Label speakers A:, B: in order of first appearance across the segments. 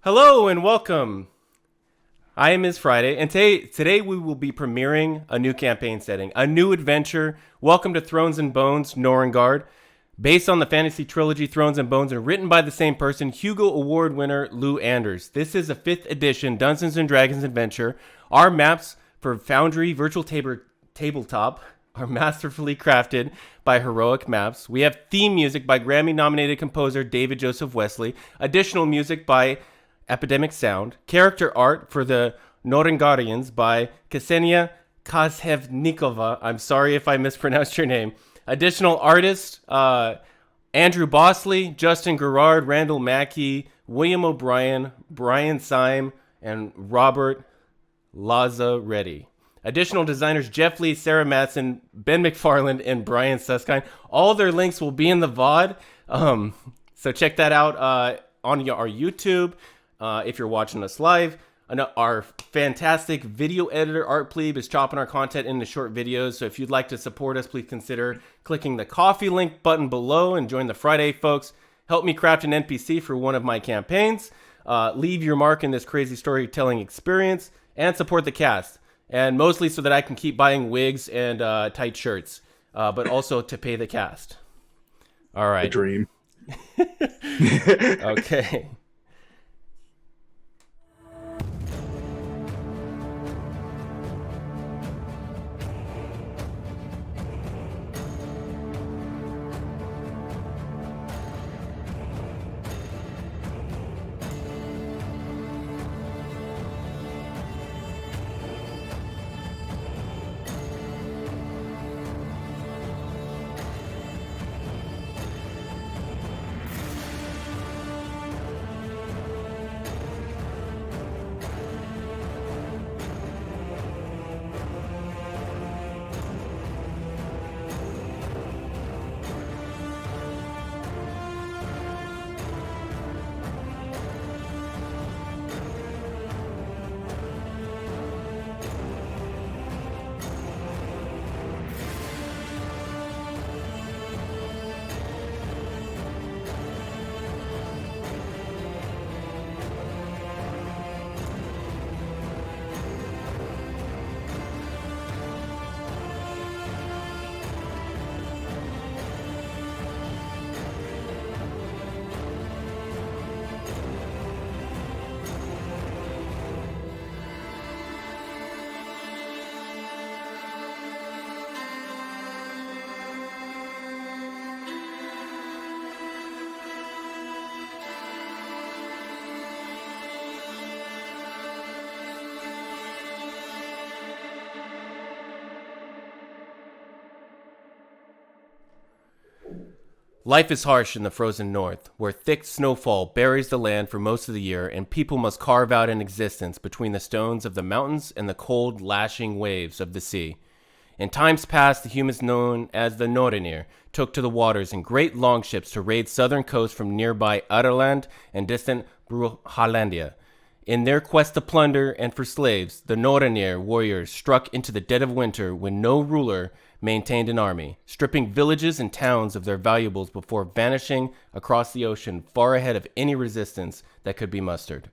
A: Hello and welcome. I am Ms. Friday, and today we will be premiering a new campaign setting, a new adventure. Welcome to Thrones and Bones, Norrøngard, based on the fantasy trilogy Thrones and Bones and written by the same person, Hugo Award winner Lou Anders. This is a 5th edition Dungeons & Dragons adventure. Our maps for Foundry Virtual Tabletop are masterfully crafted by Heroic Maps. We have theme music by Grammy-nominated composer David Joseph Wesley, additional music by Epidemic Sound, character art for the Norrøngarians by Ksenia Kazhevnikova. I'm sorry if I mispronounced your name. Additional artists, Andrew Bosley, Justin Gerard, Randall Mackey, William O'Brien, Brian Syme, and Robert Lazzaretti. Additional designers, Jeff Lee, Sarah Matson, Ben McFarland, and Brian Suskind. All their links will be in the VOD. So check that out on our YouTube. If you're watching us live, our fantastic video editor, Art Plebe, is chopping our content into short videos. So if you'd like to support us, please consider clicking the coffee link button below and join the Friday folks. Help me craft an NPC for one of my campaigns. Leave your mark in this crazy storytelling experience and support the cast. And mostly so that I can keep buying wigs and tight shirts, but also to pay the cast. All right.
B: The dream.
A: Okay. Life is harsh in the frozen north, where thick snowfall buries the land for most of the year and people must carve out an existence between the stones of the mountains and the cold, lashing waves of the sea. In times past, the humans known as the Norrønir took to the waters in great longships to raid southern coasts from nearby Araland and distant Brujalandia. In their quest to plunder and for slaves, the Norrønir warriors struck into the dead of winter when no ruler maintained an army, stripping villages and towns of their valuables before vanishing across the ocean far ahead of any resistance that could be mustered.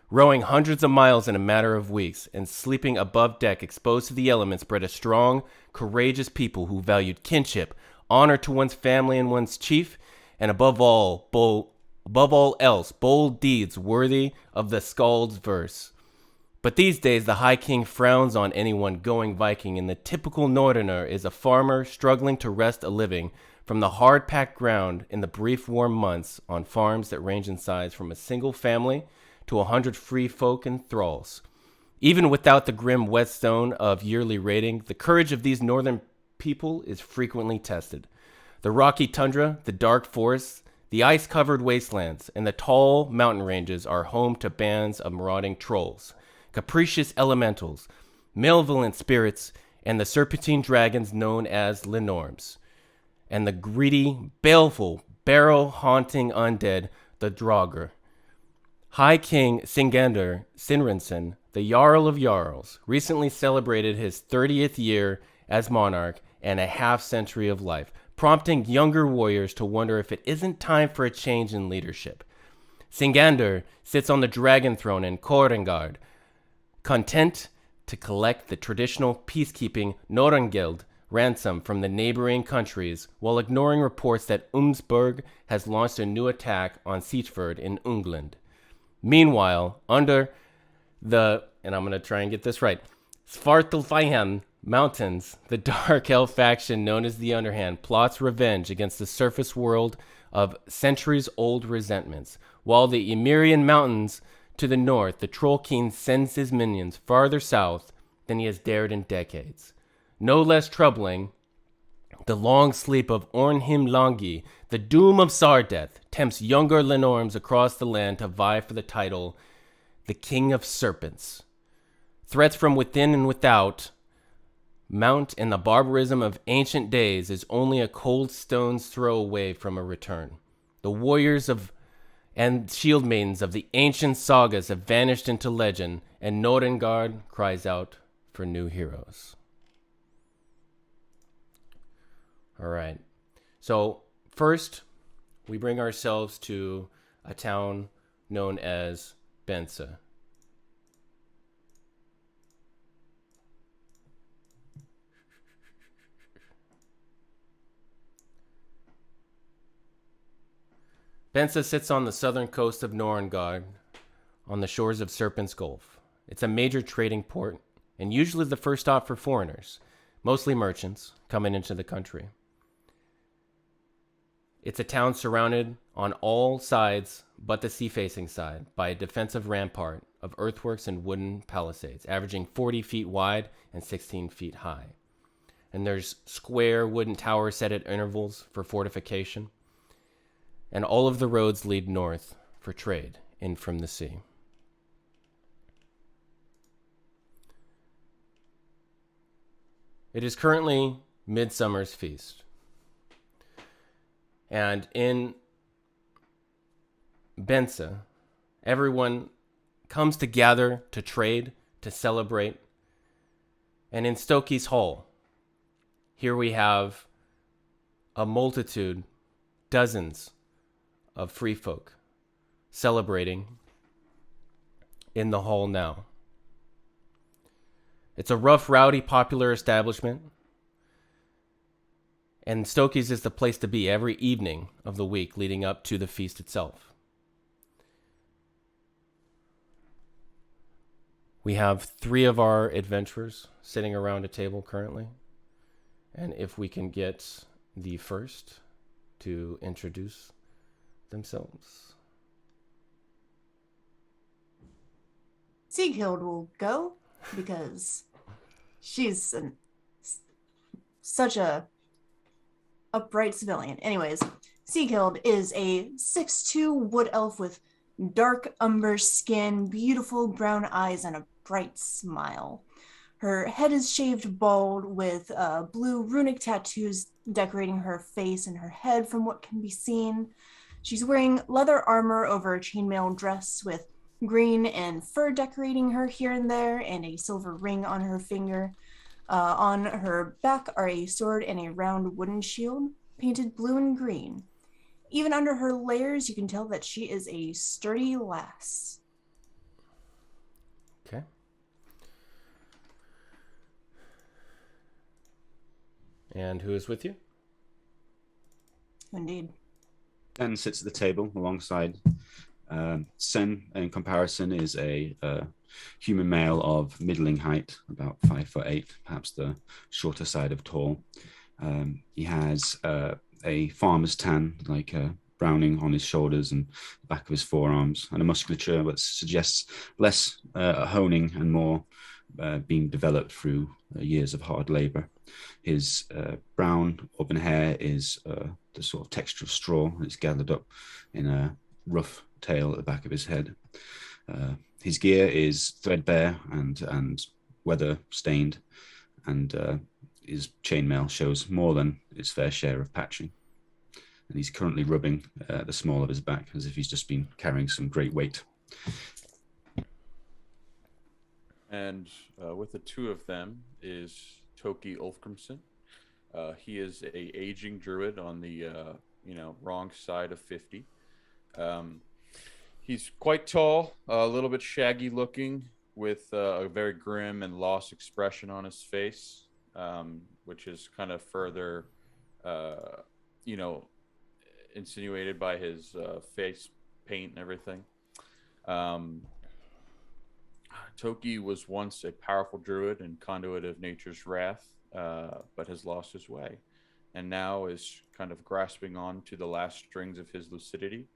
A: Rowing hundreds of miles in a matter of weeks and sleeping above deck exposed to the elements bred a strong, courageous people who valued kinship, honor to one's family and one's chief, and above all else, bold deeds worthy of the skalds verse. But these days, the High King frowns on anyone going Viking, and the typical Norrønir is a farmer struggling to wrest a living from the hard-packed ground in the brief warm months on farms that range in size from a single family to 100 free folk and thralls. Even without the grim whetstone of yearly raiding, the courage of these northern people is frequently tested. The rocky tundra, the dark forests, the ice-covered wastelands, and the tall mountain ranges are home to bands of marauding trolls, capricious elementals, malevolent spirits, and the serpentine dragons known as Lenorms, and the greedy, baleful, barrow-haunting undead, the Draugr. High King Singander Sinrinson, the Jarl of Jarls, recently celebrated his 30th year as monarch and a half-century of life, prompting younger warriors to wonder if it isn't time for a change in leadership. Singander sits on the dragon throne in Norrøngard, content to collect the traditional peacekeeping Norrøngard ransom from the neighboring countries while ignoring reports that Umsburg has launched a new attack on Seachford in England. Meanwhile, under the, and I'm going to try and get this right, Svartalfheim Mountains, the dark elf faction known as the Underhand plots revenge against the surface world of centuries-old resentments, while the Emirian Mountains to the north, the Troll King sends his minions farther south than he has dared in decades. No less troubling, the long sleep of Ornhimlangi, the doom of Sardeth, tempts younger Lenorms across the land to vie for the title, the King of Serpents. Threats from within and without mount, and the barbarism of ancient days is only a cold stone's throw away from a return. The warriors of and shield maidens of the ancient sagas have vanished into legend, and Norrøngard cries out for new heroes. All right. So first, we bring ourselves to a town known as Bensa. Bensa sits on the southern coast of Norrøngard, on the shores of Serpent's Gulf. It's a major trading port, and usually the first stop for foreigners, mostly merchants, coming into the country. It's a town surrounded on all sides but the sea-facing side by a defensive rampart of earthworks and wooden palisades, averaging 40 feet wide and 16 feet high. And there's square wooden towers set at intervals for fortification. And all of the roads lead north for trade in from the sea. It is currently Midsummer's Feast. And in Bensa, everyone comes to gather, to trade, to celebrate. And in Stokey's Hall, here we have a multitude, dozens of free folk celebrating in the hall now. It's a rough, rowdy, popular establishment. And Stokey's is the place to be every evening of the week leading up to the feast itself. We have 3 of our adventurers sitting around a table currently. And if we can get the first to introduce themselves.
B: Sieghild will go because she's such a upright civilian. Anyways, Sieghild is a 6'2" wood elf with dark umber skin, beautiful brown eyes, and a bright smile. Her head is shaved bald with blue runic tattoos decorating her face and her head from what can be seen. She's wearing leather armor over a chainmail dress with green and fur decorating her here and there, and a silver ring on her finger. On her back are a sword and a round wooden shield, painted blue and green. Even under her layers, you can tell that she is a sturdy lass.
A: Okay. And who is with you?
B: Indeed.
C: Sen sits at the table alongside. Sen, in comparison, is a human male of middling height, about 5'8", perhaps the shorter side of tall. He has a farmer's tan, like browning on his shoulders and the back of his forearms, and a musculature that suggests less honing and more being developed through years of hard labor. His brown auburn hair is the sort of texture of straw. It's gathered up in a rough tail at the back of his head. His gear is threadbare and weather stained, and his chainmail shows more than its fair share of patching. And he's currently rubbing the small of his back as if he's just been carrying some great weight.
D: And with the 2 of them is Toki Ulfgrimson. He is a aging druid on the wrong side of 50. He's quite tall, a little bit shaggy looking, with a very grim and lost expression on his face, which is kind of further, uh, you know, insinuated by his face paint and everything. Um, Toki was once a powerful druid and conduit of nature's wrath, but has lost his way, and now is kind of grasping on to the last strings of his lucidity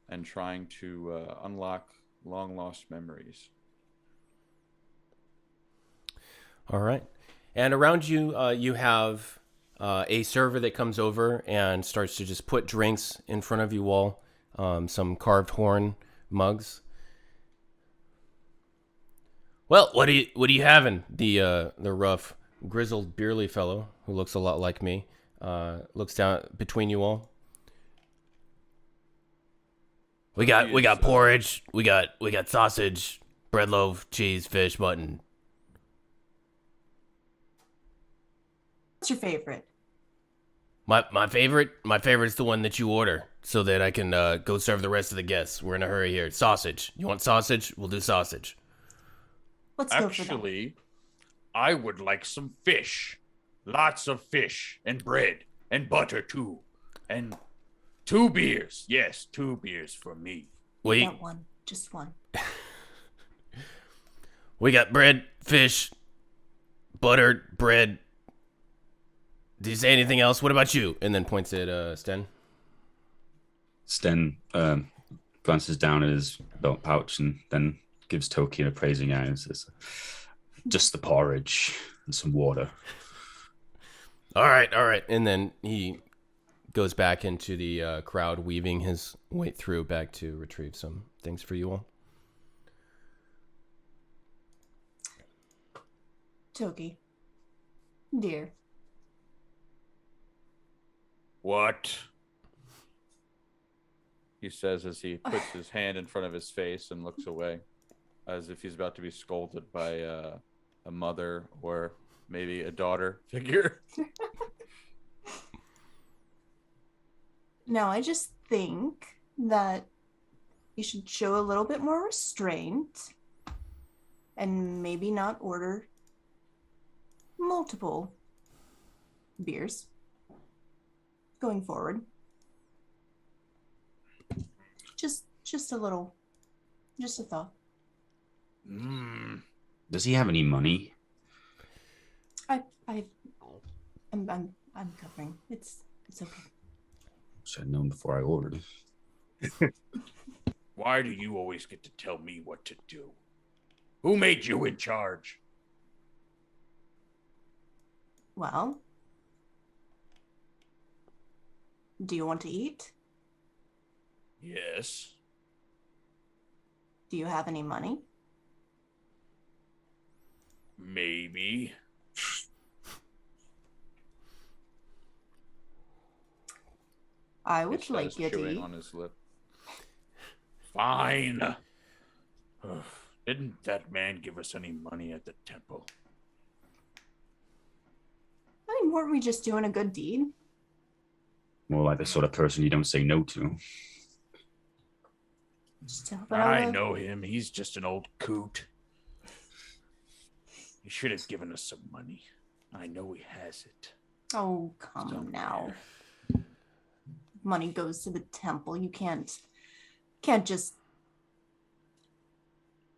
D: and trying to unlock long lost memories.
A: All right. And around you, you have a server that comes over and starts to just put drinks in front of you all, some carved horn mugs. Well, what are you having? The rough, grizzled, beerly fellow who looks a lot like me looks down between you all. We got porridge. We got sausage, bread loaf, cheese, fish, mutton.
B: What's your favorite?
A: My favorite's the one that you order, so that I can go serve the rest of the guests. We're in a hurry here. Sausage. You want sausage? We'll do sausage.
B: Let's go for that.
D: Actually, I would like some fish. Lots of fish and bread and butter too. And 2 beers. Yes, 2 beers for me.
A: We
B: Not one, just one.
A: we got bread, fish, butter, bread. Did you say anything else? What about you? And then points at Sten.
C: Sten glances down at his belt pouch and then gives Toki an appraising eye and says, "Just the porridge and some water."
A: All right. And then he goes back into the crowd, weaving his way through back to retrieve some things for you all.
B: Toki. Dear.
D: What? He says as he puts his hand in front of his face and looks away, as if he's about to be scolded by a mother or maybe a daughter figure.
B: Now, I just think that you should show a little bit more restraint and maybe not order multiple beers going forward. Just a little, just a thought.
C: Does he have any money?
B: I'm covering. It's okay.
C: Should have known before I ordered.
D: Why do you always get to tell me what to do? Who made you in charge?
B: Well, do you want to eat?
D: Yes.
B: Do you have any money?
D: Maybe.
B: I would
D: He
B: like
D: starts
B: you to
D: chewing
B: eat.
D: on his lip. Fine. Didn't that man give us any money at the temple?
B: I mean, weren't we just doing a good deed?
C: More like the sort of person you don't say no to.
B: Just to help out
D: I
B: a-
D: know him. He's just an old coot. He should have given us some money. I know he has it.
B: Oh, come
D: Stop
B: now. Money goes to the temple. You can't just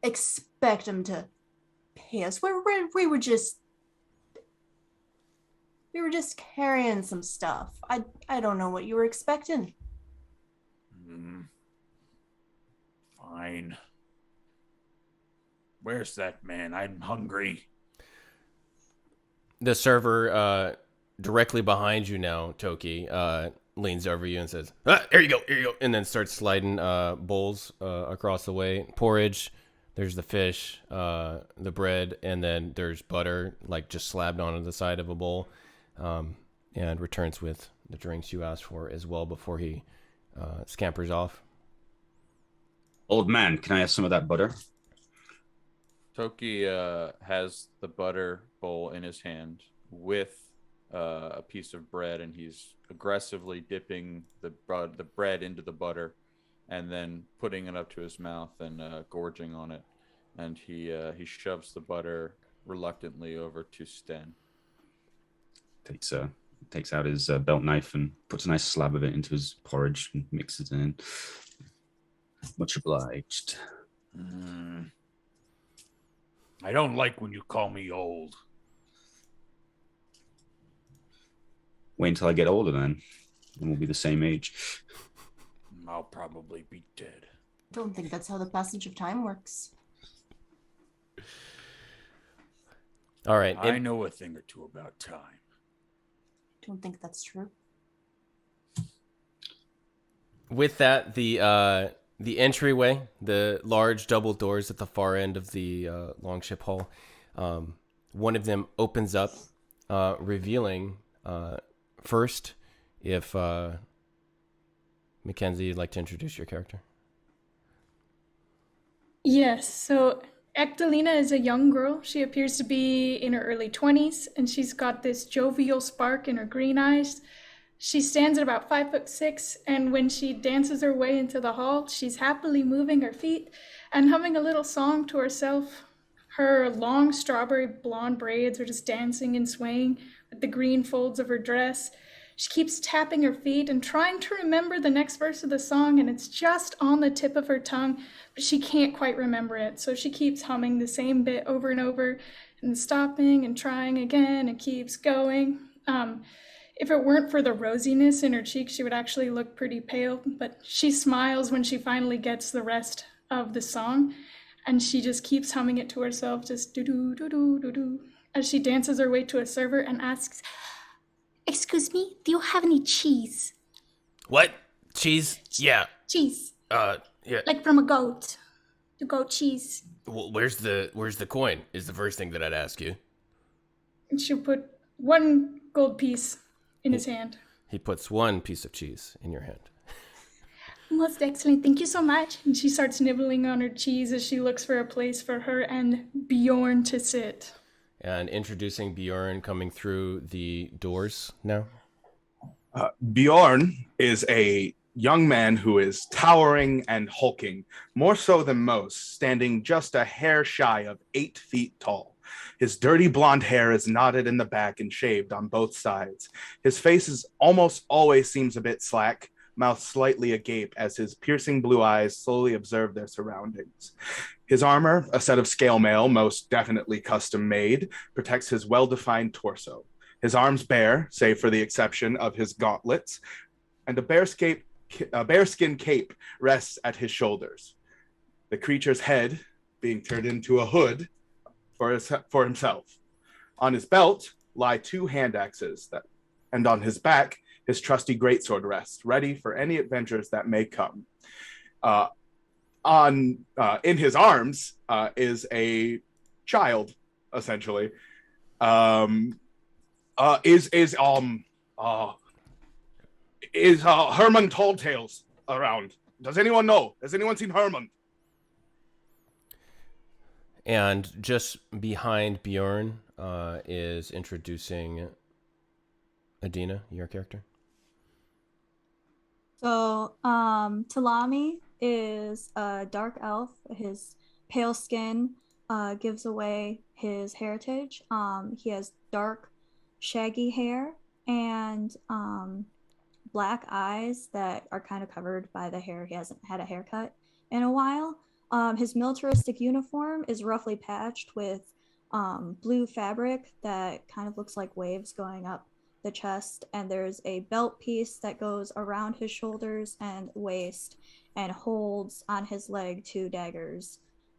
B: expect him to pay us. We were just carrying some stuff. I don't know what you were expecting.
D: Fine. Where's that man? I'm hungry.
A: The server directly behind you now, Toki, leans over you and says, here you go, and then starts sliding bowls across the way. Porridge, there's the fish, the bread, and then there's butter, like just slabbed onto the side of a bowl, and returns with the drinks you asked for as well before he scampers off.
C: Old man, can I have some of that butter?
D: Toki has the butter bowl in his hand with a piece of bread, and he's aggressively dipping the bread into the butter and then putting it up to his mouth and gorging on it. And he shoves the butter reluctantly over to Sten.
C: Takes out his belt knife and puts a nice slab of it into his porridge and mixes it in. Much obliged.
E: I don't like when you call me old.
C: Wait until I get older then. And we'll be the same age.
E: I'll probably be dead.
B: Don't think that's how the passage of time works.
A: All right.
E: I know a thing or two about time.
B: Don't think that's true.
A: With that, the entryway, the large double doors at the far end of the longship hall, one of them opens up, revealing first, if Mackenzie, you'd like to introduce your character.
F: Yes, so Ectelina is a young girl. She appears to be in her early 20s, and she's got this jovial spark in her green eyes. She stands at about 5'6", and when she dances her way into the hall, she's happily moving her feet and humming a little song to herself. Her long strawberry blonde braids are just dancing and swaying with the green folds of her dress. She keeps tapping her feet and trying to remember the next verse of the song, and it's just on the tip of her tongue, but she can't quite remember it. So she keeps humming the same bit over and over and stopping and trying again and keeps going. If it weren't for the rosiness in her cheeks, she would actually look pretty pale, but she smiles when she finally gets the rest of the song, and she just keeps humming it to herself, just do-do-do-do-do-do, as she dances her way to a server and asks, "Excuse me, do you have any cheese?"
A: What? Cheese? Yeah.
F: Cheese.
A: Yeah.
F: Like from a goat. The goat cheese.
A: Well, where's the coin? Is the first thing that I'd ask you.
F: And she'll put one gold piece in his hand.
A: He puts one piece of cheese in your hand.
F: Most excellent. Thank you so much. And she starts nibbling on her cheese as she looks for a place for her and Bjorn to sit.
A: And introducing Bjorn coming through the doors now.
G: Bjorn is a young man who is towering and hulking, more so than most, standing just a hair shy of 8 feet tall. His dirty blonde hair is knotted in the back and shaved on both sides. His face is almost always seems a bit slack, mouth slightly agape as his piercing blue eyes slowly observe their surroundings. His armor, a set of scale mail, most definitely custom made, protects his well-defined torso. His arms bare, save for the exception of his gauntlets, and a bearskin cape rests at his shoulders. The creature's head being turned into a hood for himself. On his belt lie 2 hand axes, and on his back, his trusty greatsword rests, ready for any adventures that may come. In his arms is a child, essentially. Is Herman Talltales around? Does anyone know? Has anyone seen Herman?
A: And just behind Bjorn is introducing Adina, your character.
B: So, Talami is a dark elf. His pale skin gives away his heritage. He has dark, shaggy hair and black eyes that are kind of covered by the hair. He hasn't had a haircut in a while. His militaristic uniform is roughly patched with blue fabric that kind of looks like waves going up the chest, and there's a belt piece that goes around his shoulders and waist and holds on his leg 2 daggers.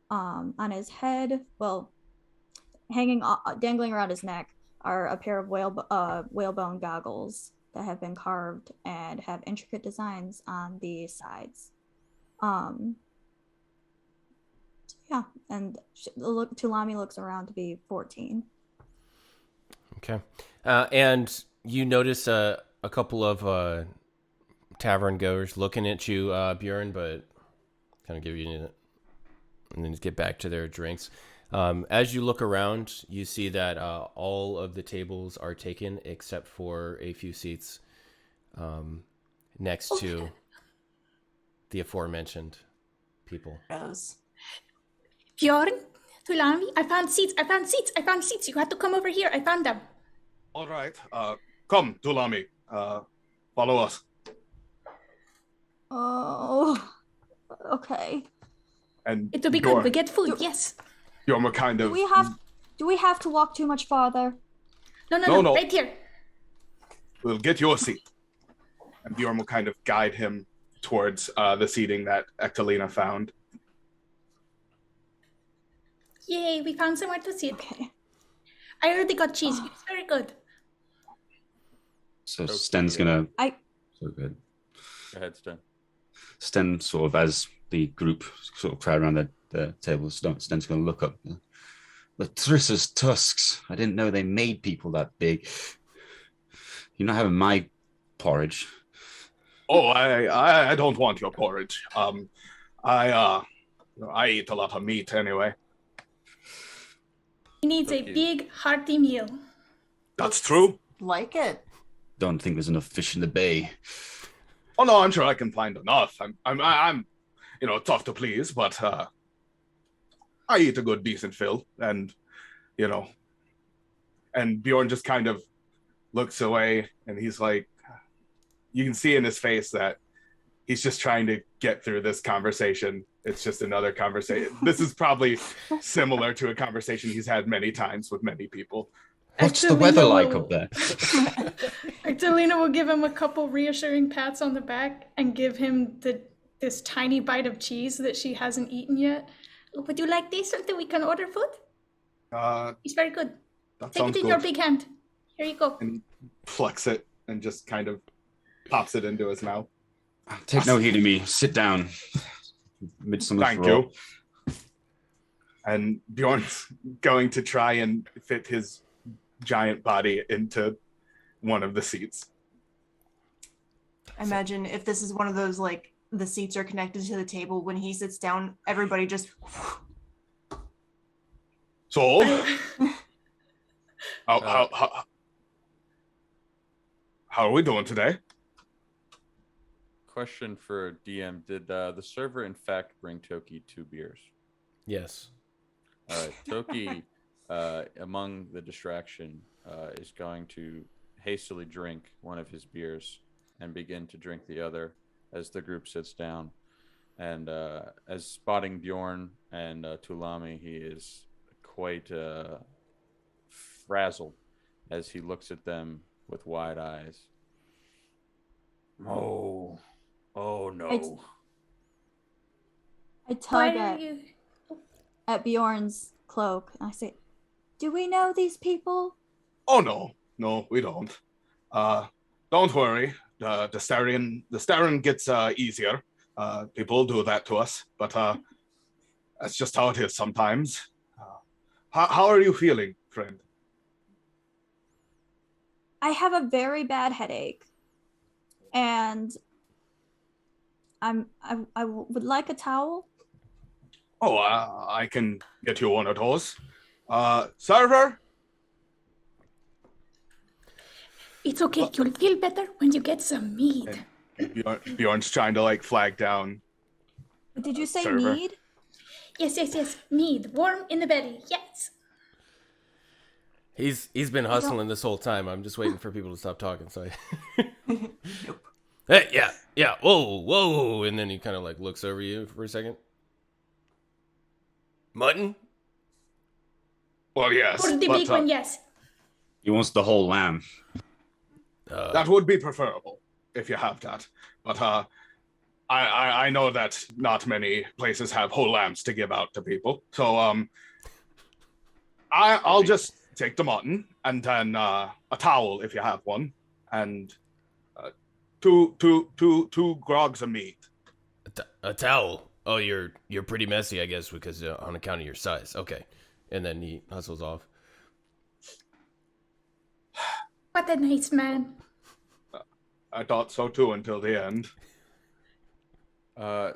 B: On his head, well, dangling around his neck are a pair of whalebone goggles that have been carved and have intricate designs on the sides. Yeah, and Tulami looks around to be 14.
A: Okay. And you notice a couple of tavern goers looking at you, Bjorn, but kind of give you, and then just get back to their drinks. As you look around, you see that all of the tables are taken except for a few seats next to the aforementioned people.
B: Knows.
F: Bjorn, Tulami, I found seats. You have to come over here. I found them.
G: All right. Come, Tulami. Follow us.
H: Oh, okay.
G: And
F: It'll be good. We get food. Yes.
G: Bjorn kind of.
H: Do we have to walk too much farther?
F: No. Right here.
G: We'll get you a seat. And Bjorn will kind of guide him towards the seating that Ectelina found.
F: Yay, we found somewhere to sit.
H: Okay.
F: I already got cheese. It's very good.
C: So Sten's gonna. So good.
D: Go ahead, Sten.
C: Sten sort of, as the group sort of crowd around the table, Sten's gonna look up. Larissa's tusks. I didn't know they made people that big. You're not having my porridge.
G: Oh, I don't want your porridge. I eat a lot of meat anyway.
F: He needs a big, hearty meal.
G: That's true.
B: Like it.
C: Don't think there's enough fish in the bay.
G: Oh no, I'm sure I can find enough. I'm tough to please, but I eat a good, decent fill, and and Bjorn just kind of looks away, and he's like, you can see in his face that he's just trying to get through this conversation. It's just another conversation. This is probably similar to a conversation he's had many times with many people.
C: What's the weather like up there?
F: Ectelina will give him a couple reassuring pats on the back and give him this tiny bite of cheese that she hasn't eaten yet. Would you like this until we can order food? It's very good. Take it in your big hand. Here you go.
G: And he plucks it and just kind of pops it into his mouth.
C: Take no heed of me. Sit down.
G: Thank you. And Bjorn's going to try and fit his giant body into one of the seats.
B: Imagine if this is one of those, like, the seats are connected to the table. When he sits down, everybody just...
G: So, how are we doing today?
D: Question for DM: did the server in fact bring Toki 2 beers?
A: Yes.
D: All right, Toki, among the distraction, is going to hastily drink one of his beers and begin to drink the other as the group sits down. And as spotting Bjorn and Tulami, he is quite frazzled as he looks at them with wide eyes.
E: Oh no.
H: I tug at Bjorn's cloak and I say, "Do we know these people?"
G: Oh no, we don't. Don't worry. The staring gets easier. People do that to us, but that's just how it is sometimes. How are you feeling, friend?
H: I have a very bad headache, and I would like a towel.
G: Oh, I can get you one of those. Server?
F: It's okay. You'll feel better when you get some mead.
G: Bjorn's trying to flag down.
H: Did you say
G: server.
H: mead?
F: Yes. Mead. Warm in the belly. Yes.
A: He's been hustling this whole time. I'm just waiting for people to stop talking. So, Hey, yeah. Whoa, and then he kind of looks over you for a second. Mutton?
G: Well, yes.
F: For the big one, yes.
C: He wants the whole lamb.
G: That would be preferable if you have that. But I know that not many places have whole lambs to give out to people. So I'll just take the mutton and then a towel if you have one, and two grogs of meat.
A: A towel. Oh, you're pretty messy, I guess, because on account of your size. Okay, and then he hustles off.
F: What a nice man.
G: I thought so too until the end.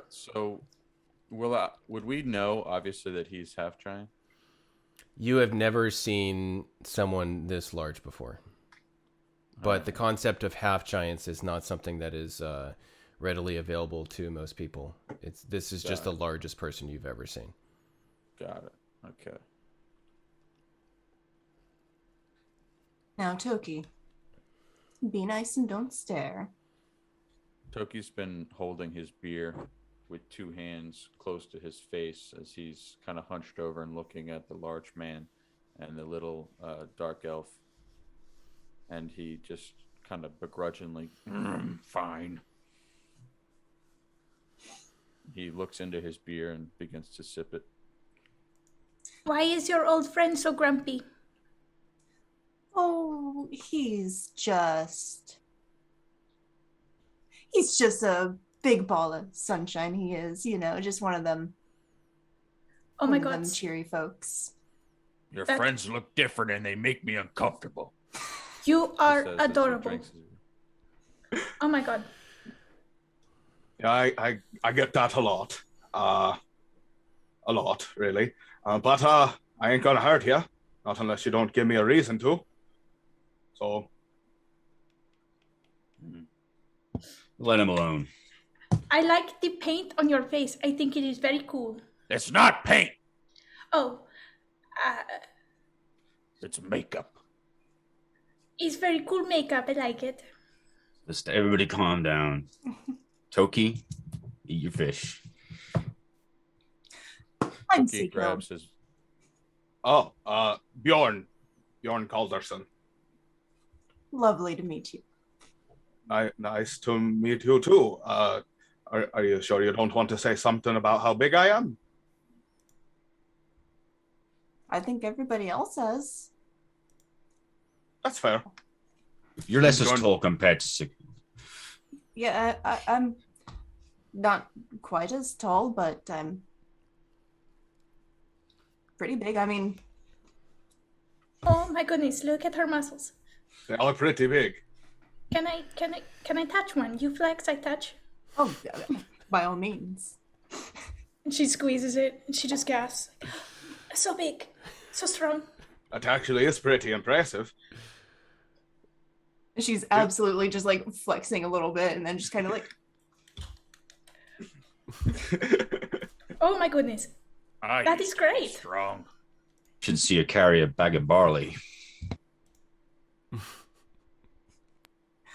D: So, would we know, obviously, that he's half giant?
A: You have never seen someone this large before. But the concept of half giants is not something that is readily available to most people. This is just the largest person you've ever seen.
D: Got it. Okay.
B: Now, Toki, be nice and don't stare.
D: Toki's been holding his beer with two hands close to his face as he's kind of hunched over and looking at the large man and the little dark elf. And he just kind of begrudgingly,
E: Fine.
D: he looks into his beer and begins to sip it.
F: Why is your old friend so grumpy?
B: Oh, he's just a big ball of sunshine. He is, just one of them.
F: Oh my
B: one of
F: god.
B: them cheery folks.
E: Your
F: That-
E: friends look different and they make me uncomfortable.
F: You
D: He
F: are
D: says as he
F: adorable.
D: drinks his-
F: Oh my god.
G: Yeah, I get that a lot. A lot, really. But I ain't gonna hurt you. Not unless you don't give me a reason to. So,
C: Let him alone.
F: I like the paint on your face. I think it is very cool.
E: It's not paint.
F: Oh,
E: It's makeup.
F: it's very cool makeup. I like it.
C: Just everybody calm down. Toki, eat your fish.
B: I'm
D: Toki
B: Seakill.
D: grabs his.
G: Bjorn Calderson.
B: Lovely to meet you.
G: Nice to meet you too. Are you sure you don't want to say something about how big I am?
B: I think everybody else has.
G: That's fair.
C: You're less as
G: Bjorn-
C: tall compared to Sig.
B: Yeah, I'm not quite as tall, but I'm pretty big. I mean,
F: Oh my goodness, look at her muscles.
G: They are pretty big.
F: Can I touch one? You flex, I touch.
B: oh, by all means.
F: And she squeezes it and she just gasps. So big, so strong.
G: That actually is pretty impressive.
B: She's absolutely just like flexing a little bit and then just kind of like,
F: Oh my goodness. That is great.
E: Strong.
C: Should see her carry a bag of barley.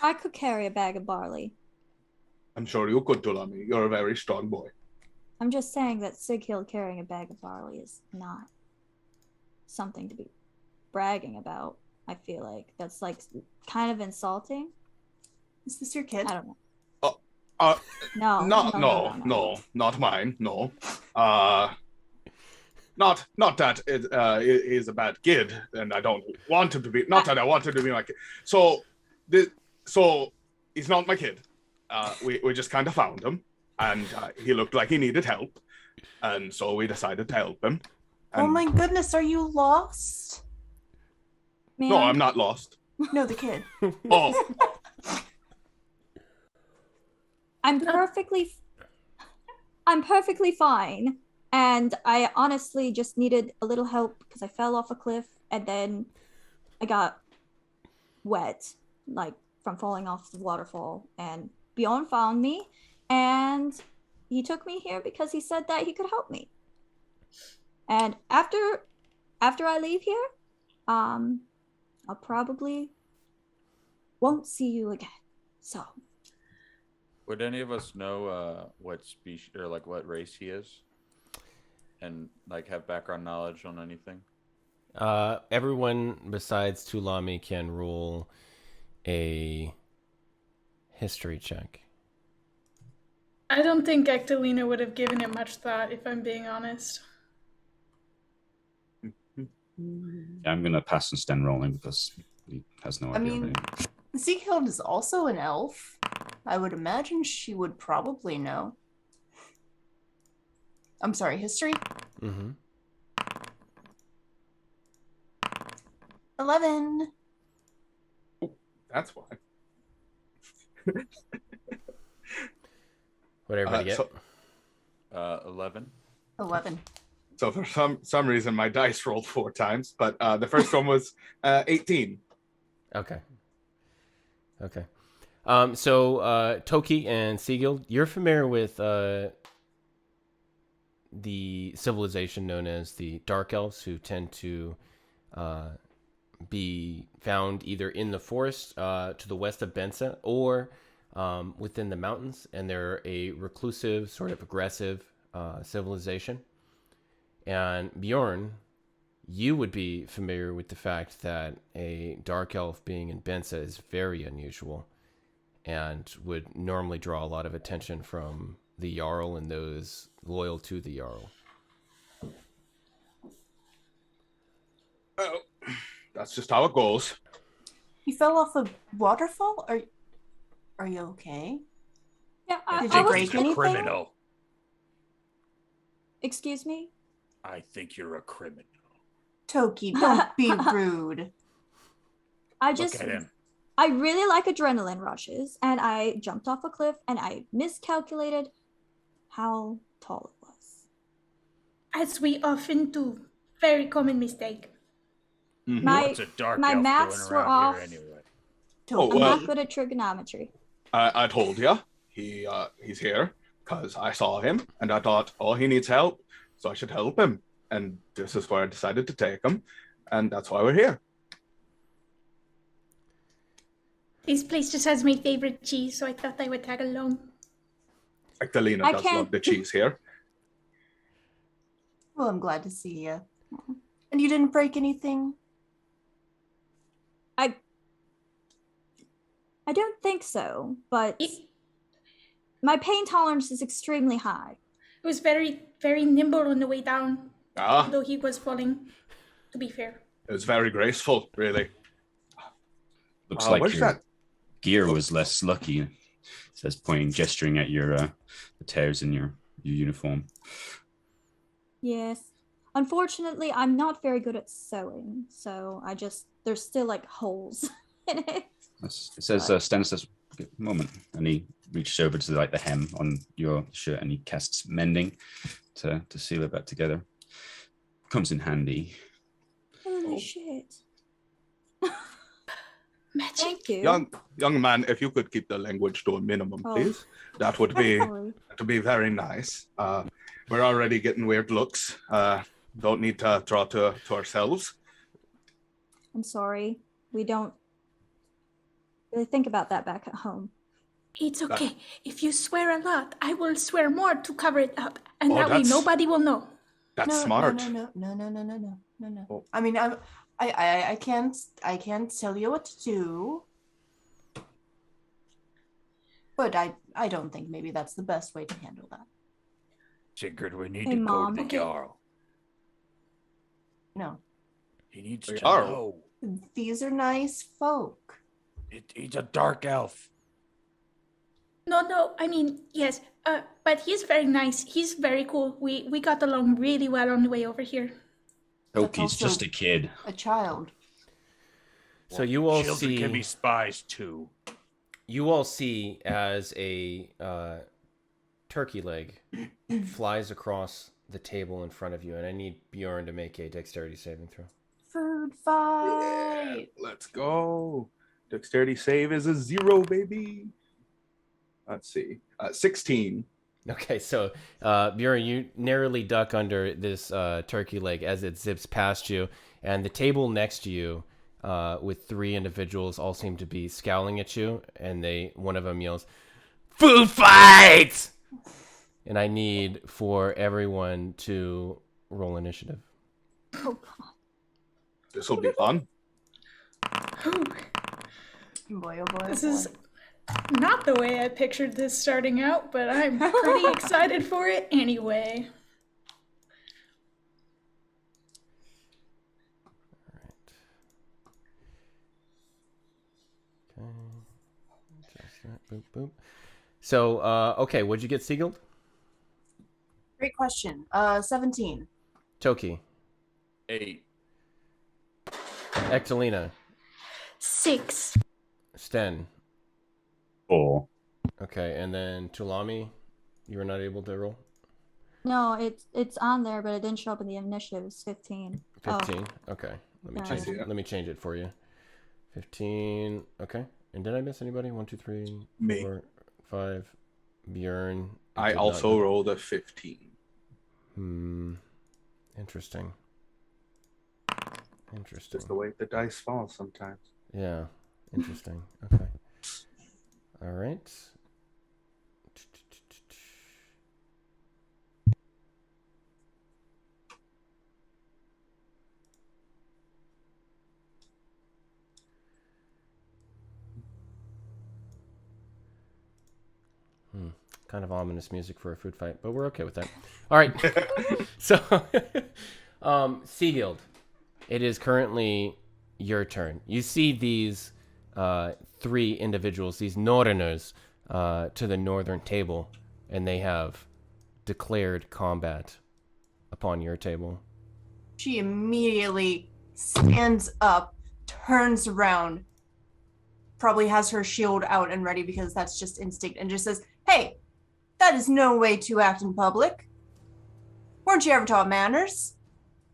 H: I could carry a bag of barley.
G: I'm sure you could, Tulami. You're a very strong boy.
H: I'm just saying that Sighild carrying a bag of barley is not something to be bragging about. I feel like that's like kind of insulting.
B: is this your kid?
H: I don't know.
G: Uh,
H: No,
G: no, not mine. No. Not that he's a bad kid, and I don't want him to be. Not that I want him to be my kid. So he's not my kid. We just kind of found him, and he looked like he needed help, and so we decided to help him.
B: Oh
G: And-
B: my goodness, are you lost?
H: Man,
G: No, I'm not lost.
B: No, the kid.
G: Oh,
H: I'm perfectly fine. And I honestly just needed a little help because I fell off a cliff and then I got wet, like from falling off the waterfall. And Bjorn found me and he took me here because he said that he could help me. And after I leave here, I'll probably won't see you again. So
D: Would any of us know what species or like what race he is, and like have background knowledge on anything?
A: Everyone besides Tulami can roll a history check.
F: I don't think Ectelina would have given it much thought, if I'm being honest.
C: Yeah, I'm gonna pass and stand rolling because he has no
B: I
C: idea.
B: mean,
C: really.
B: Seakild is also an elf. I would imagine she would probably know. I'm sorry, history?
A: Mm-hmm.
B: 11.
G: that's why.
A: What everybody get?
G: So-
D: 11.
B: 11.
G: So for some reason, my dice rolled 4 times, but the first one was 18.
A: Okay. So Toki and Sigil, you're familiar with the civilization known as the Dark Elves, who tend to be found either in the forest to the west of Bensa or within the mountains, and they're a reclusive, sort of aggressive civilization. And Bjorn, you would be familiar with the fact that a Dark Elf being in Bensa is very unusual and would normally draw a lot of attention from the Jarl and those loyal to the Jarl.
G: Oh, that's just how it goes.
B: You fell off a waterfall? Are you okay?
H: Yeah,
B: Did
H: I
B: you
H: was.
B: break
E: a
B: anything?
E: criminal.
H: Excuse me?
E: I think you're a criminal.
B: Toki, don't be rude.
H: I
E: Look
H: just.
E: at him.
H: I really like adrenaline rushes, and I jumped off a cliff, and I miscalculated how tall it was.
F: As we often do. Very common mistake.
G: Mhm.
H: My
E: What's a dark
H: my
E: elf
H: maths
E: doing
H: were
E: around
H: off.
E: here anyway?
B: Toki.
H: I'm
G: well-
H: not good at trigonometry.
G: I told you he's here because I saw him and I thought, oh, he needs help, so I should help him. And this is where I decided to take him, and that's why we're here.
F: This place just has my favorite cheese, so I thought I would tag along.
G: Magdalena
H: I
G: does
H: can't-
G: love the cheese here.
B: Well, I'm glad to see you. And you didn't break anything?
H: I don't think so, but
F: It,
H: my pain tolerance is extremely high.
F: it was very, very nimble on the way down,
G: Ah,
F: although he was falling, to be fair.
G: it was very graceful, really.
C: Looks like
G: where's
C: your
G: that?
C: gear was less lucky. Says pointing, gesturing at your the tears in your uniform.
H: Yes. Unfortunately, I'm not very good at sewing, so there's still like holes in it.
C: It says Stanislas, moment, and he reaches over to like the hem on your shirt and he casts mending to seal it back together. Comes in handy.
H: Holy shit.
F: Magic.
H: Thank you.
G: Young man, if you could keep the language to a minimum,
H: Oh.
G: please. That would
H: Sorry.
G: be very nice. We're already getting weird looks. Don't need to draw to ourselves.
H: I'm sorry. We don't really think about that back at home.
F: It's okay. If you swear a lot, I will swear more to cover it up, and
G: Oh,
F: that way
G: that's-
F: nobody will know.
G: That's
B: No,
G: smart.
B: No.
G: Oh.
B: I mean, I can't tell you what to do. But I don't think maybe that's the best way to handle that.
E: Sigurd, we need
H: Hey,
E: to
H: Mom.
E: go to the
F: Okay.
E: Jarl.
B: No.
E: He needs
G: The
E: to
G: Jarl?
E: know.
B: These are nice folk.
E: He's a dark elf.
F: No, I mean, yes, but he's very nice. He's very cool. We got along really well on the way over here.
C: Toki's
B: also-
C: just a kid.
B: A child.
A: So you all
E: Children can be
A: see,
E: spies too.
A: as a turkey leg flies across the table in front of you, and I need Bjorn to make a dexterity saving throw.
B: Food
G: Yeah,
B: fight.
G: let's go. Dexterity save is a 0, baby. Let's see. 16.
A: Okay, so Bjorn, you narrowly duck under this turkey leg as it zips past you, and the table next to you, with 3 individuals, all seem to be scowling at you, and one of them yells, "Food fight!" And I need for everyone to roll initiative.
H: Oh god.
G: This will be fun.
B: Boy, oh boy.
F: This
B: oh
F: is
B: boy.
F: not the way I pictured this starting out, but I'm pretty excited for it anyway.
A: Okay. Just that. Boop, boop. So, okay, what'd you get, Siegel?
B: Great question. 17.
A: Toki.
D: 8.
A: Ectelina.
F: 6.
A: Sten.
C: 4.
A: Okay, and then Tulami, you were not able to roll?
H: No, it's on there, but it didn't show up in the initiative. It's 15.
A: 15. Okay. Let me
H: Nice.
A: change it. Let me change it for you. 15. Okay. And did I miss anybody? 1, 2, 3,
G: Me.
A: 4, 5. Bjorn.
G: I also rolled a 15.
A: Interesting.
G: Just the way the dice fall sometimes.
A: Yeah. Interesting. Okay. All right. Kind of ominous music for a food fight, but we're okay with that. All right. So, Seaguild, it is currently your turn. You see these 3 individuals, these Norrøners, to the northern table, and they have declared combat upon your table.
B: She immediately stands up, turns around, probably has her shield out and ready because that's just instinct, and just says, "Hey, that is no way to act in public. Weren't you ever taught manners?"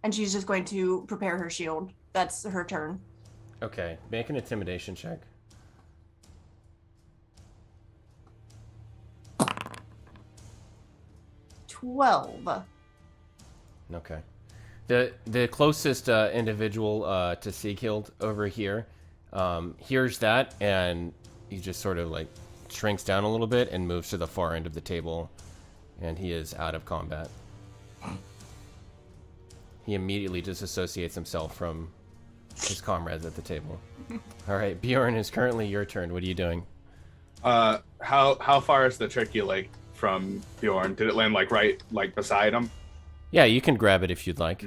B: And she's just going to prepare her shield. That's her turn.
A: Okay, make an intimidation check.
B: "12.
A: Okay. The closest individual to Seaguild over here hears that, and he just sort of like shrinks down a little bit and moves to the far end of the table, and he is out of combat. He immediately disassociates himself from his comrades at the table. All right, Bjorn, is currently your turn. What are you doing?
G: How far is the turkey leg from Bjorn? Did it land right beside him?
A: Yeah, you can grab it if you'd like.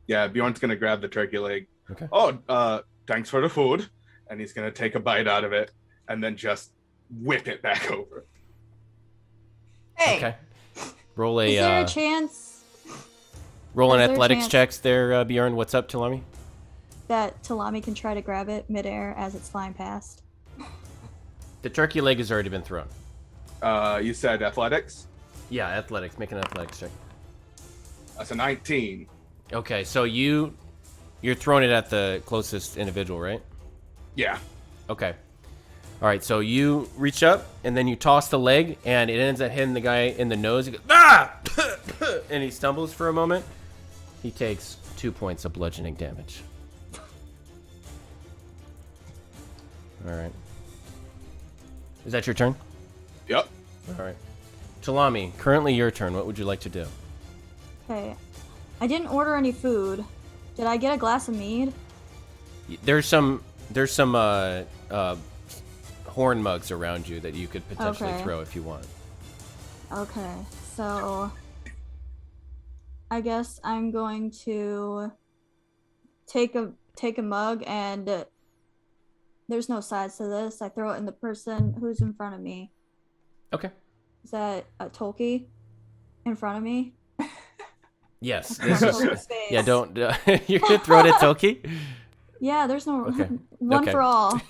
G: Yeah, Bjorn's gonna grab the turkey leg.
A: Okay.
G: Oh, thanks for the food, and he's gonna take a bite out of it and then just whip it back over.
B: Hey,
A: Okay. Roll
H: Is there
A: a
H: a chance
A: roll an
H: is there a
A: athletics
H: chance-
A: checks there, Bjorn. What's up, Talami?
H: that Talami can try to grab it midair as it's flying past?
A: The turkey leg has already been thrown.
G: You said athletics?
A: Yeah, athletics. Make an athletics check.
G: That's a 19.
A: Okay, so you're throwing it at the closest individual, right?
G: Yeah.
A: Okay. All right, so you reach up and then you toss the leg, and it ends up hitting the guy in the nose. He goes, "Ah!" and he stumbles for a moment. He takes 2 points of bludgeoning damage. All right. Is that your turn?
G: Yep.
A: All right. Talami, currently your turn. What would you like to do?
H: Okay. I didn't order any food. Did I get a glass of mead?
A: There's some horn mugs around you that you could potentially
H: Okay.
A: throw if you want.
H: Okay, so I guess I'm going to take a mug, and there's no sides to this. I throw it in the person who's in front of me.
A: Okay.
H: Is that a Tolkien in front of me?
A: Yes.
H: Across
A: This is,
H: Tolkien's face.
A: yeah, don't. You're going to throw it at Toki?
H: Yeah, there's no
A: Okay.
H: one
A: Okay.
H: for all.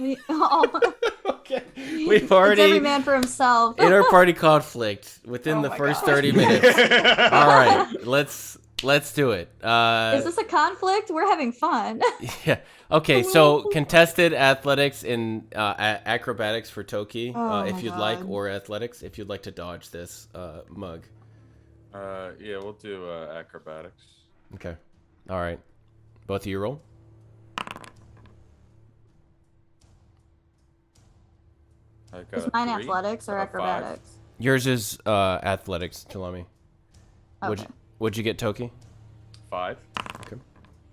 A: Okay. We've
H: It's every
A: already,
H: man for himself.
A: inter-party conflict within
B: Oh
A: the
B: my
A: first
B: gosh.
A: 30 minutes. All right, let's do it.
H: Is this a conflict? We're having fun.
A: Yeah. Okay, so contested athletics and acrobatics for Toki,
H: Oh
A: if
H: my
A: you'd like,
H: God.
A: or athletics if you'd like to dodge this mug.
D: Yeah, we'll do acrobatics.
A: Okay. All right. Both of you roll.
D: I got
H: Is
D: a
H: mine
D: 3,
H: athletics or
D: a 5.
H: acrobatics?
A: Yours is athletics, Talami.
H: Okay.
A: What'd you get, Toki?
D: 5.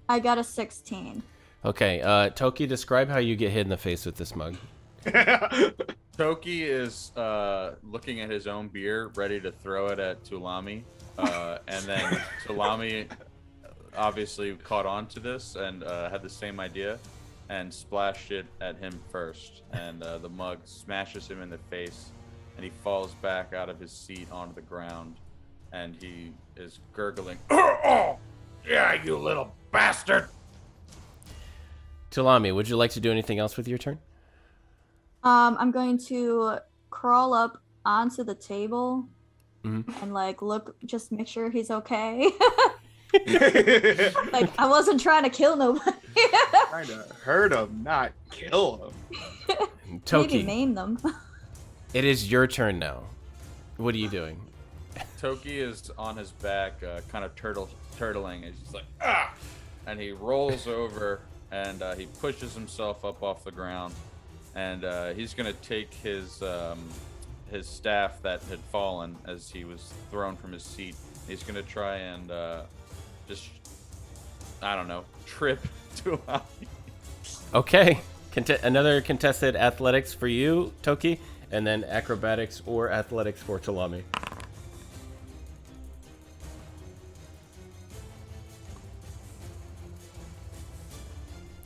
H: I got a 16.
A: Okay, Toki, describe how you get hit in the face with this mug.
D: Toki is looking at his own beer, ready to throw it at Tulami. And then Tulami obviously caught on to this and had the same idea and splashed it at him first. And the mug smashes him in the face, and he falls back out of his seat onto the ground. And he is gurgling.
E: Oh, yeah, you little bastard.
A: Tulami, would you like to do anything else with your turn?
H: I'm going to crawl up onto the table
A: Mhm.
H: and look, just make sure he's okay. I wasn't trying to kill nobody.
G: Trying to hurt him, not kill him.
H: maybe
A: Toki,
H: maim them.
A: it is your turn now. What are you doing?
D: Toki is on his back, kind of turtling, and he's like, ah! And he rolls over and he pushes himself up off the ground, and he's gonna take his staff that had fallen as he was thrown from his seat. He's gonna try and just, I don't know, trip to
A: Okay. Another contested athletics for you, Toki, and then acrobatics or athletics for Talami.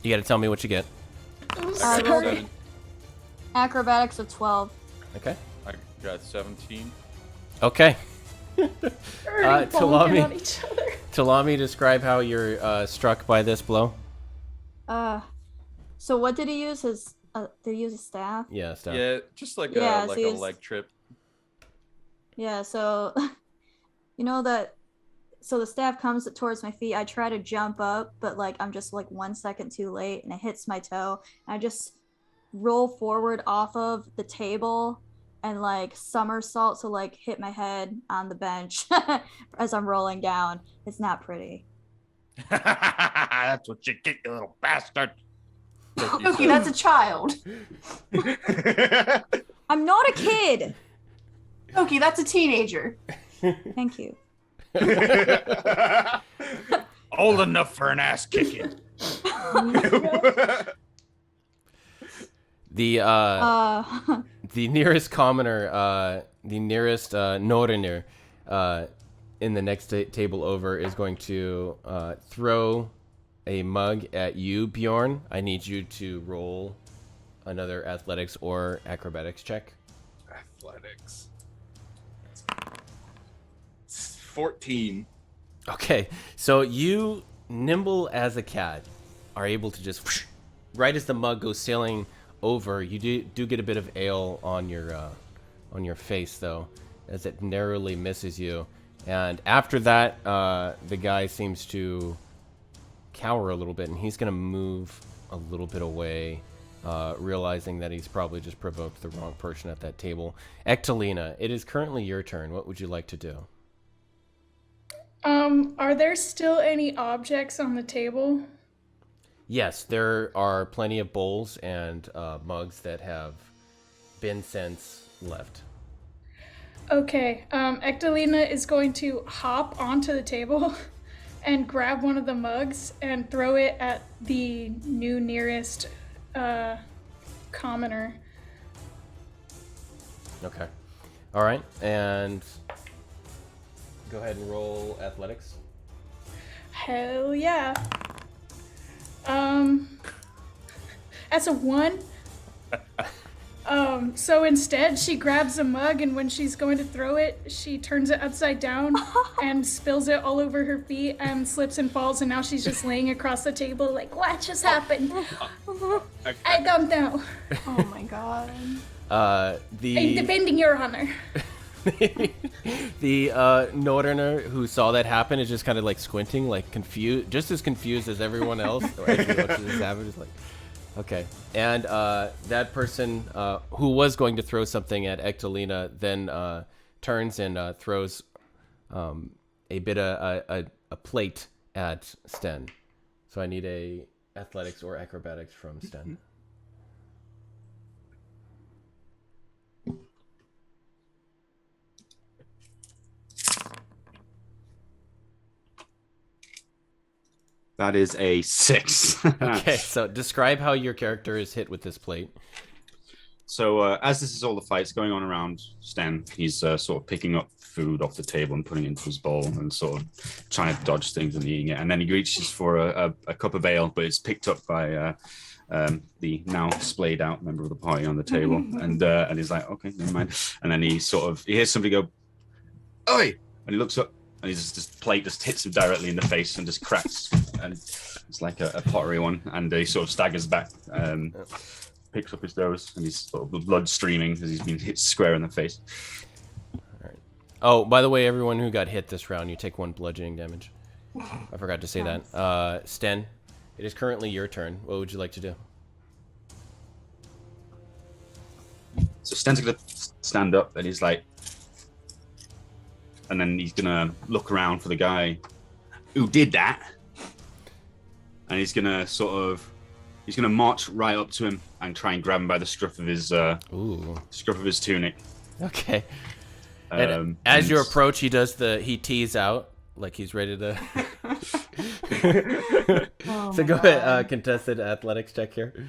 A: You got to tell me what you get.
H: I rolled acrobatics of 12.
A: Okay.
D: I got 17.
A: Okay.
F: Already bonking on each other.
A: Talami, describe how you're struck by this blow.
H: So what did he use? Did he use a staff?
A: Yeah, stuff.
D: Yeah, just like
H: Yeah,
D: a
H: so he was-
D: leg trip.
H: Yeah, so so the staff comes towards my feet. I try to jump up, but like I'm just like 1 second too late, and it hits my toe. I just roll forward off of the table and like somersault to like hit my head on the bench as I'm rolling down. It's not pretty.
E: That's what you get, you little bastard.
B: Toki, that's a child.
H: I'm not a kid.
B: Toki, that's a teenager.
H: Thank you.
E: Old enough for an ass kicking.
A: The nearest commoner, the nearest Norrønir in the next table over is going to throw a mug at you, Bjorn. I need you to roll another athletics or acrobatics check.
G: Athletics. 14.
A: Okay, so you, nimble as a cat, are able to just whoosh, right as the mug goes sailing over. You do get a bit of ale on your face though, as it narrowly misses you. And after that, the guy seems to cower a little bit, and he's gonna move a little bit away, realizing that he's probably just provoked the wrong person at that table. Ectelina, it is currently your turn. What would you like to do?
F: Are there still any objects on the table?
A: Yes, there are plenty of bowls and mugs that have been since left.
F: Okay, Ectelina is going to hop onto the table and grab one of the mugs and throw it at the new nearest commoner.
A: Okay. All right, and go ahead and roll athletics.
F: Hell yeah. That's a 1. So instead she grabs a mug, and when she's going to throw it, she turns it upside down and spills it all over her feet and slips and falls, and now she's just laying across the table like, what just happened? I don't know.
B: Oh my god.
F: I'm defending your honor.
A: The Norrønir who saw that happen is just kind of like squinting, like confused, just as confused as everyone else. Or as he watches this happen, is like, okay. And that person who was going to throw something at Ectelina then turns and throws a plate at Sten. So I need a athletics or acrobatics from Sten.
C: That is a 6.
A: Okay, so describe how your character is hit with this plate.
C: So as this is all the fights going on around Sten, he's sort of picking up food off the table and putting it into his bowl and sort of trying to dodge things and eating it. And then he reaches for a cup of ale, but it's picked up by the now splayed out member of the party on the table. And he's like, okay, never mind. And then he hears somebody go, "Oi!" And he looks up, and this plate just hits him directly in the face and just cracks. And it's like a pottery one. And he sort of staggers back, picks up his nose, and he's sort of blood streaming as he's been hit square in the face.
A: All right. Oh, by the way, everyone who got hit this round, you take 1 bludgeoning damage. I forgot to say that. Sten, it is currently your turn. What would you like to do?
C: Sten's gonna stand up, and he's like, and then he's gonna look around for the guy who did that, and he's gonna march right up to him and try and grab him by the scruff of his tunic.
A: Okay. And as you approach, he tees out like he's ready to. So go ahead, contested athletics check here.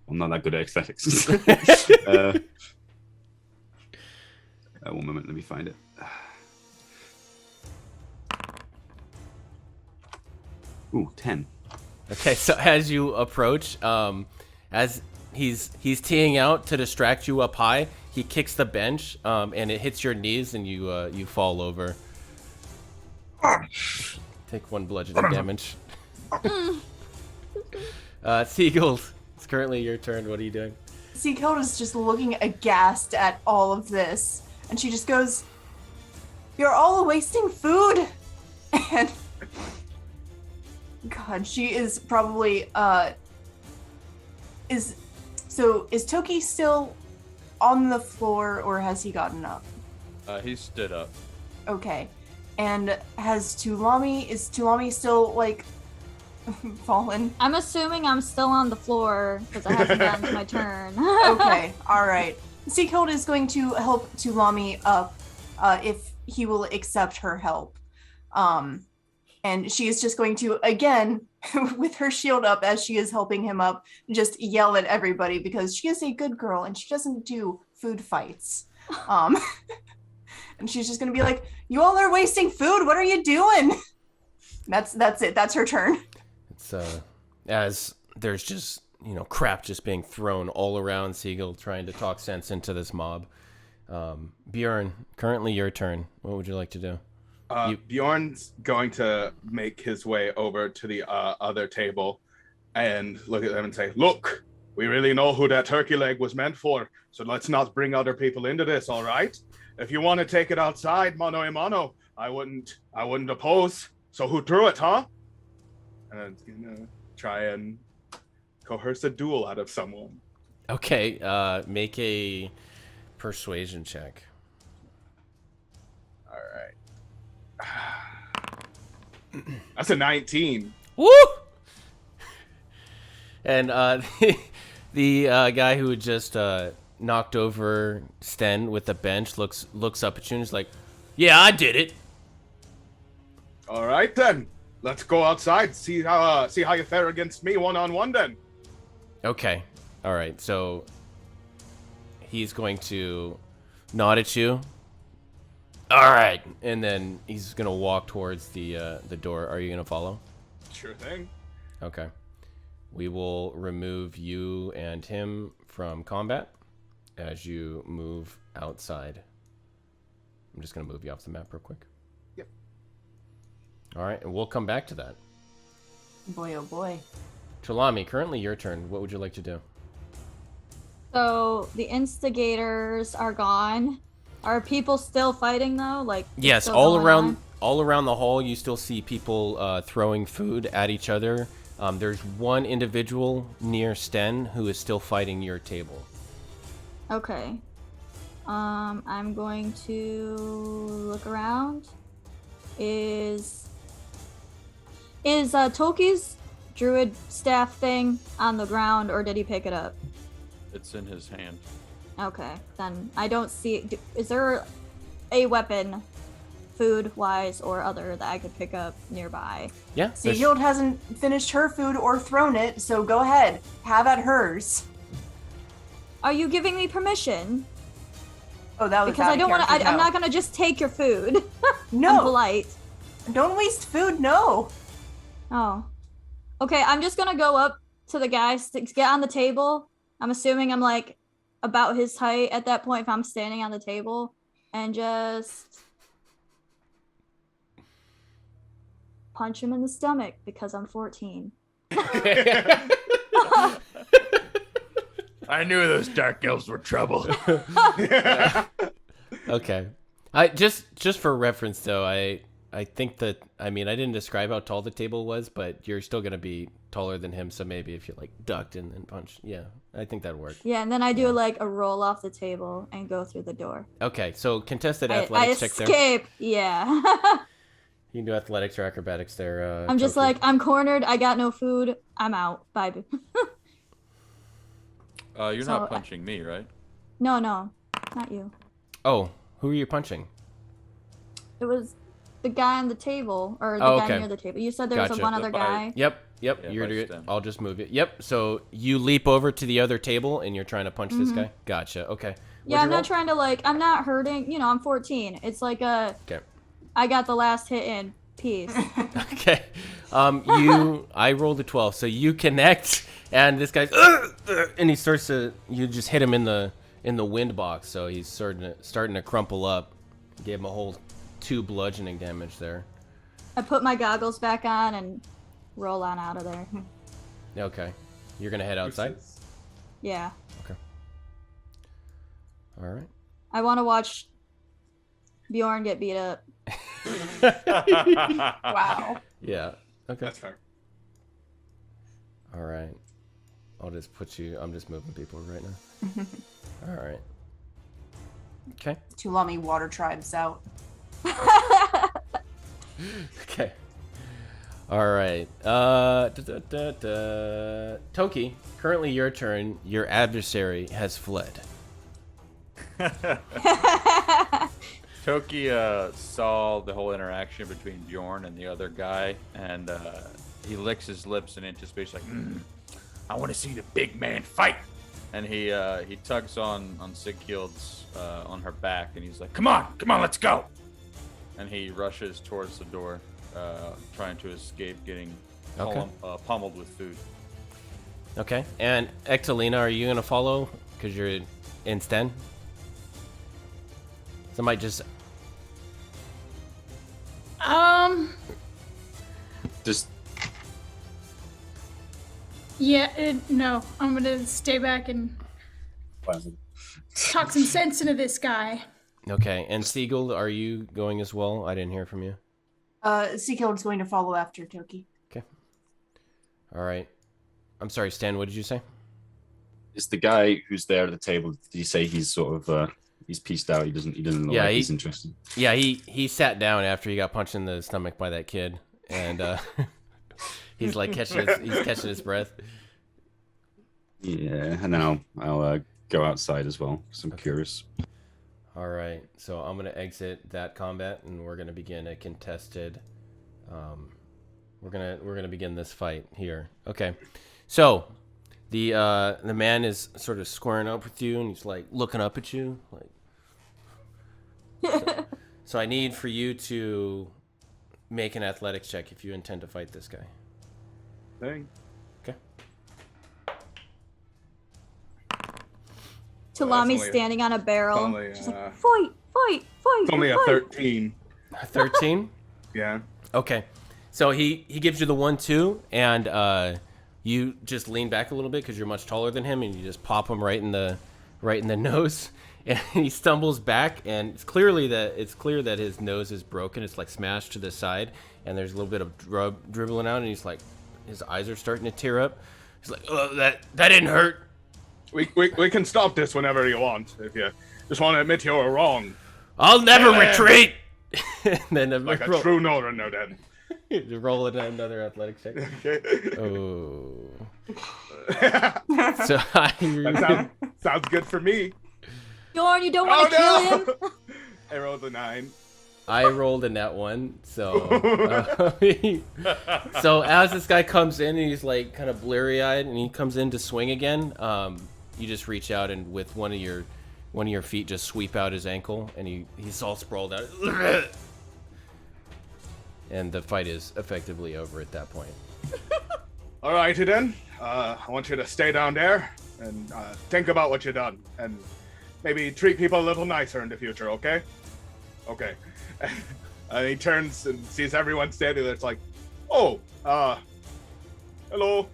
C: I'm not that good at athletics. One moment, let me find it. Ooh, 10.
A: Okay, so as you approach, as he's teeing out to distract you up high, he kicks the bench, and it hits your knees, and you fall over. Take 1 bludgeoning damage. Seagull, it's currently your turn. What are you doing?
B: Seagull is just looking aghast at all of this, and she just goes, "You're all wasting food," and God, she is probably is Toki still on the floor, or has he gotten up?
D: He stood up.
B: Okay. And is Tulami still like fallen?
H: I'm assuming I'm still on the floor because I haven't gotten to my turn.
B: Okay, all right. Seacold is going to help Tulami up if he will accept her help. And she is just going to, again, with her shield up as she is helping him up, just yell at everybody because she is a good girl and she doesn't do food fights. And she's just going to be like, "You all are wasting food. What are you doing?" That's it. That's her turn.
A: It's as there's just, crap just being thrown all around Seagull trying to talk sense into this mob. Bjorn, currently your turn. What would you like to do?
G: Bjorn's going to make his way over to the other table and look at them and say, "Look, we really know who that turkey leg was meant for, so let's not bring other people into this, all right? If you want to take it outside, mano a mano, I wouldn't oppose. So who threw it, huh?" And I'm gonna try and coerce a duel out of someone.
A: Okay, make a persuasion check.
G: All right. That's a 19.
A: Woo! And the guy who just knocked over Sten with the bench looks up at you and is like, "Yeah, I did it."
G: All right then, let's go outside. See how you fare against me one-on-one then.
A: Okay, all right. So he's going to nod at you. All right, and then he's gonna walk towards the door. Are you gonna follow?
G: Sure thing.
A: Okay. We will remove you and him from combat as you move outside. I'm just going to move you off the map real quick.
G: Yep.
A: All right, and we'll come back to that.
B: Boy, oh boy.
A: Chalami, currently your turn. What would you like to do?
H: So the instigators are gone. Are people still fighting though?
A: Yes, all around the hall you still see people throwing food at each other. There's one individual near Sten who is still fighting your table.
H: Okay. I'm going to look around. Is Toki's druid staff thing on the ground, or did he pick it up?
D: It's in his hand.
H: Okay, then I don't see. Is there a weapon, food-wise or other, that I could pick up nearby?
A: Yeah.
B: Seagull hasn't finished her food or thrown it, so go ahead, have at hers.
H: Are you giving me permission?
B: Oh, that was
H: because I don't want to. I'm not gonna just take your food.
B: No.
H: I'm polite.
B: Don't waste food. No.
H: Oh. Okay, I'm just gonna go up to the guy, get on the table. I'm assuming I'm like about his height at that point if I'm standing on the table, and just punch him in the stomach because I'm 14.
E: I knew those dark elves were trouble.
A: Okay. I just for reference though, I think that, I mean, I didn't describe how tall the table was, but you're still going to be taller than him. So maybe if you like ducked and then punched. Yeah, I think that'd work.
H: Yeah, and then I do like a roll off the table and go through the door.
A: Okay, so contested
H: I
A: athletics check there.
H: escape. Yeah.
A: You can do athletics or acrobatics there.
H: I'm just
A: Toki.
H: like, I'm cornered. I got no food. I'm out. Bye.
D: You're not punching me, right?
H: No, not you.
A: Oh, who are you punching?
H: It was the guy on the table, or the guy near the table. You said there was
A: Gotcha.
H: one other guy.
A: Yep.
D: Yeah,
A: I'll just move it. Yep. So you leap over to the other table and you're trying to punch this guy. Gotcha. Okay.
H: Yeah, I'm not trying to I'm not hurting. You know, I'm 14. It's like
A: Okay.
H: I got the last hit in. Peace.
A: Okay. I rolled a 12, so you connect, and this guy's and he starts to. You just hit him in the wind box, so he's starting to crumple up. Gave him a whole 2 bludgeoning damage there.
H: I put my goggles back on and roll on out of there.
A: Okay. You're gonna head outside.
H: Yeah.
A: Okay. All right.
H: I want to watch Bjorn get beat up.
B: Wow.
A: Yeah. Okay.
G: That's fair.
A: All right. I'll just put you. I'm just moving people right now. All right. Okay.
B: Tulami water tribes out.
A: Okay. All right. Toki, currently your turn. Your adversary has fled.
D: Toki saw the whole interaction between Bjorn and the other guy, and he licks his lips in anticipation, like,
E: I want to see the big man fight.
D: and he tugs on Sigkild's on her back, and he's like,
E: Come on, let's go.
D: and he rushes towards the door, trying to escape getting
A: Okay.
D: pummeled with food.
A: Okay. And Ectelina, are you gonna follow? Because you're in Sten. Somebody just.
C: Just
F: Yeah, no. I'm gonna stay back and talk some sense into this guy.
A: Okay. And Siegel, are you going as well? I didn't hear from you.
B: Seakild's going to follow after Toki.
A: Okay. All right. I'm sorry, Stan. What did you say?
C: is the guy who's there at the table. Did he say he's sort of he's pieced out? He doesn't look like he's interested.
A: Yeah, he sat down after he got punched in the stomach by that kid, and he's like catching his breath.
C: Yeah, and then I'll go outside as well because I'm curious.
A: All right, so I'm gonna exit that combat, and we're gonna begin a contested. We're gonna begin this fight here. Okay, so the man is sort of squaring up with you, and he's like looking up at you, like. So I need for you to make an athletics check if you intend to fight this guy.
G: Thing.
A: Okay.
H: Tulami
G: only-
H: standing on a barrel.
G: only,
H: She's like, fight.
G: It's only a
H: fight."
G: 13.
A: 13.
G: Yeah.
A: Okay, so he gives you the 1-2, and you just lean back a little bit because you're much taller than him, and you just pop him right in the nose, and he stumbles back, and it's clear that his nose is broken. It's like smashed to the side, and there's a little bit of dribbling out, and he's like, his eyes are starting to tear up. He's like, "Oh, that didn't hurt."
G: We can stop this whenever you want. If you just want to admit you were wrong.
A: I'll never
G: Hey,
A: retreat. And then
G: Like a true Norrønir then.
A: roll it another athletic check.
G: Okay.
A: Oh.
G: That
A: So
G: sounds good for me.
H: Bjorn, you don't want to kill him?
G: I rolled a 9.
A: I rolled a net 1, so so as this guy comes in and he's like kind of bleary-eyed and he comes in to swing again, you just reach out and with one of your feet just sweep out his ankle, and he's all sprawled out, and the fight is effectively over at that point.
G: Alrighty then. I want you to stay down there and think about what you've done and maybe treat people a little nicer in the future, okay? Okay. And he turns and sees everyone standing there. It's like, oh, hello.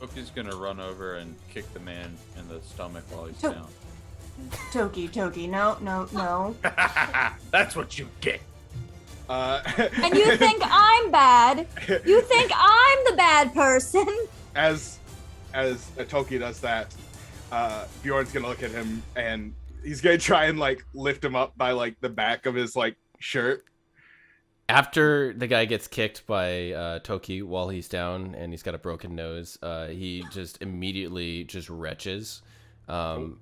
D: Cookie's gonna run over and kick the man in the stomach while he's
B: So-
D: down.
B: Toki, no.
E: That's what you get.
H: And you think I'm bad? You think I'm the bad person?
G: As Toki does that, Bjorn's gonna look at him and he's gonna try and like lift him up by like the back of his like shirt.
A: After the guy gets kicked by Toki while he's down and he's got a broken nose, he just immediately just retches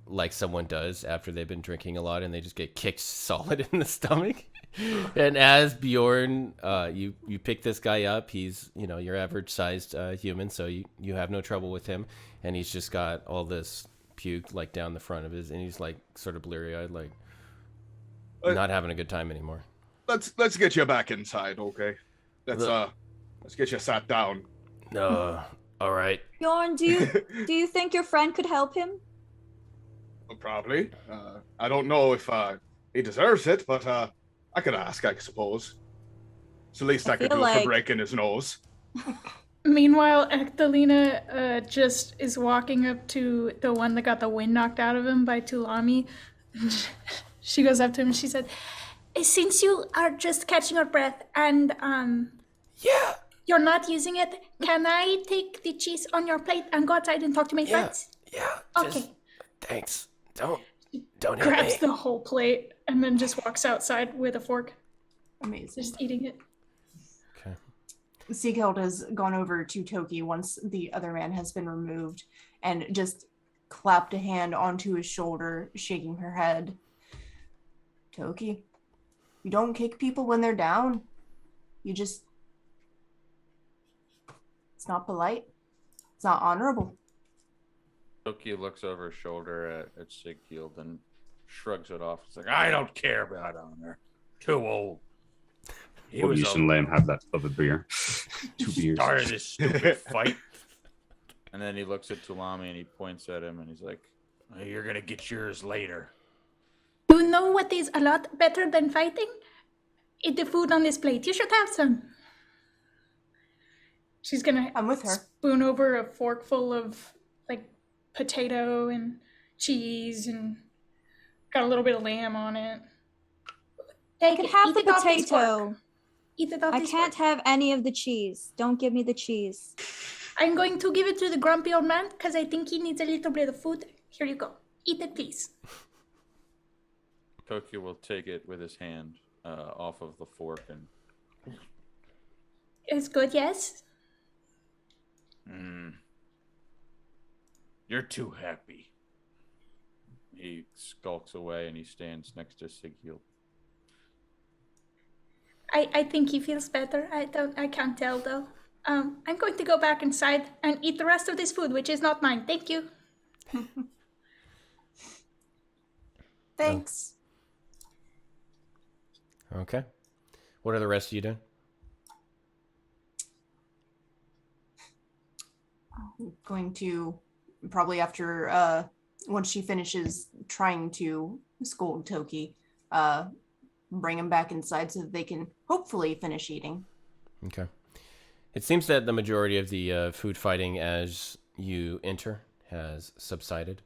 A: like someone does after they've been drinking a lot and they just get kicked solid in the stomach. And as Bjorn, you pick this guy up. He's, your average sized human, so you have no trouble with him. And he's just got all this puke like down the front of his, and he's like sort of bleary eyed, like not having a good time anymore.
G: Let's get you back inside, okay? Let's get you sat down.
A: No, all right.
H: Bjorn, do you think your friend could help him?
G: Well, probably. I don't know if he deserves it, but I could ask, I suppose. It's the least I could do for breaking his nose.
F: Meanwhile, Ectelina just is walking up to the one that got the wind knocked out of him by Tulami. She goes up to him and she said, since you are just catching your breath and
A: yeah,
F: you're not using it, can I take the cheese on your plate and go outside and talk to my friends?
A: Yeah.
F: Okay.
A: Thanks. Don't hit me.
F: Grabs the whole plate and then just walks outside with a fork.
B: Amazing.
F: Just eating it.
A: Okay.
B: Seagild has gone over to Toki once the other man has been removed and just clapped a hand onto his shoulder, shaking her head. Toki, you don't kick people when they're down. It's not polite. It's not honorable.
D: Toki looks over his shoulder at Sighild and shrugs it off. It's like,
E: I don't care about honor. Too old.
C: Well, you shouldn't let him have that other beer. 2 beers.
E: Started this stupid fight.
D: And then he looks at Tulami and he points at him and he's like,
E: You're gonna get yours later.
F: You know what is a lot better than fighting? Eat the food on this plate. You should have some. She's gonna
B: I'm with her.
F: Spoon over a fork full of like potato and cheese and got a little bit of lamb on it.
H: I can have the potato.
F: Eat it off
H: I
F: this
H: can't
F: fork.
H: have any of the cheese. Don't give me the cheese.
F: I'm going to give it to the grumpy old man because I think he needs a little bit of food. Here you go. Eat it, please.
D: Toki will take it with his hand off of the fork and...
F: It's good, yes?
E: You're too happy.
D: He skulks away and he stands next to Sighild.
F: I think he feels better. I can't tell though. I'm going to go back inside and eat the rest of this food, which is not mine. Thank you.
B: Thanks.
A: Okay. What are the rest of you doing?
B: I'm going to probably after once she finishes trying to scold Toki, bring him back inside so that they can hopefully finish eating.
A: Okay. It seems that the majority of the food fighting as you enter has subsided.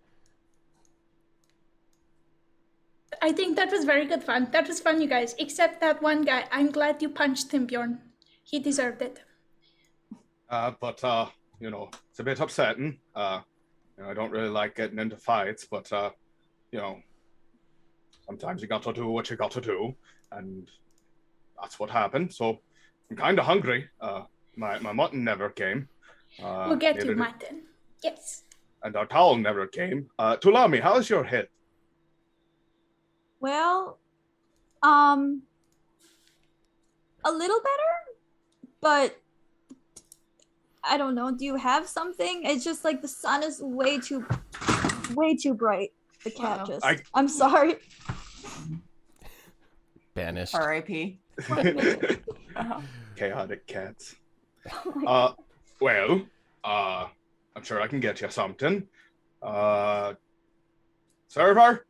F: I think that was very good fun. That was fun, you guys. Except that one guy. I'm glad you punched him, Bjorn. He deserved it.
G: But it's a bit upsetting. I don't really like getting into fights, but sometimes you got to do what you got to do, and that's what happened. So I'm kind of hungry. My mutton never came.
F: We'll get you mutton. Yes.
G: And our towel never came. Tulami, how's your head?
H: Well, a little better, but I don't know. Do you have something? It's just like the sun is way too bright. The cat just. I'm sorry.
A: Banished.
B: R.I.P.
G: Chaotic cats. I'm sure I can get you something. Server?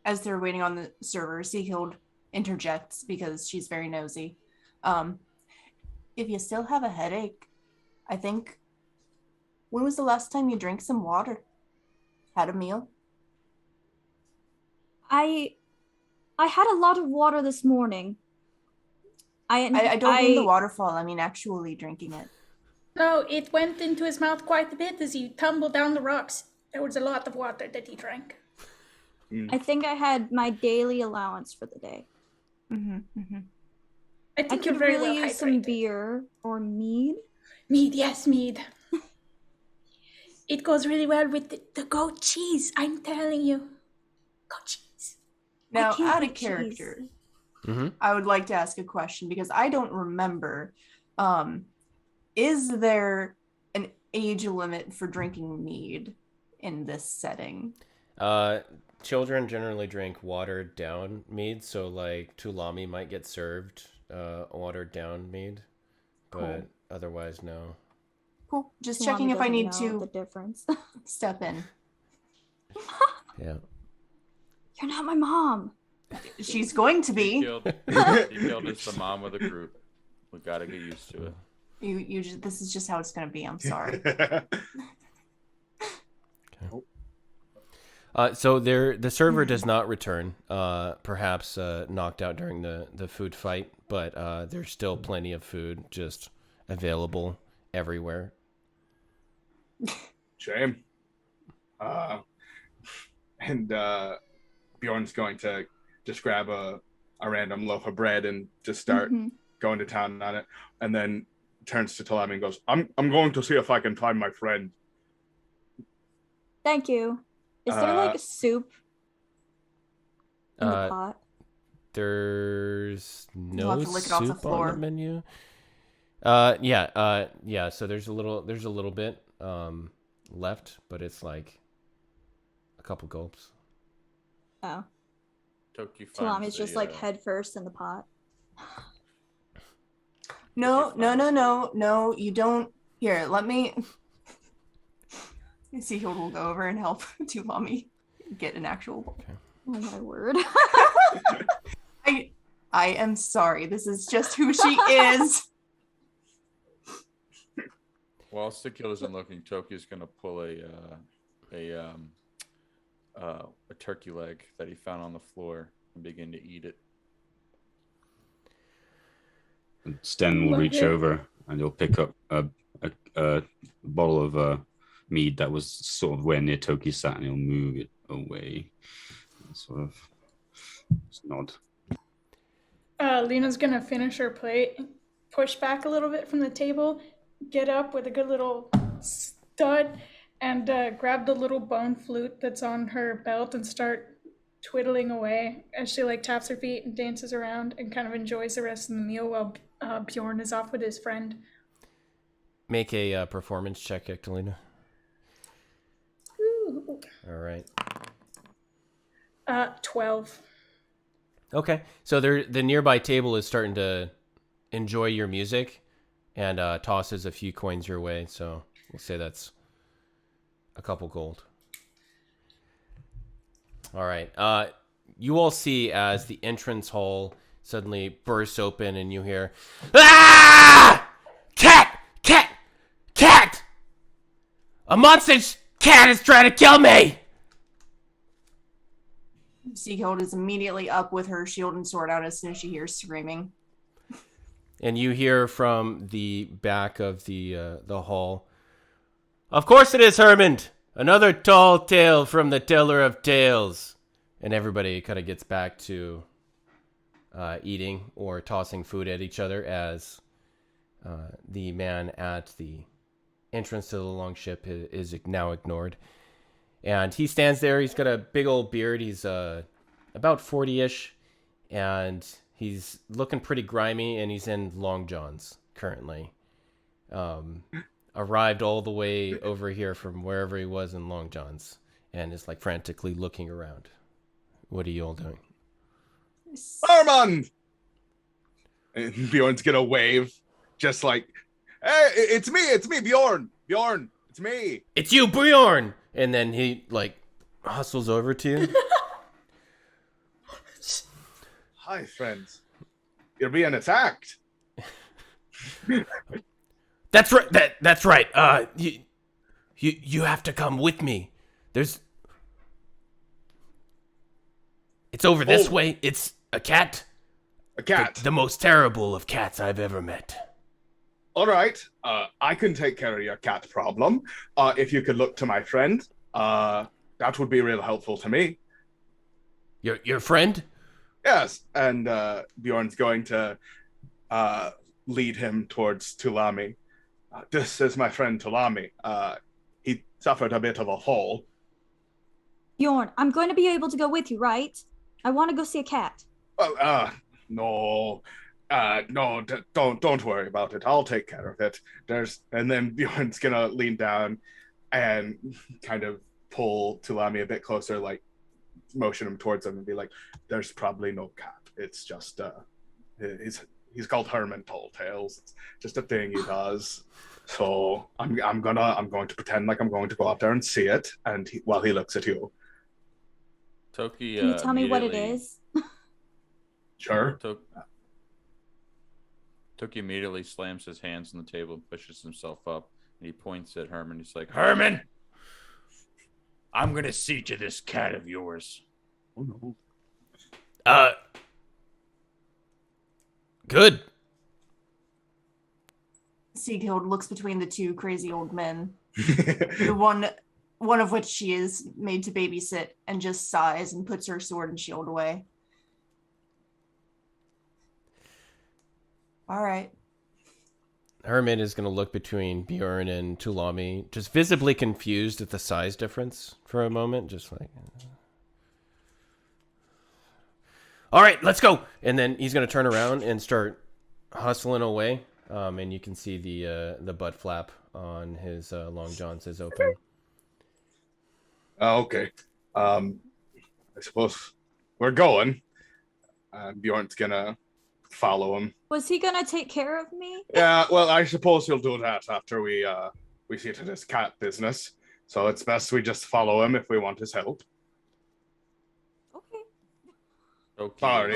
B: As they're waiting on the server, Seahild interjects because she's very nosy. If you still have a headache, I think when was the last time you drank some water? Had a meal?
H: I had a lot of water this morning.
B: I don't mean the waterfall. I mean actually drinking it.
F: No, it went into his mouth quite a bit as he tumbled down the rocks. There was a lot of water that he drank.
H: I think I had my daily allowance for the day.
F: I
H: I
F: think you're
H: could
F: very
H: really
F: well
H: use some
F: hydrated.
H: beer or mead.
F: Mead, yes, mead. It goes really well with the goat cheese, I'm telling you. Goat cheese.
B: Now,
H: can't
B: out
H: eat
B: of
H: cheese.
B: character,
A: Mm-hmm.
B: I would like to ask a question because I don't remember. Is there an age limit for drinking mead in this setting?
A: Children generally drink watered down mead, so like Tulami might get served watered down mead, but
B: Cool.
A: otherwise no.
B: Cool. Just
H: Mommy
B: checking if I
H: doesn't
B: need
H: know the
B: to
H: difference.
B: step in.
A: Yeah.
H: You're not my mom.
B: She's going to be.
D: Killed is the mom of the group. We gotta get used to it.
B: You just, this is just how it's going to be. I'm sorry.
A: So the server does not return, perhaps knocked out during the food fight, but there's still plenty of food just available everywhere.
G: Shame. And Bjorn's going to just grab a random loaf of bread and just start going to town on it, and then turns to Talami and goes, I'm going to see if I can find my friend.
H: Thank you. Is there like a soup in the pot?
A: There's
B: You'll
A: no
B: have to lick it off the
A: soup on
B: floor.
A: the menu. Yeah. So there's a little bit left, but it's like a couple gulps.
H: Oh.
D: Toki
H: Talami's just like head first in the pot.
B: No, you don't. Here, let me. Seahild will go over and help Tulami get an actual.
A: Okay.
H: Oh my word.
B: I am sorry. This is just who she is.
D: While Sikil isn't looking, Toki's gonna pull a turkey leg that he found on the floor and begin to eat it.
C: And Sten will reach over and he'll pick up a bottle of mead that was sort of where near Toki sat, and he'll move it away. Sort of just nod.
F: Lena's gonna finish her plate, push back a little bit from the table, get up with a good little stud, and grab the little bone flute that's on her belt and start twiddling away as she like taps her feet and dances around and kind of enjoys the rest of the meal while Bjorn is off with his friend.
A: Make a performance check, Ectelina.
F: Ooh.
A: All right.
F: 12.
A: Okay, so the nearby table is starting to enjoy your music and tosses a few coins your way, so we'll say that's a couple gold. All right, you all see as the entrance hall suddenly bursts open and you hear, "Ah! Cat! Cat! Cat! A monster's cat is trying to kill me!"
B: Seahild is immediately up with her shield and sword out as soon as she hears screaming.
A: And you hear from the back of the hall, "Of course it is, Hermond! Another tall tale from the teller of tales." And everybody kind of gets back to eating or tossing food at each other as the man at the entrance to the longship is now ignored. And he stands there. He's got a big old beard. He's about 40-ish. And he's looking pretty grimy. And he's in long johns currently. Arrived all the way over here from wherever he was in long johns. And is like frantically looking around. What are you all doing?
G: Armand! And Bjorn's gonna wave, just like, hey, it's me, Bjorn, it's me.
A: "It's you, Bjorn!" And then he like hustles over to you.
G: Hi, friends. You're being attacked.
A: That's right. That's right. You have to come with me. It's over this way. It's a cat.
G: A cat.
A: The most terrible of cats I've ever met.
G: All right. I can take care of your cat problem. If you could look to my friend, that would be real helpful to me.
A: Your friend?
G: Yes. And Bjorn's going to lead him towards Tulami. This is my friend Tulami. He suffered a bit of a fall.
H: Bjorn, I'm going to be able to go with you, right? I want to go see a cat.
G: Well, no. Don't worry about it. I'll take care of it. And then Bjorn's gonna lean down and kind of pull Tulami a bit closer, like motion him towards him and be like, "There's probably no cat. It's just he's called Herman Talltails. It's just a thing he does. So I'm going to pretend like I'm going to go out there and see it, and while he looks at you."
D: Toki,
H: Can you tell me what it is?
G: Sure.
D: Toki immediately slams his hands on the table and pushes himself up. And he points at Herman. He's like, Herman,
E: I'm gonna see to this cat of yours.
G: Oh no.
A: Good.
B: Seagull looks between the two crazy old men. The one of which she is made to babysit, and just sighs and puts her sword and shield away. All right.
A: Herman is going to look between Bjorn and Tulami, just visibly confused at the size difference for a moment, just like... All right, let's go. And then he's going to turn around and start hustling away. And you can see the butt flap on his long johns is open.
G: Okay. I suppose we're going. Bjorn's gonna follow him.
H: Was he gonna take care of me?
G: Yeah, well, I suppose he'll do that after we see to this cat business. So it's best we just follow him if we want his help.
H: Okay.
D: Toki,
G: Sorry.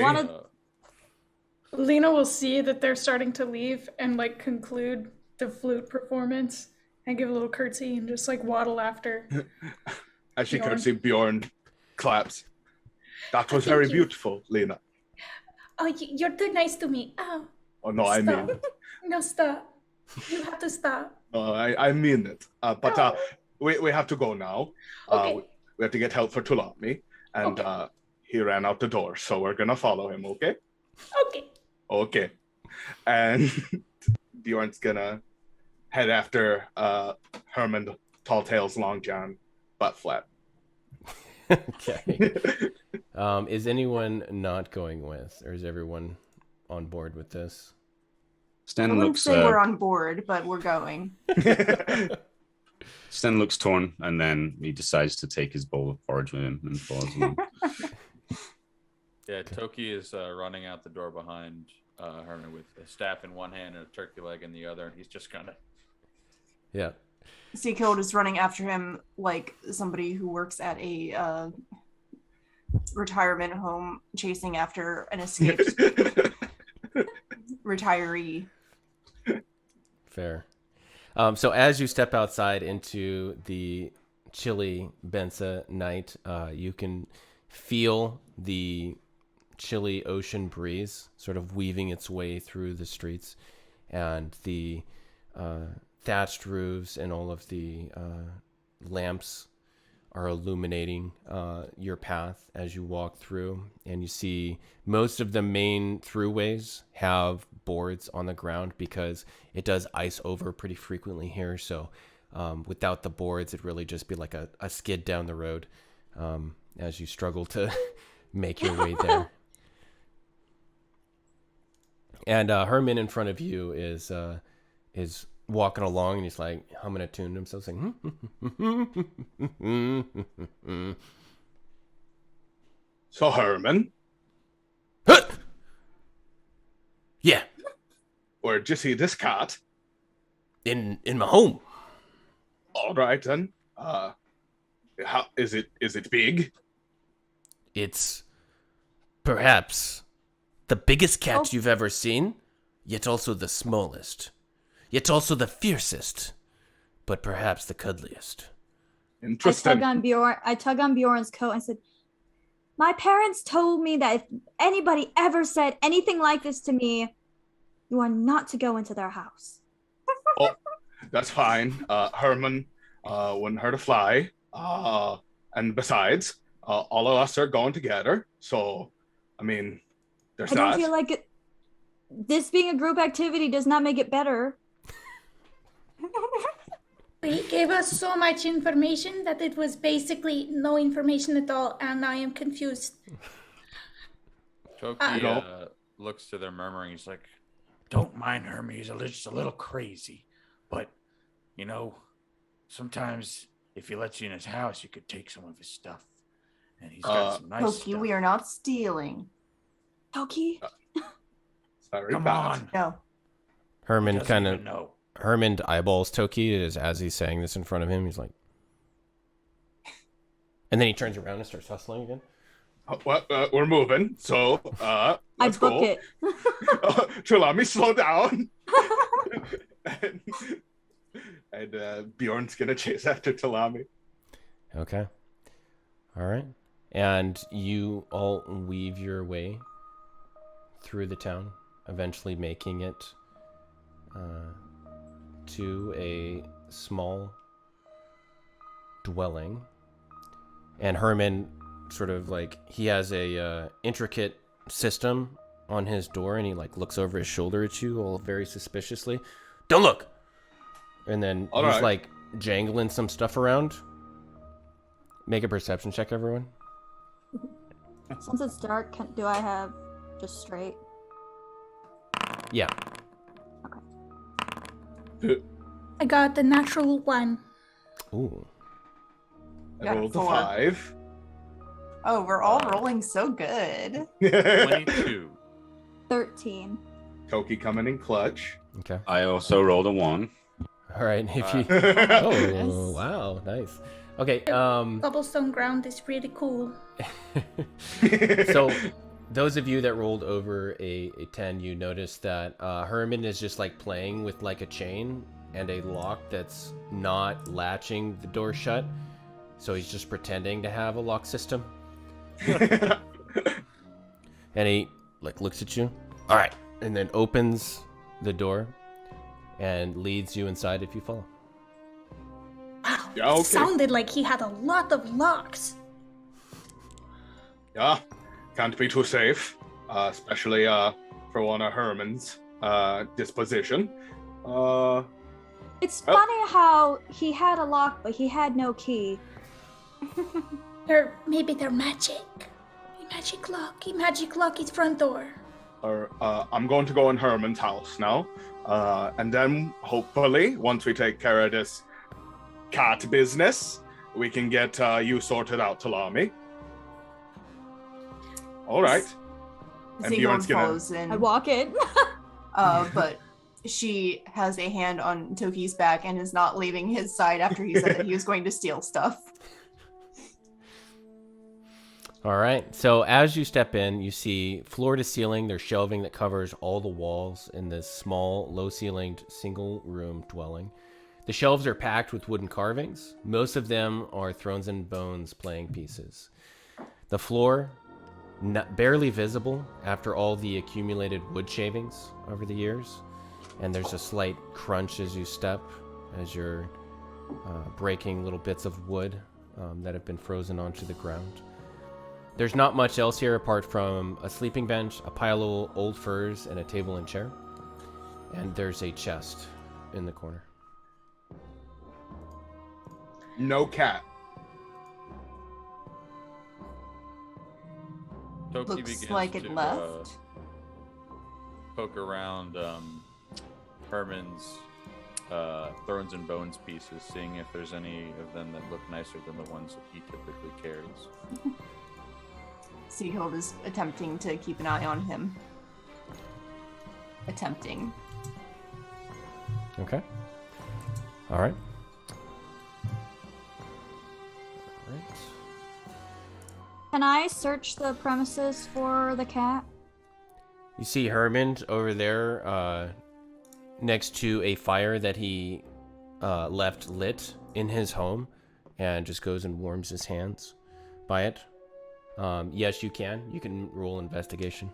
F: Lena will see that they're starting to leave and like conclude the flute performance and give a little curtsy and just like waddle after.
G: As she
F: Bjorn.
G: could see Bjorn claps. That was
F: Thank
G: very
F: you.
G: beautiful, Lena.
F: Oh, you're too nice to me. Oh,
G: Oh no, I
F: stop.
G: mean,
F: No, stop. You have to stop.
G: I mean it. But
F: Oh.
G: we have to go now.
F: Okay.
G: We have to get help for Tulami, and
F: Okay.
G: he ran out the door, so we're gonna follow him. Okay.
F: Okay.
G: Okay. And Bjorn's gonna head after Herman Talltails Long John butt flap.
A: Okay. Is anyone not going with, or is everyone on board with this?
C: Sten
B: I wouldn't
C: looks
B: say we're on board, but we're going.
C: Sten looks torn, and then he decides to take his bowl of porridge with him and follows along.
D: Yeah, Toki is running out the door behind Herman with a staff in one hand and a turkey leg in the other, and he's just kind of...
A: Yeah.
B: Seagull is running after him like somebody who works at a retirement home chasing after an escaped retiree.
A: Fair. So as you step outside into the chilly Bensa night, you can feel the chilly ocean breeze sort of weaving its way through the streets, and the thatched roofs and all of the lamps are illuminating your path as you walk through, and you see most of the main throughways have boards on the ground because it does ice over pretty frequently here. So without the boards, it'd really just be like a skid down the road as you struggle to make your way there. And Herman in front of you is walking along, and he's like humming a tune to himself, saying,
G: So Herman,
A: yeah,
G: where'd you see this cat?
A: in my home.
G: All right then. How is it? Is it big?
A: It's perhaps the biggest cat you've ever seen, yet also the smallest, yet also the fiercest. but perhaps the cuddliest.
G: Interesting.
H: I tug on Bjorn's coat and said, "My parents told me that if anybody ever said anything like this to me, you are not to go into their house."
G: Oh, that's fine. Herman wouldn't hurt a fly. And besides, all of us are going together. So, I mean, there's
H: I don't
G: that.
H: feel like this being a group activity does not make it better.
F: He gave us so much information that it was basically no information at all, and I am confused.
D: Toki looks to their murmuring. He's like,
E: Don't mind Hermie. He's just a little crazy. But, you know, sometimes if he lets you in his house, you could take some of his stuff. And he's got some nice
B: Toki,
E: stuff.
B: we are not stealing.
H: Toki?
G: Sorry,
E: Come
G: bad.
E: on.
B: No.
A: Herman
E: He doesn't
A: kind
E: even
A: of
E: know.
A: Herman eyeballs Toki as he's saying this in front of him. He's like, and then he turns around and starts hustling again.
G: Well, we're moving, so
H: I
G: let's
H: book
G: go.
H: it.
G: Trelawney, slow down. and Bjorn's gonna chase after Trelawney.
A: Okay. All right. And you all weave your way through the town, eventually making it to a small dwelling. And Herman sort of like, he has a intricate system on his door, and he like looks over his shoulder at you all very suspiciously. Don't look! And then
G: All
A: he's
G: right.
A: like jangling some stuff around. Make a perception check, everyone.
H: Since it's dark, do I have just straight?
A: Yeah.
F: I got the natural 1.
A: Ooh.
G: I
B: Got
G: rolled a
B: 4.
G: 5.
B: Oh, we're all rolling so good.
D: 22.
H: 13.
G: Toki coming in clutch.
A: Okay.
C: I also rolled a 1.
A: All right. If you.
B: Yes.
A: Oh, wow. Nice. Okay.
F: Cobblestone ground is really cool.
A: So, those of you that rolled over a 10, you notice that Herman is just like playing with like a chain and a lock that's not latching the door shut. So he's just pretending to have a lock system. And he like looks at you. All right. And then opens the door and leads you inside if you follow.
F: Wow.
G: Yeah, okay.
F: It sounded like he had a lot of locks.
G: Yeah, can't be too safe, especially for one of Herman's disposition.
H: It's funny how he had a lock, but he had no key.
F: Maybe they're magic. He magic lock his front door.
G: I'm going to go in Herman's house now, and then hopefully, once we take care of this cat business, we can get you sorted out, Talami. All right. And
B: Zingo
G: Bjorn's gonna-
B: follows in.
H: I walk in.
B: But she has a hand on Toki's back and is not leaving his side after he said that he was going to steal stuff.
A: All right. So as you step in, you see floor to ceiling, there's shelving that covers all the walls in this small, low-ceilinged, single-room dwelling. The shelves are packed with wooden carvings. Most of them are Thrones and Bones playing pieces. The floor, barely visible after all the accumulated wood shavings over the years. And there's a slight crunch as you step, as you're breaking little bits of wood that have been frozen onto the ground. There's not much else here apart from a sleeping bench, a pile of old furs, and a table and chair. And there's a chest in the corner.
G: No cat.
D: Toki
B: Looks
D: begins
B: like it
D: to,
B: left.
D: Poke around Herman's Thrones and Bones pieces, seeing if there's any of them that look nicer than the ones that he typically carries.
B: Seahild is attempting to keep an eye on him. Attempting.
A: Okay. All right. All right.
H: Can I search the premises for the cat?
A: You see Herman over there next to a fire that he left lit in his home and just goes and warms his hands by it. Yes, you can. You can roll investigation.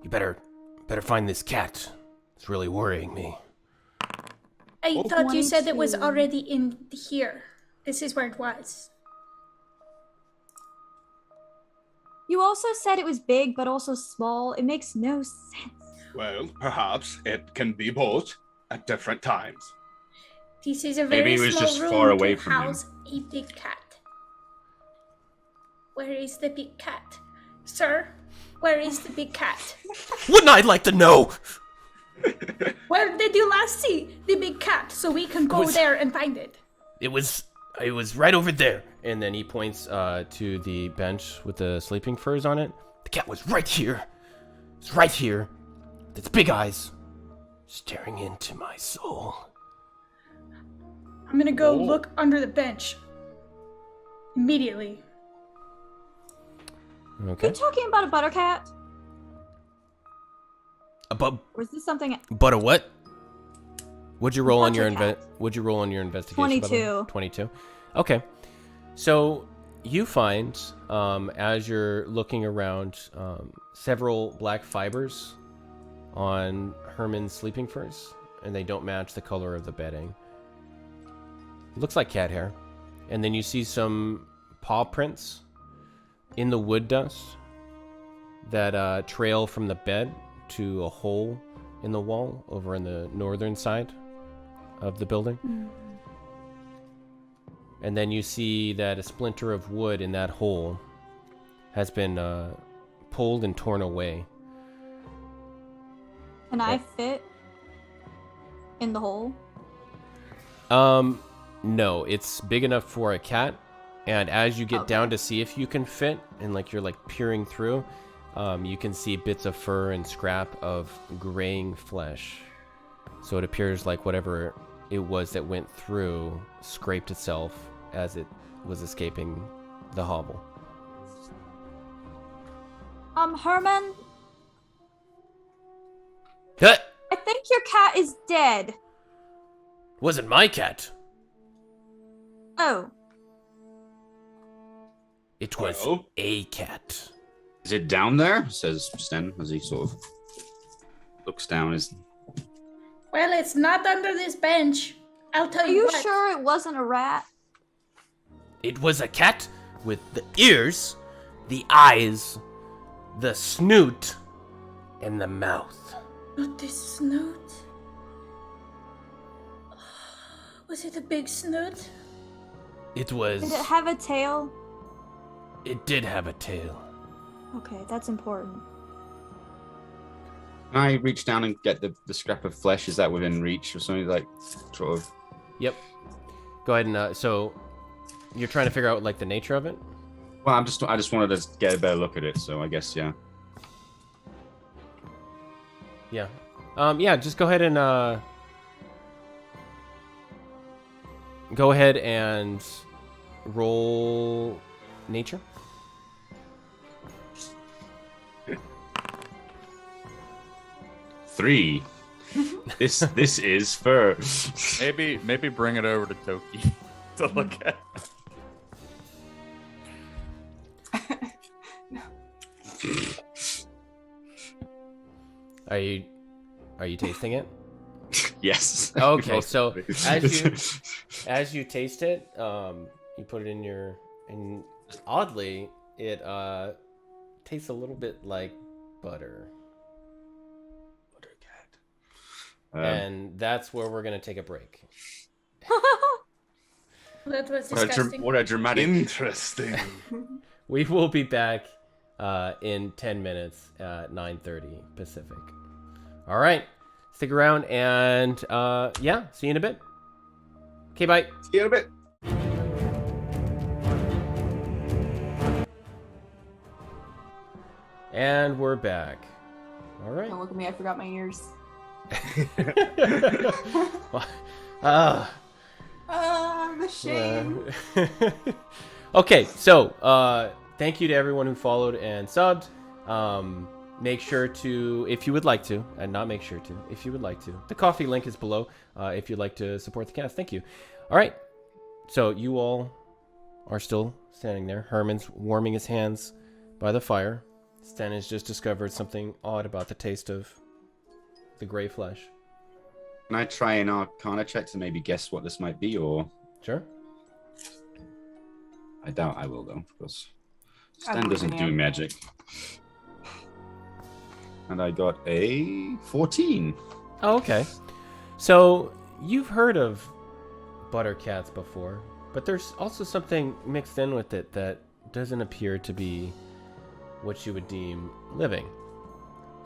A: You better find this cat. It's really worrying me.
F: I thought you said it was
H: 22.
F: already in here. This is where it was.
H: You also said it was big, but also small. It makes no sense.
G: Well, perhaps it can be both at different times.
F: This is a
C: Maybe
F: very
C: it was
F: small
C: just
F: room
C: far
F: to
C: away from you.
F: house a big cat. Where is the big cat? Sir, where is the big cat?
A: Wouldn't I like to know?
F: Where did you last see the big cat so we can go
A: was-
F: there and find it?
A: It was right over there. And then he points to the bench with the sleeping furs on it. The cat was right here. It's right here. With its big eyes staring into my soul.
F: I'm gonna go look under the bench. Immediately.
H: Are
A: Okay.
H: you talking about a butter cat?
A: But
H: Or is this something?
A: a what? What'd you roll on your
H: Butter cat.
A: What'd you roll on your investigation? by the way?
H: 22.
A: 22. Okay. So you find, as you're looking around, several black fibers on Herman's sleeping furs, and they don't match the color of the bedding. It looks like cat hair. And then you see some paw prints in the wood dust that trail from the bed to a hole in the wall over on the northern side of the building. And then you see that a splinter of wood in that hole has been pulled and torn away.
H: Can I fit in the hole?
A: No, it's big enough for a cat. And as you get down to see if you can fit, and like you're like peering through, you can see bits of fur and scrap of graying flesh. So it appears like whatever it was that went through scraped itself as it was escaping the hovel.
H: Herman,
A: Huh!
H: I think your cat is dead.
A: Wasn't my cat.
H: Oh,
A: It was
G: Well?
A: a cat.
C: Is it down there? Says Sten as he sort of looks down.
F: Well, it's not under this bench. I'll tell
H: are
F: you
H: you
F: what.
H: sure it wasn't a rat?
A: It was a cat with the ears, the eyes, the snoot, and the mouth.
F: Not this snoot. Was it a big snoot?
A: It was.
H: Did it have a tail?
A: It did have a tail.
H: Okay, that's important.
C: Can I reach down and get the scrap of flesh? Is that within reach or something like sort of?
A: Yep. Go ahead and so you're trying to figure out like the nature of it.
C: Well, I just wanted to get a better look at it. So I guess yeah.
A: Yeah. Yeah. Just go ahead and roll nature.
C: Three. This is fur.
D: Maybe bring it over to Toki to look at.
A: Are you tasting it?
C: Yes.
A: Okay, so as you taste it, you put it in your, and oddly, it tastes a little bit like butter. And that's where we're gonna take a break.
F: That was disgusting.
C: What a dramatic.
G: Interesting.
A: We will be back in 10 minutes at 9:30 Pacific. All right, stick around, and yeah, see you in a bit. Okay, bye.
G: See you in a bit.
A: And we're back. All right.
B: Don't look at me, I forgot my ears. The shame.
A: Okay, so thank you to everyone who followed and subbed. make sure to, if you would like to, and not make sure to, if you would like to. The coffee link is below if you'd like to support the cast. Thank you. All right. So you all are still standing there. Herman's warming his hands by the fire. Sten has just discovered something odd about the taste of the gray flesh.
C: Can I try an Arcana check to maybe guess what this might be, or?
A: Sure.
C: I doubt I will, though, because
B: I
C: Sten doesn't do
B: am.
C: magic. And I got a 14.
A: Oh, okay. So you've heard of butter cats before, but there's also something mixed in with it that doesn't appear to be what you would deem living.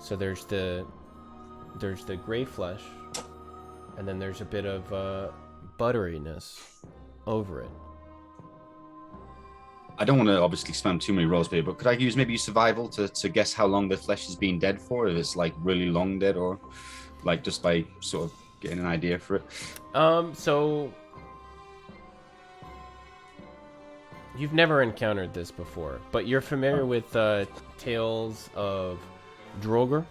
A: So there's the gray flesh, and then there's a bit of butteriness over it.
C: I don't want to obviously spam too many rolls here, but could I use maybe survival to guess how long the flesh has been dead for? If it's like really long dead, or like just by sort of getting an idea for it?
A: So you've never encountered this before, but you're familiar with tales of Aptrgangr,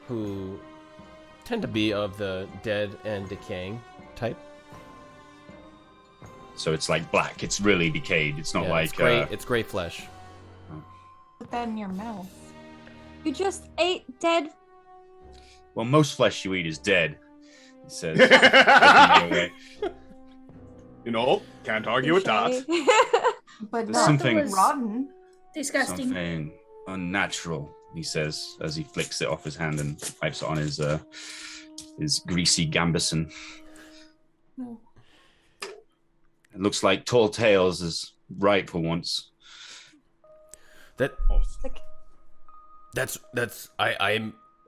A: who tend to be of the dead and decaying type.
C: So it's like black. It's really decayed. It's not
A: Yeah,
C: like
A: it's gray. It's gray flesh.
B: Put that in your mouth.
H: You just ate dead.
C: well, most flesh you eat is dead. He says.
G: You know, can't argue with that.
B: But
C: There's
B: not
C: something-
B: rotten.
F: Disgusting.
C: Something unnatural, he says as he flicks it off his hand and wipes it on his greasy gambison.
B: No.
C: It looks like Tall Tales is right for once.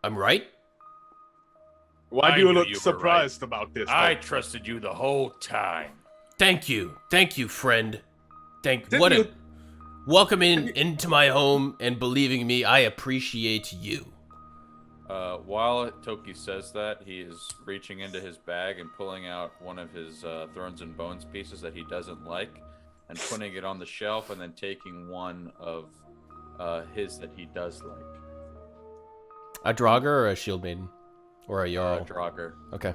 A: I'm right.
G: Why
E: I
G: do you
E: knew
G: look
E: you were
G: surprised about this?
E: I
G: Doctor?
E: trusted you the whole time.
A: Thank you, friend.
G: Didn't you-
A: Welcoming into my home and believing me. I appreciate you.
D: While Toki says that, he is reaching into his bag and pulling out one of his Thorns and Bones pieces that he doesn't like and putting it on the shelf, and then taking one of his that he does like.
A: A Draugr or a Shield Maiden? Or a Jarl?
D: Draugr.
A: Okay.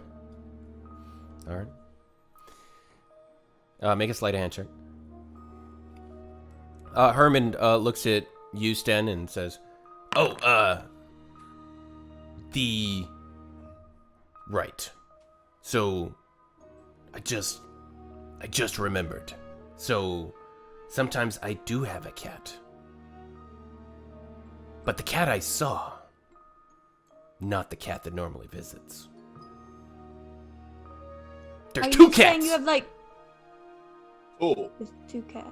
A: Alright. Make a sleight of hand check. Herman looks at you, Sten, and says, Right. So, I just remembered. So, sometimes I do have a cat. But the cat I saw, not the cat that normally visits. There's
H: Are
A: two
H: you
A: cats!
H: saying you have like
G: Oh,
H: there's two cats?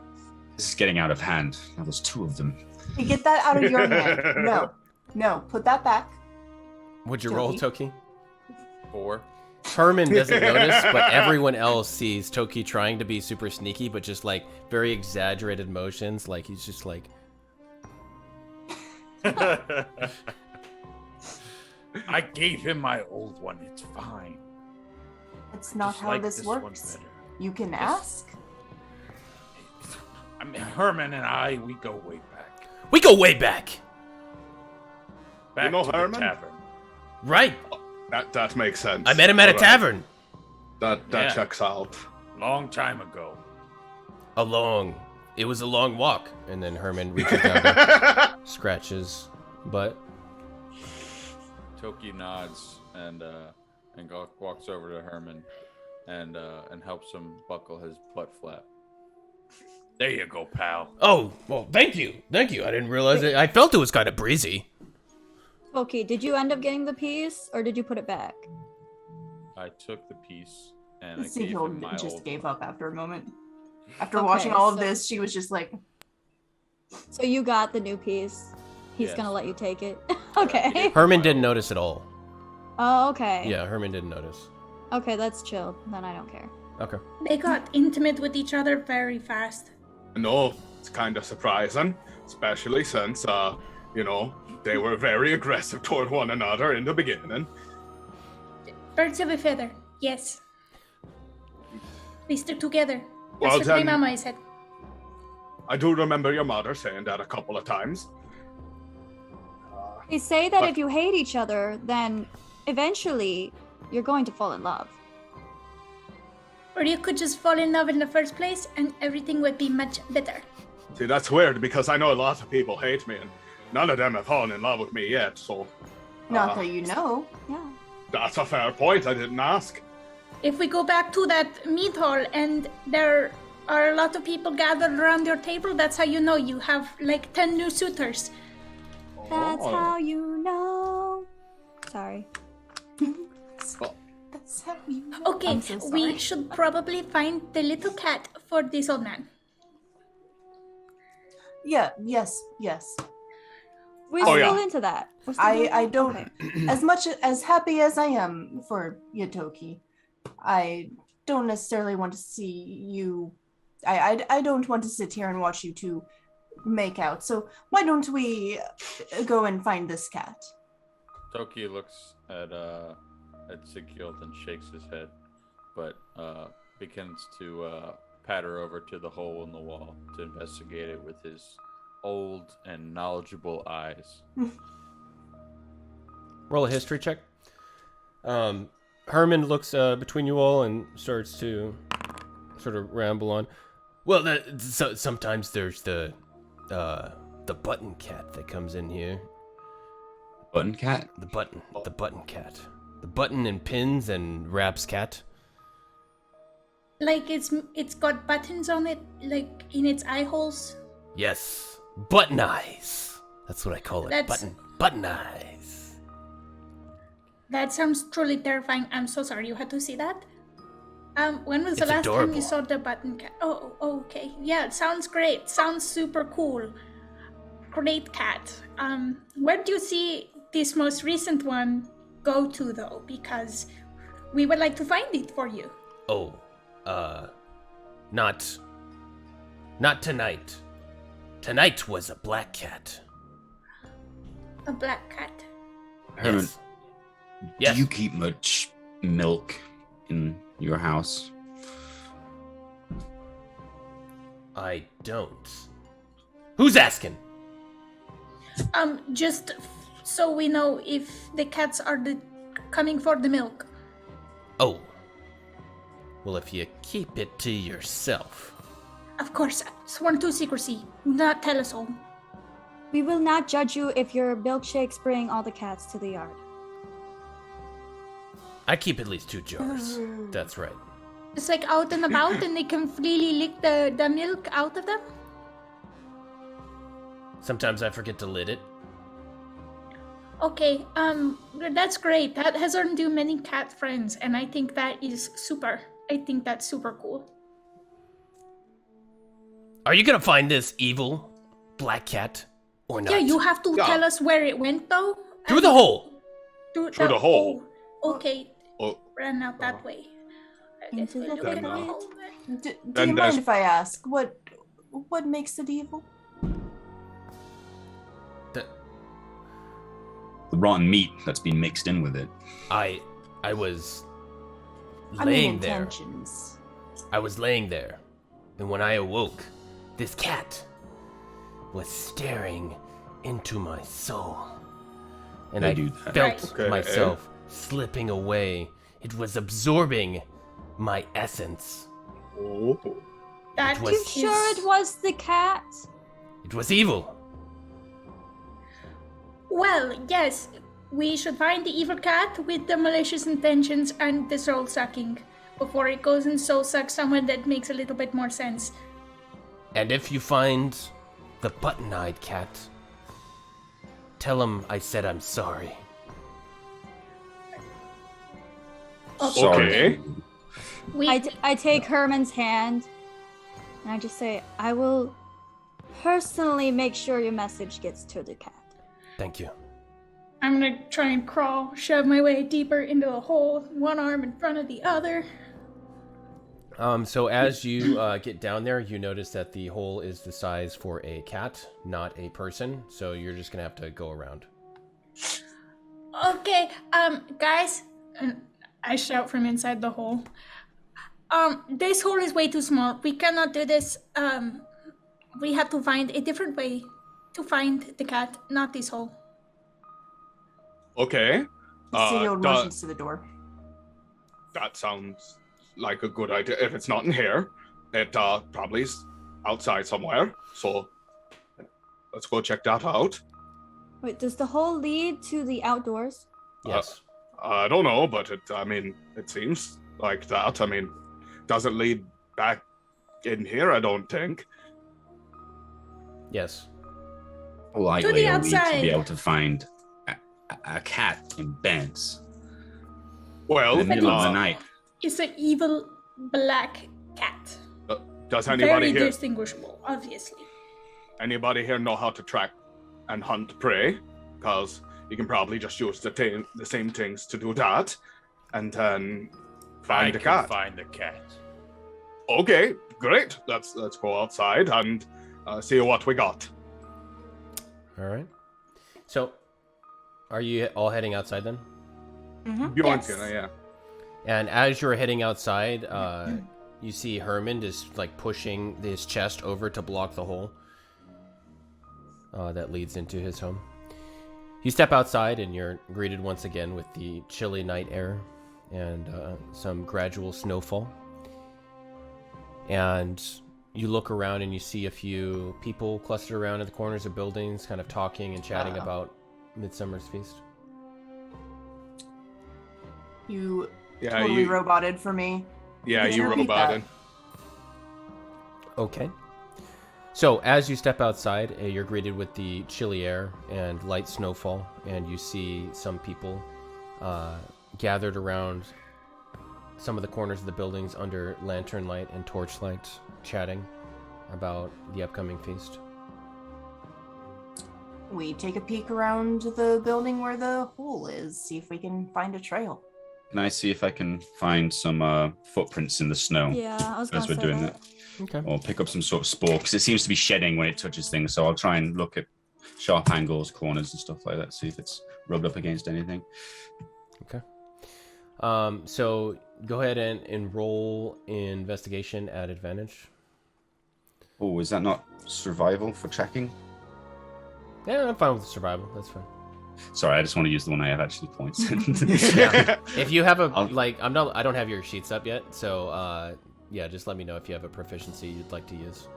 C: This is getting out of hand. Now there's two of them.
B: Hey, get that out of your hand. No, put that back.
A: Would you roll, Toki?
D: 4.
A: Herman doesn't notice, but everyone else sees Toki trying to be super sneaky, but just like very exaggerated motions. Like he's just like,
E: I gave him my old one. It's fine.
B: That's not
E: Just
B: how
E: like
B: this
E: one
B: works.
E: better.
B: You can ask.
E: I mean, Herman and I, we go way back.
A: we go way back,
E: Back
G: know
E: to
G: Herman?
E: the tavern.
A: right?
G: that makes sense.
A: I met him at a
G: Alright.
A: tavern.
G: That
E: Yeah.
G: checks out.
E: Long time ago.
A: It was a long walk, and then Herman reaches down to scratch his butt.
D: Toki nods and walks over to Herman and helps him buckle his butt flap.
E: There you go, pal.
A: Oh, well, thank you. I didn't realize it. I felt it was kind of breezy.
H: Okay, did you end up getting the piece or did you put it back?
D: I took the piece and I gave
B: Seagull
D: him my
B: just
D: old
B: gave
D: one.
B: up after a moment. After
H: Okay,
B: watching all of
H: so-
B: this, she was just like,
H: So you got the new piece. He's
D: Yes.
H: gonna let you take it. Okay.
A: Herman didn't notice at all.
H: Oh, okay.
A: Yeah, Herman didn't notice.
H: Okay, that's chill. Then I don't care.
A: Okay.
F: They got intimate with each other very fast.
G: No, it's kind of surprising, especially since, they were very aggressive toward one another in the beginning.
F: Birds of a feather. Yes. They stick together.
G: Well,
F: That's what my
G: then-
F: mama said.
G: I do remember your mother saying that a couple of times.
H: They say that
G: But-
H: if you hate each other, then eventually you're going to fall in love.
F: Or you could just fall in love in the first place and everything would be much better.
G: See, that's weird because I know a lot of people hate me, and none of them have fallen in love with me yet. So
B: Not that you know.
H: Yeah.
G: that's a fair point. I didn't ask.
F: If we go back to that meat hall and there are a lot of people gathered around your table, that's how you know you have like 10 new suitors.
H: That's how you know. Sorry.
B: That's how you know.
F: Okay,
B: I'm so
F: we
B: sorry.
F: should probably find the little cat for this old man.
B: Yeah, yes.
H: We're
G: Oh,
H: still
G: yeah.
H: into that. We're still into
B: I
H: that?
B: don't
H: Okay.
B: as much as happy as I am for Yatoki, I don't necessarily want to see you I don't want to sit here and watch you two make out. So why don't we go and find this cat?
D: Toki looks at Siggild and shakes his head, but begins to patter over to the hole in the wall to investigate it with his old and knowledgeable eyes.
A: Roll a history check. Herman looks between you all and starts to sort of ramble on. Well, sometimes there's the button cat that comes in here.
C: Button cat?
A: The button cat. The button and pins and wraps cat.
F: Like it's got buttons on it, like in its eye holes.
A: Yes, button eyes. That's what I call it.
F: That's-
A: Button eyes.
F: That sounds truly terrifying. I'm so sorry you had to see that. When was the
A: It's
F: last time
A: adorable.
F: you saw the button cat? Oh, okay. Yeah, it sounds great. Sounds super cool. Great cat. Where do you see this most recent one go to though? Because we would like to find it for you.
A: Oh, not tonight. Tonight was a black cat.
F: A black cat.
C: Herman,
A: Yes.
C: do you keep much milk in your house?
A: I don't. Who's asking?
F: Just so we know if the cats are coming for the milk.
A: Oh. Well, if you keep it to yourself.
F: Of course, sworn to secrecy. Do not tell us all.
H: We will not judge you if your milkshakes bring all the cats to the yard.
A: I keep at least 2 jars. That's right.
F: It's like out and about and they can freely lick the milk out of them.
A: Sometimes I forget to lid it.
F: Okay, that's great. That has earned you many cat friends, and I think that is super. I think that's super cool.
A: Are you gonna find this evil black cat or not?
F: Yeah, you have to
G: Yeah.
F: tell us where it went though.
A: Through the hole.
F: Through
G: the hole.
F: Oh, okay,
G: Oh,
F: ran out that way. I guess
H: Into
F: we
H: the
F: look at
G: pit.
F: the hole then.
B: Do
G: Then
B: you
G: there's-
B: mind if I ask what makes it evil?
C: The rotten meat that's been mixed in with it.
A: I was
B: I
A: laying
B: mean
A: there.
B: intentions.
A: I was laying there, and when I awoke, this cat was staring into my soul. And
C: They
A: I
C: do that.
A: felt
G: Okay.
A: myself slipping away. It was absorbing my essence.
G: oh.
F: That
A: was-
H: You
F: is-
H: sure it was the cat?
A: It was evil.
F: Well, yes, we should find the evil cat with the malicious intentions and the soul sucking before it goes and soul sucks someone that makes a little bit more sense.
A: And if you find the button-eyed cat, tell him I said I'm sorry.
G: Okay.
F: We,
H: I take Herman's hand and I just say, I will personally make sure your message gets to the cat.
A: Thank you.
F: I'm gonna try and crawl, shove my way deeper into the hole, one arm in front of the other.
A: So as you get down there, you notice that the hole is the size for a cat, not a person. So you're just gonna have to go around.
F: Okay, guys, and I shout from inside the hole. This hole is way too small. We cannot do this. We have to find a different way to find the cat, not this hole.
G: Okay.
B: Seal
G: da-
B: motions to the door.
G: That sounds like a good idea. If it's not in here, it probably is outside somewhere. So let's go check that out.
H: Wait, does the hole lead to the outdoors?
A: Yes.
G: I don't know, but it seems like that. I mean, doesn't lead back in here, I don't think.
A: Yes.
C: Likely a lead to be
F: outside.
C: able to find a cat in beds
G: Well,
C: in the middle of the night.
F: It's an evil black cat.
G: does anybody
F: Very
G: here
F: distinguishable, obviously.
G: know how to track and hunt prey? Because you can probably just use the same things to do that, and then find
E: I
G: the
E: can
G: cat.
E: find the cat.
G: Okay, great. Let's go outside and see what we got.
A: All right. So, are you all heading outside then?
G: Bjorn's
F: Yes.
G: gonna, yeah.
A: And as you're heading outside, you see Herman just like pushing his chest over to block the hole that leads into his home. You step outside and you're greeted once again with the chilly night air and some gradual snowfall. And you look around and you see a few people clustered around in the corners of buildings, kind of talking and chatting about Midsummer's Feast.
B: You
G: Yeah,
B: totally
G: you-
B: roboted for me.
G: Yeah,
B: Could
G: you
B: you repeat
G: roboted.
A: Okay. So as you step outside, you're greeted with the chilly air and light snowfall, and you see some people gathered around some of the corners of the buildings under lantern light and torchlight, chatting about the upcoming feast.
B: We take a peek around the building where the hole is, see if we can find a trail.
C: Can I see if I can find some footprints in the snow
H: Yeah, I was gonna
C: as we're
H: say
C: doing
H: that.
C: it?
A: Okay.
C: Or pick up some sort of spore, because it seems to be shedding when it touches things. So I'll try and look at sharp angles, corners, and stuff like that, see if it's rubbed up against anything.
A: Okay. So go ahead and roll investigation at advantage.
C: Oh, is that not survival for tracking?
A: Yeah, I'm fine with survival. That's fine.
C: Sorry, I just want to use the one I have actually points.
A: Yeah. If you have a
C: I'll-
A: I don't have your sheets up yet, so yeah, just let me know if you have a proficiency you'd like to use.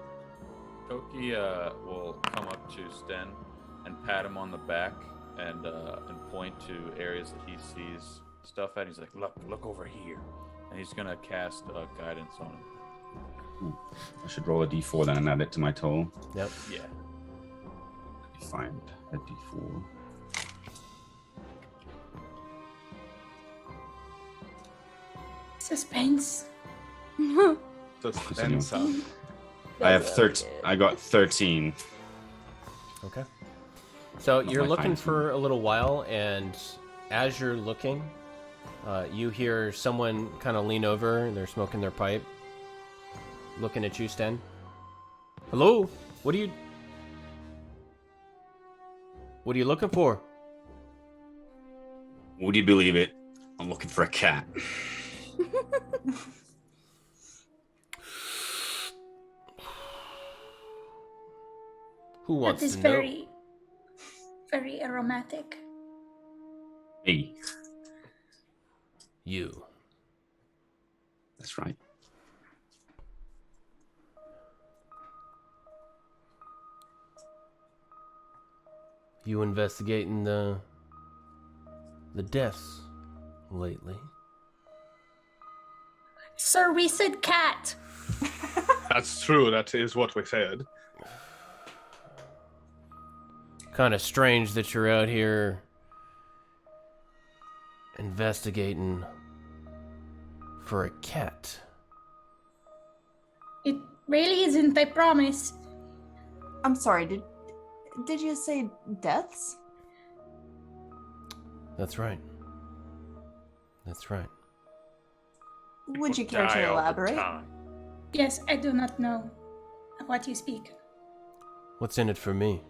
D: Toki will come up to Sten and pat him on the back and point to areas that he sees stuff at. He's like, look over here. And he's going to cast guidance on him.
C: I should roll a d4 then and add it to my total.
A: Yep.
D: Yeah.
C: Find a d4.
F: Suspense.
G: Suspense.
C: I have I got 13.
A: Okay. So
C: Not
A: you're
C: my
A: looking
C: finest
A: for a little while, and as you're looking, you hear someone kind of lean over. They're smoking their pipe, looking at you, Sten. Hello? What are you looking for?
C: Would you believe it? I'm looking for a cat.
A: Who wants
F: That is
A: to know?
F: very, very aromatic.
C: Hey,
A: You.
C: that's right.
A: You investigating the deaths lately?
F: Sir, we said cat.
G: That's true. That is what we said.
A: Kind of strange that you're out here investigating for a cat.
F: It really isn't, I promise.
B: I'm sorry, did you say deaths?
A: That's right. That's right.
B: Would you care
E: Die
B: to
E: all the
B: elaborate?
E: time.
F: Yes, I do not know of what you speak.
A: What's in it for me?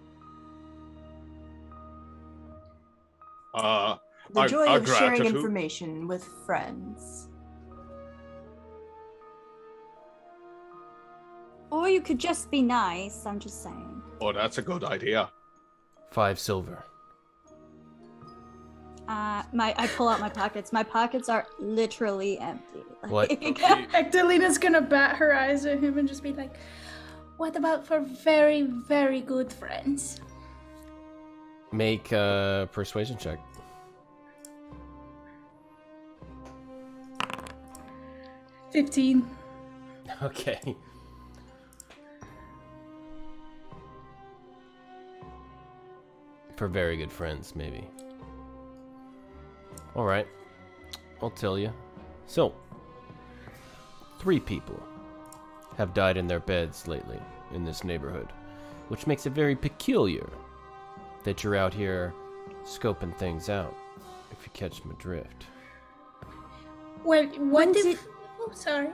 B: The
G: Our-
B: joy
G: our
B: of sharing
G: gratitude.
B: information with friends.
H: Or you could just be nice, I'm just saying.
G: Oh, that's a good idea.
A: 5 silver.
H: I pull out my pockets. My pockets are literally empty.
A: What?
F: Ectelina's gonna bat her eyes at him and just be like, "What about for very, very good friends?"
A: Make a persuasion check.
F: 15.
A: Okay. For very good friends, maybe. Alright. I'll tell you. So, 3 people have died in their beds lately in this neighborhood, which makes it very peculiar that you're out here scoping things out, if you catch my drift.
F: Well, what if... Oh, sorry.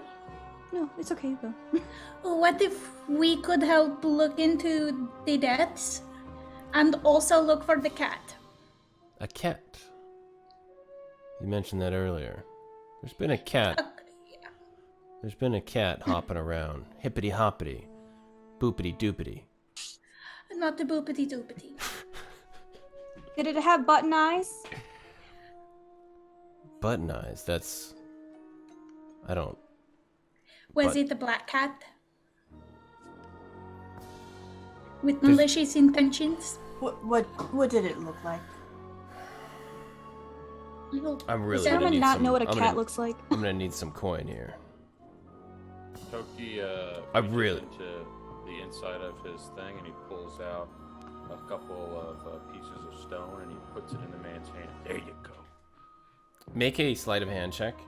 H: No, it's okay though.
F: What if we could help look into the deaths and also look for the cat?
A: A cat. You mentioned that earlier. There's been a cat. There's been a cat hopping around. Hippity hoppity. Boopity doopity.
F: Not the boopity doopity.
H: Did it have button eyes?
A: Button eyes, that's... I don't...
F: Was it the black cat? With malicious intentions?
B: What did it look like?
A: I'm really
H: Does
A: gonna
H: anyone
A: need
H: not
A: some,
H: know what a
A: I'm
H: cat
A: gonna-
H: looks like?
A: I'm gonna need some coin here.
D: Toki
A: I
D: reaches
A: really-
D: into the inside of his thing and he pulls out a couple of pieces of stone and he puts it in the man's hand. There you go.
A: Make a sleight of hand check.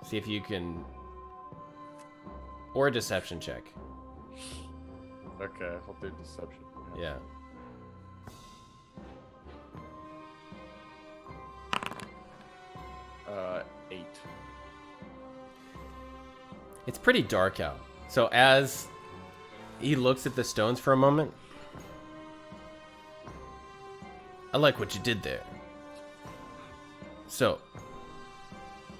A: See if you can... Or a deception check.
D: Okay, I'll do deception.
A: Yeah.
D: Uh, 8.
A: It's pretty dark out. So as he looks at the stones for a moment... I like what you did there. So,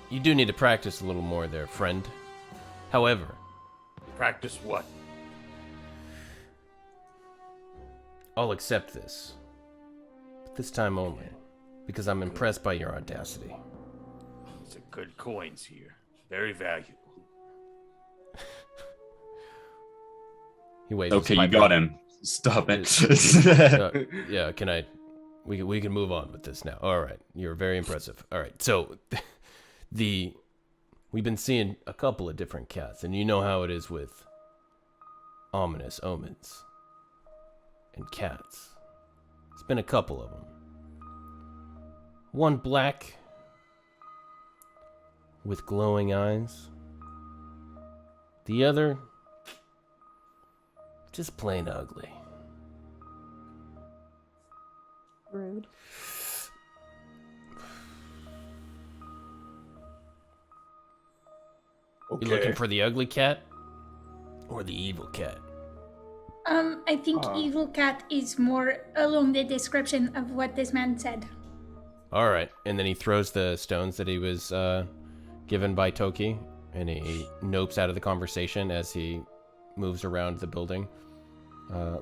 A: you do need to practice a little more there, friend. However,
E: Practice what?
A: I'll accept this. But this time only. Because I'm impressed by your audacity.
E: Some good coins here. Very valuable.
A: He waves
C: Okay,
A: his
C: you
A: pipe
C: got
A: out.
C: him. Stop it.
A: Yeah, can I... We can move on with this now. All right, you're very impressive. All right, so we've been seeing a couple of different cats, and you know how it is with ominous omens and cats. It's been a couple of them. One black with glowing eyes. The other just plain ugly.
H: Rude.
A: You looking for the ugly cat or the evil cat?
F: I think evil cat is more along the description of what this man said.
A: All right, and then he throws the stones that he was given by Toki, and he nopes out of the conversation as he moves around the building,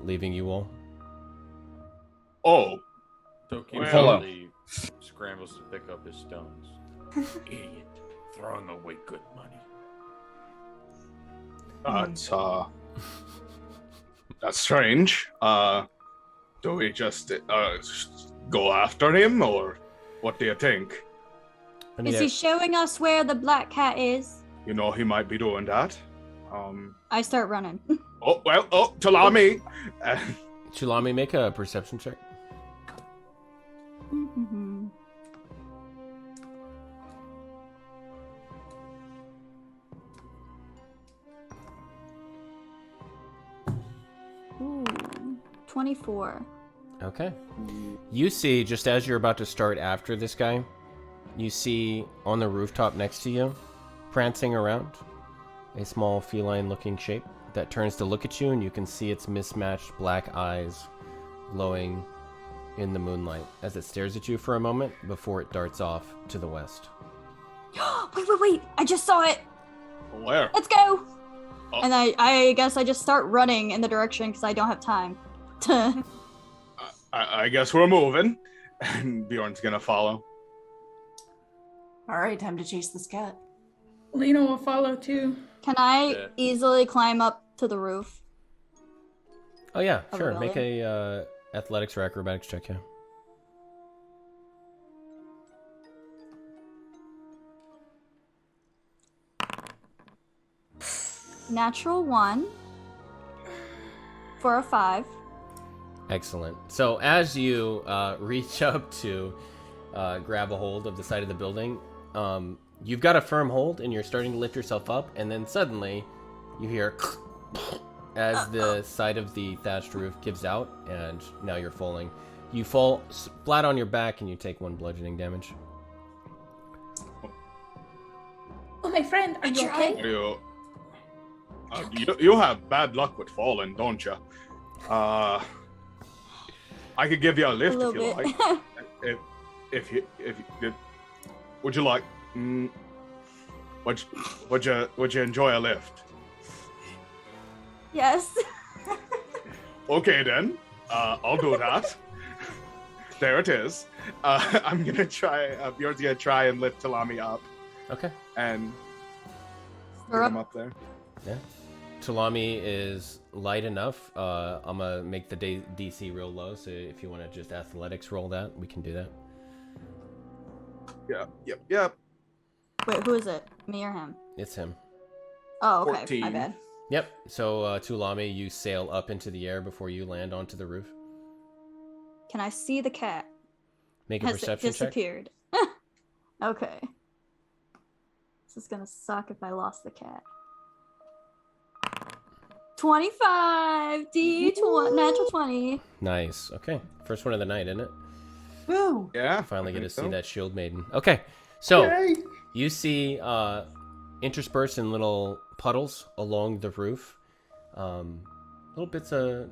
A: leaving you all.
G: Oh,
D: Toki
G: Well-
D: immediately scrambles to pick up his stones.
E: Idiot. Throwing away good money.
G: That's strange. Do we just go after him, or what do you think?
A: And
H: Is he showing us where the black cat is?
G: You know he might be doing that.
H: I start running.
G: Talami!
A: Chulami, make a perception check.
H: Ooh, 24.
A: Okay. You see, just as you're about to start after this guy, you see on the rooftop next to you, prancing around, a small feline-looking shape that turns to look at you, and you can see its mismatched black eyes glowing in the moonlight as it stares at you for a moment before it darts off to the west.
H: Wait. I just saw it.
G: Where?
H: Let's go.
G: Oh.
H: And I guess I just start running in the direction because I don't have time to...
G: I guess we're moving. And Bjorn's gonna follow.
B: All right, time to chase this cat.
F: Lena will follow too.
H: Can I
D: Yeah.
H: easily climb up to the roof?
A: Oh yeah,
H: Of a
A: sure. Make
H: building?
A: a athletics or acrobatics check. Yeah.
H: Natural 1 for a 5.
A: Excellent. So as you reach up to grab a hold of the side of the building, you've got a firm hold and you're starting to lift yourself up, and then suddenly you hear as the side of the thatched roof gives out, and now you're falling. You fall flat on your back and you take 1 bludgeoning damage.
F: Oh, my friend, are you okay?
G: You have bad luck with falling, don't you? I could give you a lift
H: A
G: if you
H: little
G: like.
H: bit.
G: if you would you like? Would you enjoy a lift?
H: Yes.
G: Okay then, I'll do that. There it is. I'm gonna try. Bjorn's gonna try and lift Talami up
A: Okay.
G: and get
H: Stirrup.
G: him up there.
A: Yeah. Tulami is light enough. I'm gonna make the DC real low, so if you want to just athletics roll that, we can do that.
G: Yep.
H: Wait, who is it? Me or him?
A: It's him.
H: Oh, okay.
G: 14.
H: My bad.
A: Yep. So Tulami, you sail up into the air before you land onto the roof.
H: Can I see the cat?
A: Make a
H: Has it
A: perception check.
H: disappeared? Okay. This is gonna suck if I lost the cat. 25 natural 20.
A: Nice. Okay. First one of the night, isn't it?
B: Woo!
G: Yeah.
A: Finally
G: I
A: get to
G: think
A: see
G: so.
A: that shield maiden. Okay. So you see interspersed in little puddles along the roof, little bits of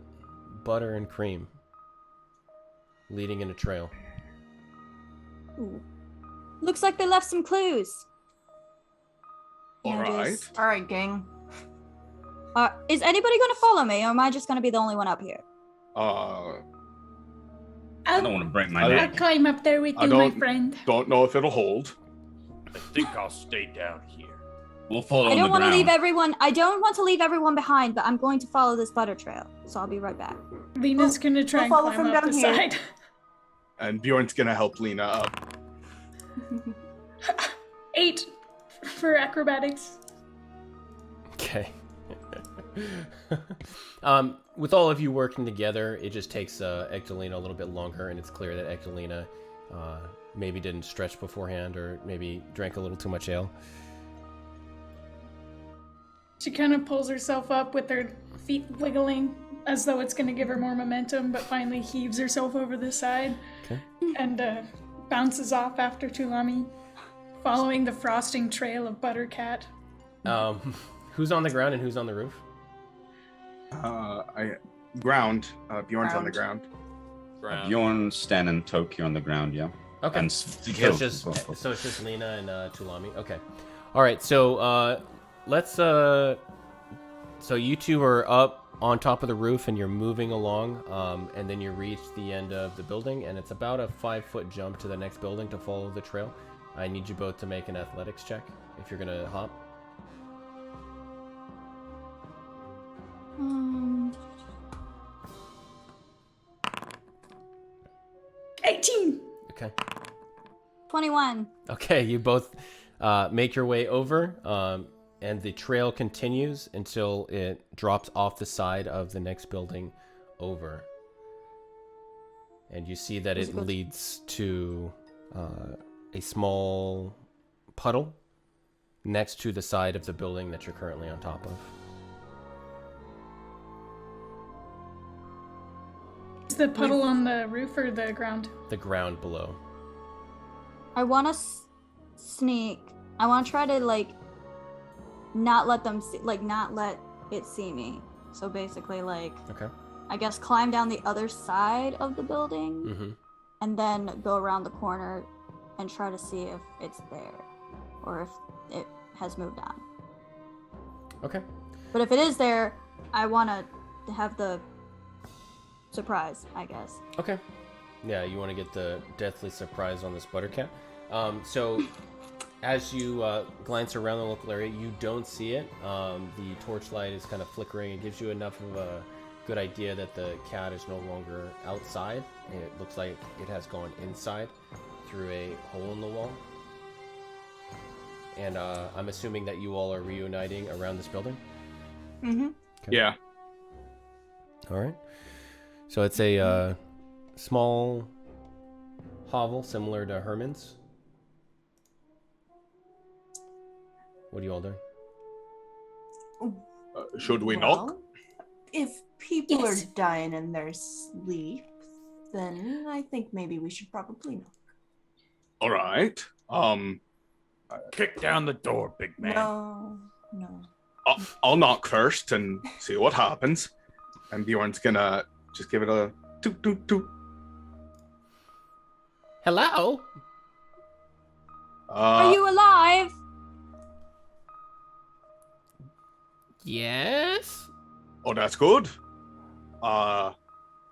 A: butter and cream leading in a trail.
H: Ooh. Looks like they left some clues.
G: All
H: And
G: right.
H: just-
B: All right, gang.
H: Is anybody gonna follow me, or am I just gonna be the only one up here?
C: I
F: I'll,
C: don't want to break my
G: I-
F: I'll
C: neck.
F: climb up there with
G: I
F: you, my
G: don't-
F: friend.
G: Don't know if it'll hold.
E: I think I'll stay down here.
C: We'll fall
H: I
C: on
H: don't
C: the
H: want to
C: ground.
H: leave everyone. I don't want to leave everyone behind, but I'm going to follow this butter trail. So I'll be right back.
F: Lena's gonna try and
B: we'll follow
F: climb
B: from
F: up
B: down
F: the
B: here.
F: side.
G: And Bjorn's gonna help Lena up.
F: 8 for acrobatics.
A: Okay. With all of you working together, it just takes Ectolina a little bit longer, and it's clear that Ectolina maybe didn't stretch beforehand, or maybe drank a little too much ale.
F: She kind of pulls herself up with her feet wiggling as though it's going to give her more momentum, but finally heaves herself over the side
A: Okay.
F: and bounces off after Tulami, following the frosting trail of Buttercat.
A: Who's on the ground and who's on the roof?
G: Bjorn's on the ground.
D: Ground.
C: Bjorn, Stan, and Toki on the ground, yeah.
A: Okay.
C: And
A: So
C: Kill.
A: it's just Lena and Tulami. Okay. All right. So let's. So you two are up on top of the roof and you're moving along, and then you reach the end of the building, and it's about a 5-foot jump to the next building to follow the trail. I need you both to make an athletics check if you're gonna hop.
H: Um,
F: 18!
A: Okay.
H: 21.
A: Okay. You both make your way over, and the trail continues until it drops off the side of the next building over. And you see that
H: Is
A: it
H: it good?
A: leads to a small puddle next to the side of the building that you're currently on top of.
F: Is the puddle on the roof or the ground?
A: The ground below.
H: I want to sneak. I want to try to not let them see, not let it see me. So basically,
A: Okay.
H: I guess climb down the other side of the building
A: Mm-hmm.
H: and then go around the corner and try to see if it's there or if it has moved on.
A: Okay.
H: But if it is there, I want to have the surprise, I guess.
A: Okay. Yeah, you want to get the deathly surprise on this buttercat. So as you glance around the local area, you don't see it. The torchlight is kind of flickering. It gives you enough of a good idea that the cat is no longer outside. It looks like it has gone inside through a hole in the wall. And I'm assuming that you all are reuniting around this building?
B: Mm-hmm.
A: Okay.
G: Yeah.
A: All right. So it's a small hovel similar to Herman's. What are you all doing?
G: Should we knock?
B: Well, if people
F: Yes.
B: are dying in their sleep, then I think maybe we should probably knock.
G: All right.
E: Kick down the door, big man.
B: No.
G: I'll knock first and see what happens. And Bjorn's gonna just give it a toot toot toot.
A: Hello?
H: Are you alive?
A: Yes?
G: Oh, that's good.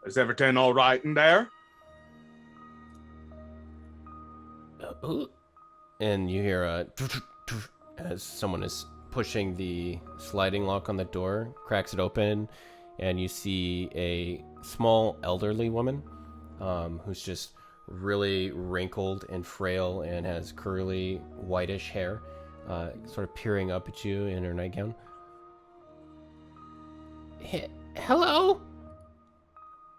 G: Is everything all right in there?
A: And you hear a as someone is pushing the sliding lock on the door, cracks it open, and you see a small elderly woman who's just really wrinkled and frail and has curly whitish hair, sort of peering up at you in her nightgown. Hello?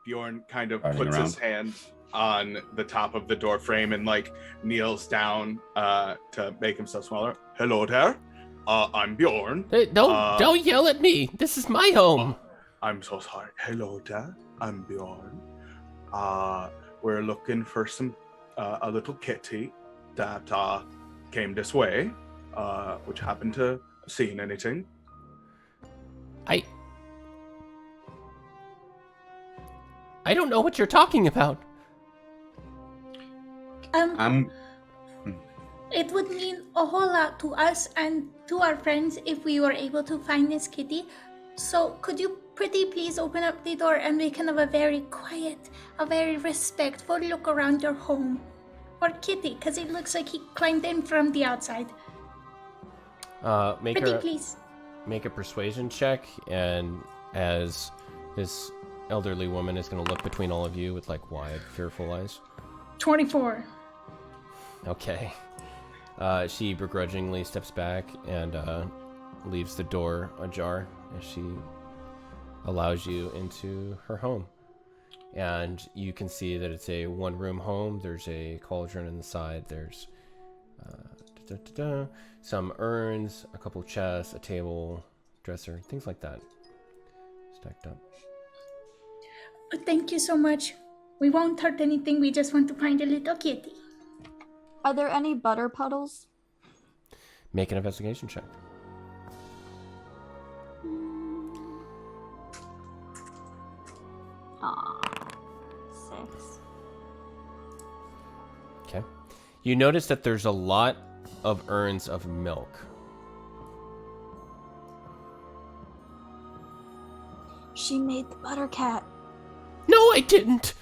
G: Bjorn kind of
C: Turning
G: puts
C: around.
G: his hand on the top of the door frame and like kneels down to make himself smaller. Hello there. I'm Bjorn.
A: Hey, don't yell at me. This is my home.
G: I'm so sorry. Hello there. I'm Bjorn. We're looking for a little kitty that came this way. Which happened to seen anything?
A: I don't know what you're talking about.
F: It would mean a whole lot to us and to our friends if we were able to find this kitty. So could you pretty please open up the door and we can have a very quiet, a very respectful look around your home? Or kitty, because it looks like he climbed in from the outside. Please.
A: Make a persuasion check, and as this elderly woman is going to look between all of you with like wide, fearful eyes.
F: 24.
A: Okay. She begrudgingly steps back and leaves the door ajar as she allows you into her home. And you can see that it's a one-room home. There's a cauldron on the side. There's some urns, a couple chests, a table, dresser, things like that stacked up.
F: Thank you so much. We won't hurt anything. We just want to find a little kitty.
H: Are there any butter puddles?
A: Make an investigation check.
H: Aw, 6.
A: Okay. You notice that there's a lot of urns of milk.
H: She made the butter cat.
A: No, I didn't.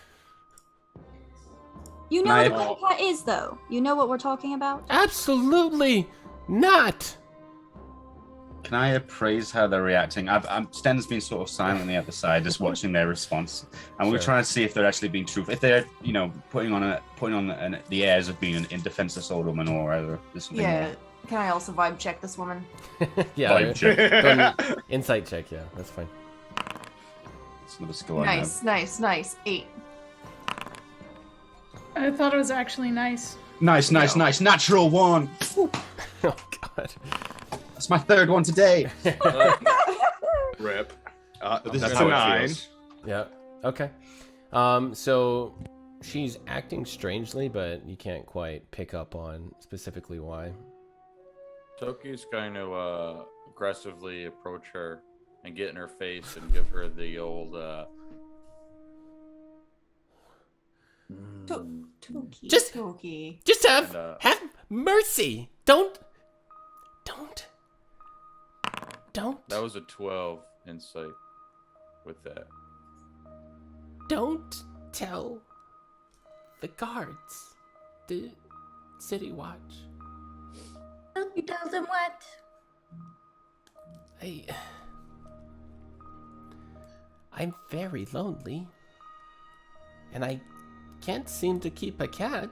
H: You know
C: My-
H: what a butter cat is, though. You know what we're talking about.
A: Absolutely not.
C: Can I appraise how they're reacting? Sten's been sort of silent on the other side, just watching their response, and we're
A: Sure.
C: trying to see if they're actually being truthful. If they're, putting on the airs of being in defenseless old woman or whatever. There's something
B: Yeah.
C: more.
B: Can I also vibe check this woman?
A: Yeah.
C: Vibe check.
A: Go ahead. Insight check. Yeah, that's fine.
C: It's another skill I have.
B: Nice. 8.
F: I thought it was actually nice.
C: Nice. Natural one.
A: Oh God.
C: That's my third one today.
G: Rip.
C: This
G: That's
C: is
G: a
C: how it
G: 9.
C: feels.
A: Yeah. Okay. So she's acting strangely, but you can't quite pick up on specifically why.
D: Toki's going to aggressively approach her and get in her face and give her the old
B: Toki.
A: Just-
B: Toki.
A: Just have
D: And,
A: have mercy. Don't.
D: that was a 12 insight with that.
A: Don't tell the guards. The city watch.
F: You tell them what?
A: I'm very lonely. And I can't seem to keep a cat.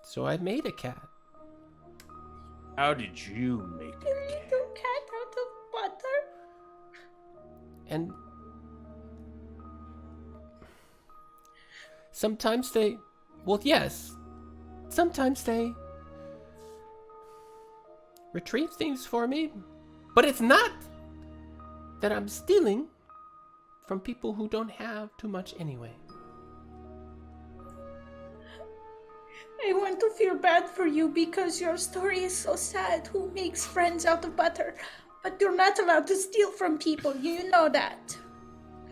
A: So I made a cat.
E: How did you make
F: A little cat out of butter?
A: And sometimes they, well, yes, sometimes they retrieve things for me, but it's not that I'm stealing from people who don't have too much anyway.
F: I want to feel bad for you because your story is so sad. Who makes friends out of butter? But you're not allowed to steal from people. You know that.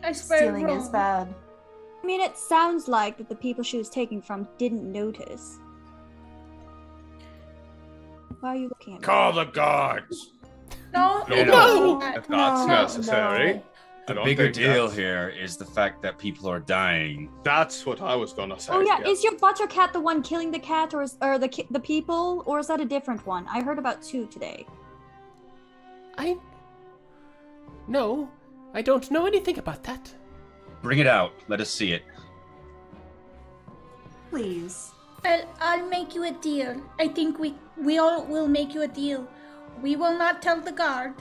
F: I swear.
B: Stealing is bad.
H: I mean, it sounds like that the people she was taking from didn't notice. Why are you looking at me?
E: Call the guards.
F: No,
G: No!
F: That.
G: If that's
B: No,
G: necessary.
B: no.
G: I
C: The
G: don't
C: bigger
G: think
C: deal
G: that's-
C: here is the fact that people are dying.
G: That's what I was gonna say.
H: Oh yeah, is your butter cat the one killing the cat, or the people, or is that a different one? I heard about two today.
A: No, I don't know anything about that.
C: Bring it out. Let us see it.
B: Please.
F: I'll make you a deal. I think we all will make you a deal. We will not tell the guard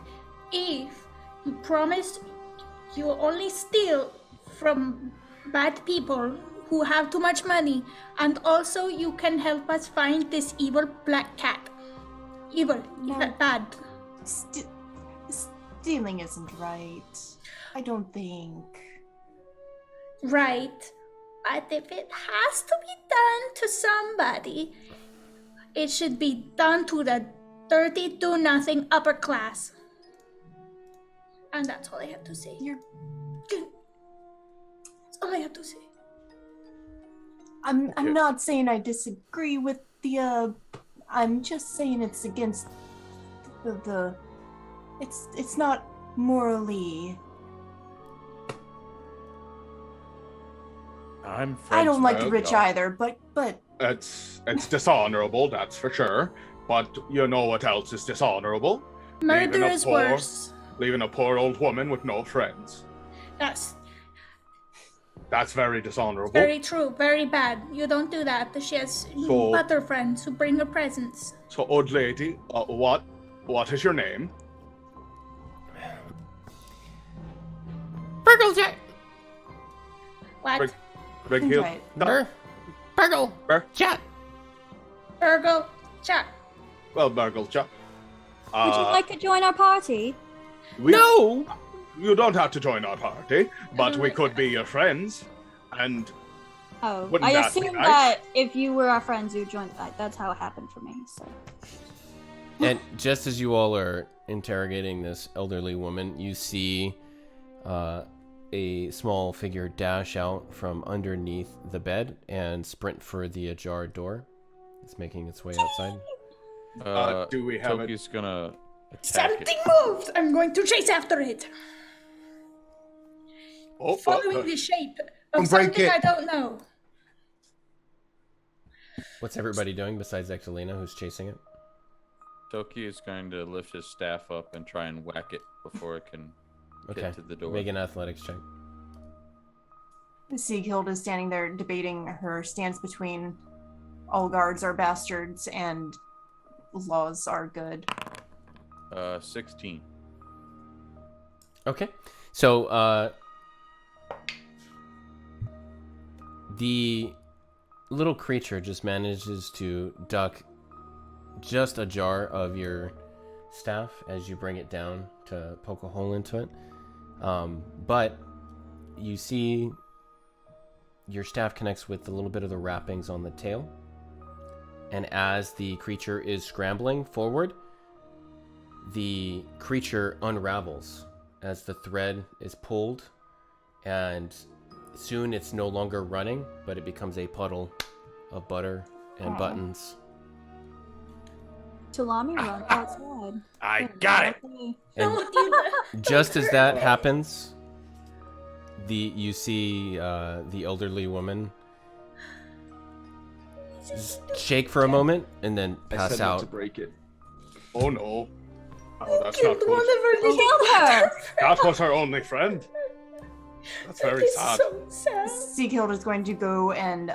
F: if you promise you will only steal from bad people who have too much money, and also you can help us find this evil black cat. Evil, bad.
B: Stealing isn't right. I don't think.
F: Right. But if it has to be done to somebody, it should be done to the dirty do-nothing upper class. And that's all I have to say. That's all I have to say.
B: I'm not saying I disagree with the I'm just saying it's against the it's not morally.
E: I'm friends
B: I don't like the
E: with
B: rich
E: God.
B: either, but
G: It's dishonorable, that's for sure. But you know what else is dishonorable?
F: Murder
G: Leaving a
F: is
G: poor-
F: worse.
G: Leaving a poor old woman with no friends. That's very dishonorable.
F: Very true, very bad. You don't do that. She has
G: So-
F: butter friends who bring her presents.
G: So, old lady, what is your name?
A: Burgle Jack!
F: What?
G: Brig- Brighill?
B: Right.
A: Burgle!
G: Bur-
A: Chat!
F: Burgle, Chuck.
G: Well, Burglecha.
H: Would you like to join our party?
A: No!
G: You don't have to join our party, but we could be your friends. And
H: Oh,
G: Wouldn't
H: I
G: that be
H: assume
G: nice?
H: that if you were our friends, you'd join. That's how it happened for me. So.
A: And just as you all are interrogating this elderly woman, you see a small figure dash out from underneath the bed and sprint for the ajar door. It's making its way outside.
G: do we have
D: Toki's gonna attack
F: Something
D: it.
F: moved. I'm going to chase after it. Following the shape of
G: Don't break
F: something
G: it.
F: I don't know.
A: What's everybody doing besides Ectelina, who's chasing it?
D: Toki is going to lift his staff up and try and whack it before it can
A: Okay.
D: get to the door.
A: Make an athletics check.
B: Sieghild is standing there debating her stance between all guards are bastards and laws are good.
D: 16.
A: Okay. So, the little creature just manages to duck just a jar of your staff as you bring it down to poke a hole into it. But you see your staff connects with a little bit of the wrappings on the tail. And as the creature is scrambling forward, the creature unravels as the thread is pulled, and soon it's no longer running, but it becomes a puddle of butter and buttons.
H: Tulami run outside.
E: I got it.
H: Okay.
A: And
F: Don't do that.
A: just as that happens, you see the elderly woman shake for a moment and then
C: I
A: pass
C: said not
A: out.
C: to break it.
G: Oh no. Oh, that's not
F: Killed one of
G: good.
F: her little
H: Killed her.
G: That was her only friend. That's very
F: It's
G: sad.
F: so sad.
B: Seakild is going to go and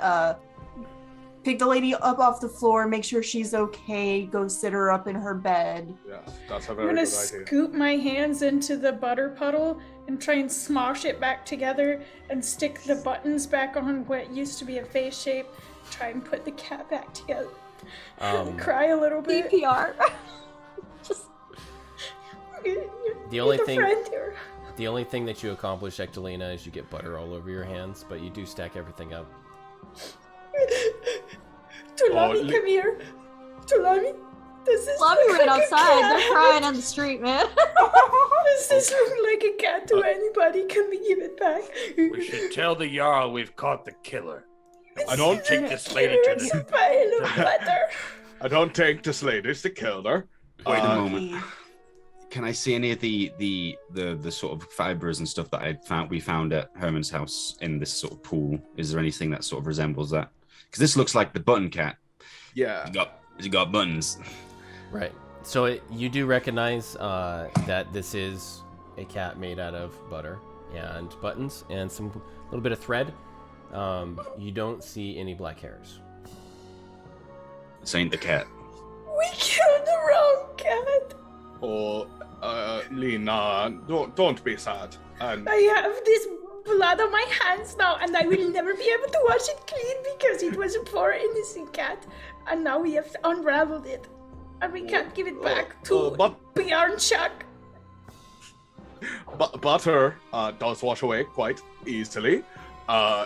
B: pick the lady up off the floor, make sure she's okay, go sit her up in her bed.
G: Yeah, that's a
F: I'm
G: very
F: gonna
G: good idea.
F: scoop my hands into the butter puddle and try and smosh it back together and stick the buttons back on what used to be a face shape. Try and put the cat back together. Cry a little bit.
H: CPR. Just
A: The only thing-
F: friend here.
A: The only thing that you accomplish, Ectelina, is you get butter all over your hands, but you do stack everything up.
F: Tulami,
G: Li-
F: come here. Tulami, does this
H: Lobby
F: look
H: ran
F: like a
H: outside.
F: cat?
H: They're crying on the street, man.
F: Does this look like a cat to anybody? Can we give it back?
E: We should tell the Jarl we've caught the killer.
G: I don't
E: Take this lady to
F: Carrots
E: the...
F: pile of butter.
G: I don't take this ladies to kill her.
C: Wait a
G: Uh,
C: moment. Can I see any of the sort of fibers and stuff that we found at Herman's house in this sort of pool? Is there anything that sort of resembles that? Because this looks like the button cat.
G: Yeah.
C: He got buttons.
A: Right. So you do recognize that this is a cat made out of butter and buttons and some little bit of thread. You don't see any black hairs.
C: This ain't the cat.
F: We killed the wrong cat.
G: Oh, Lena, don't be sad. And
F: I have this blood on my hands now, and I will never be able to wash it clean because it was a poor innocent cat, and now we have unraveled it, and we can't give it back to
G: but-
F: Bjorn Chuck.
G: butter does wash away quite easily,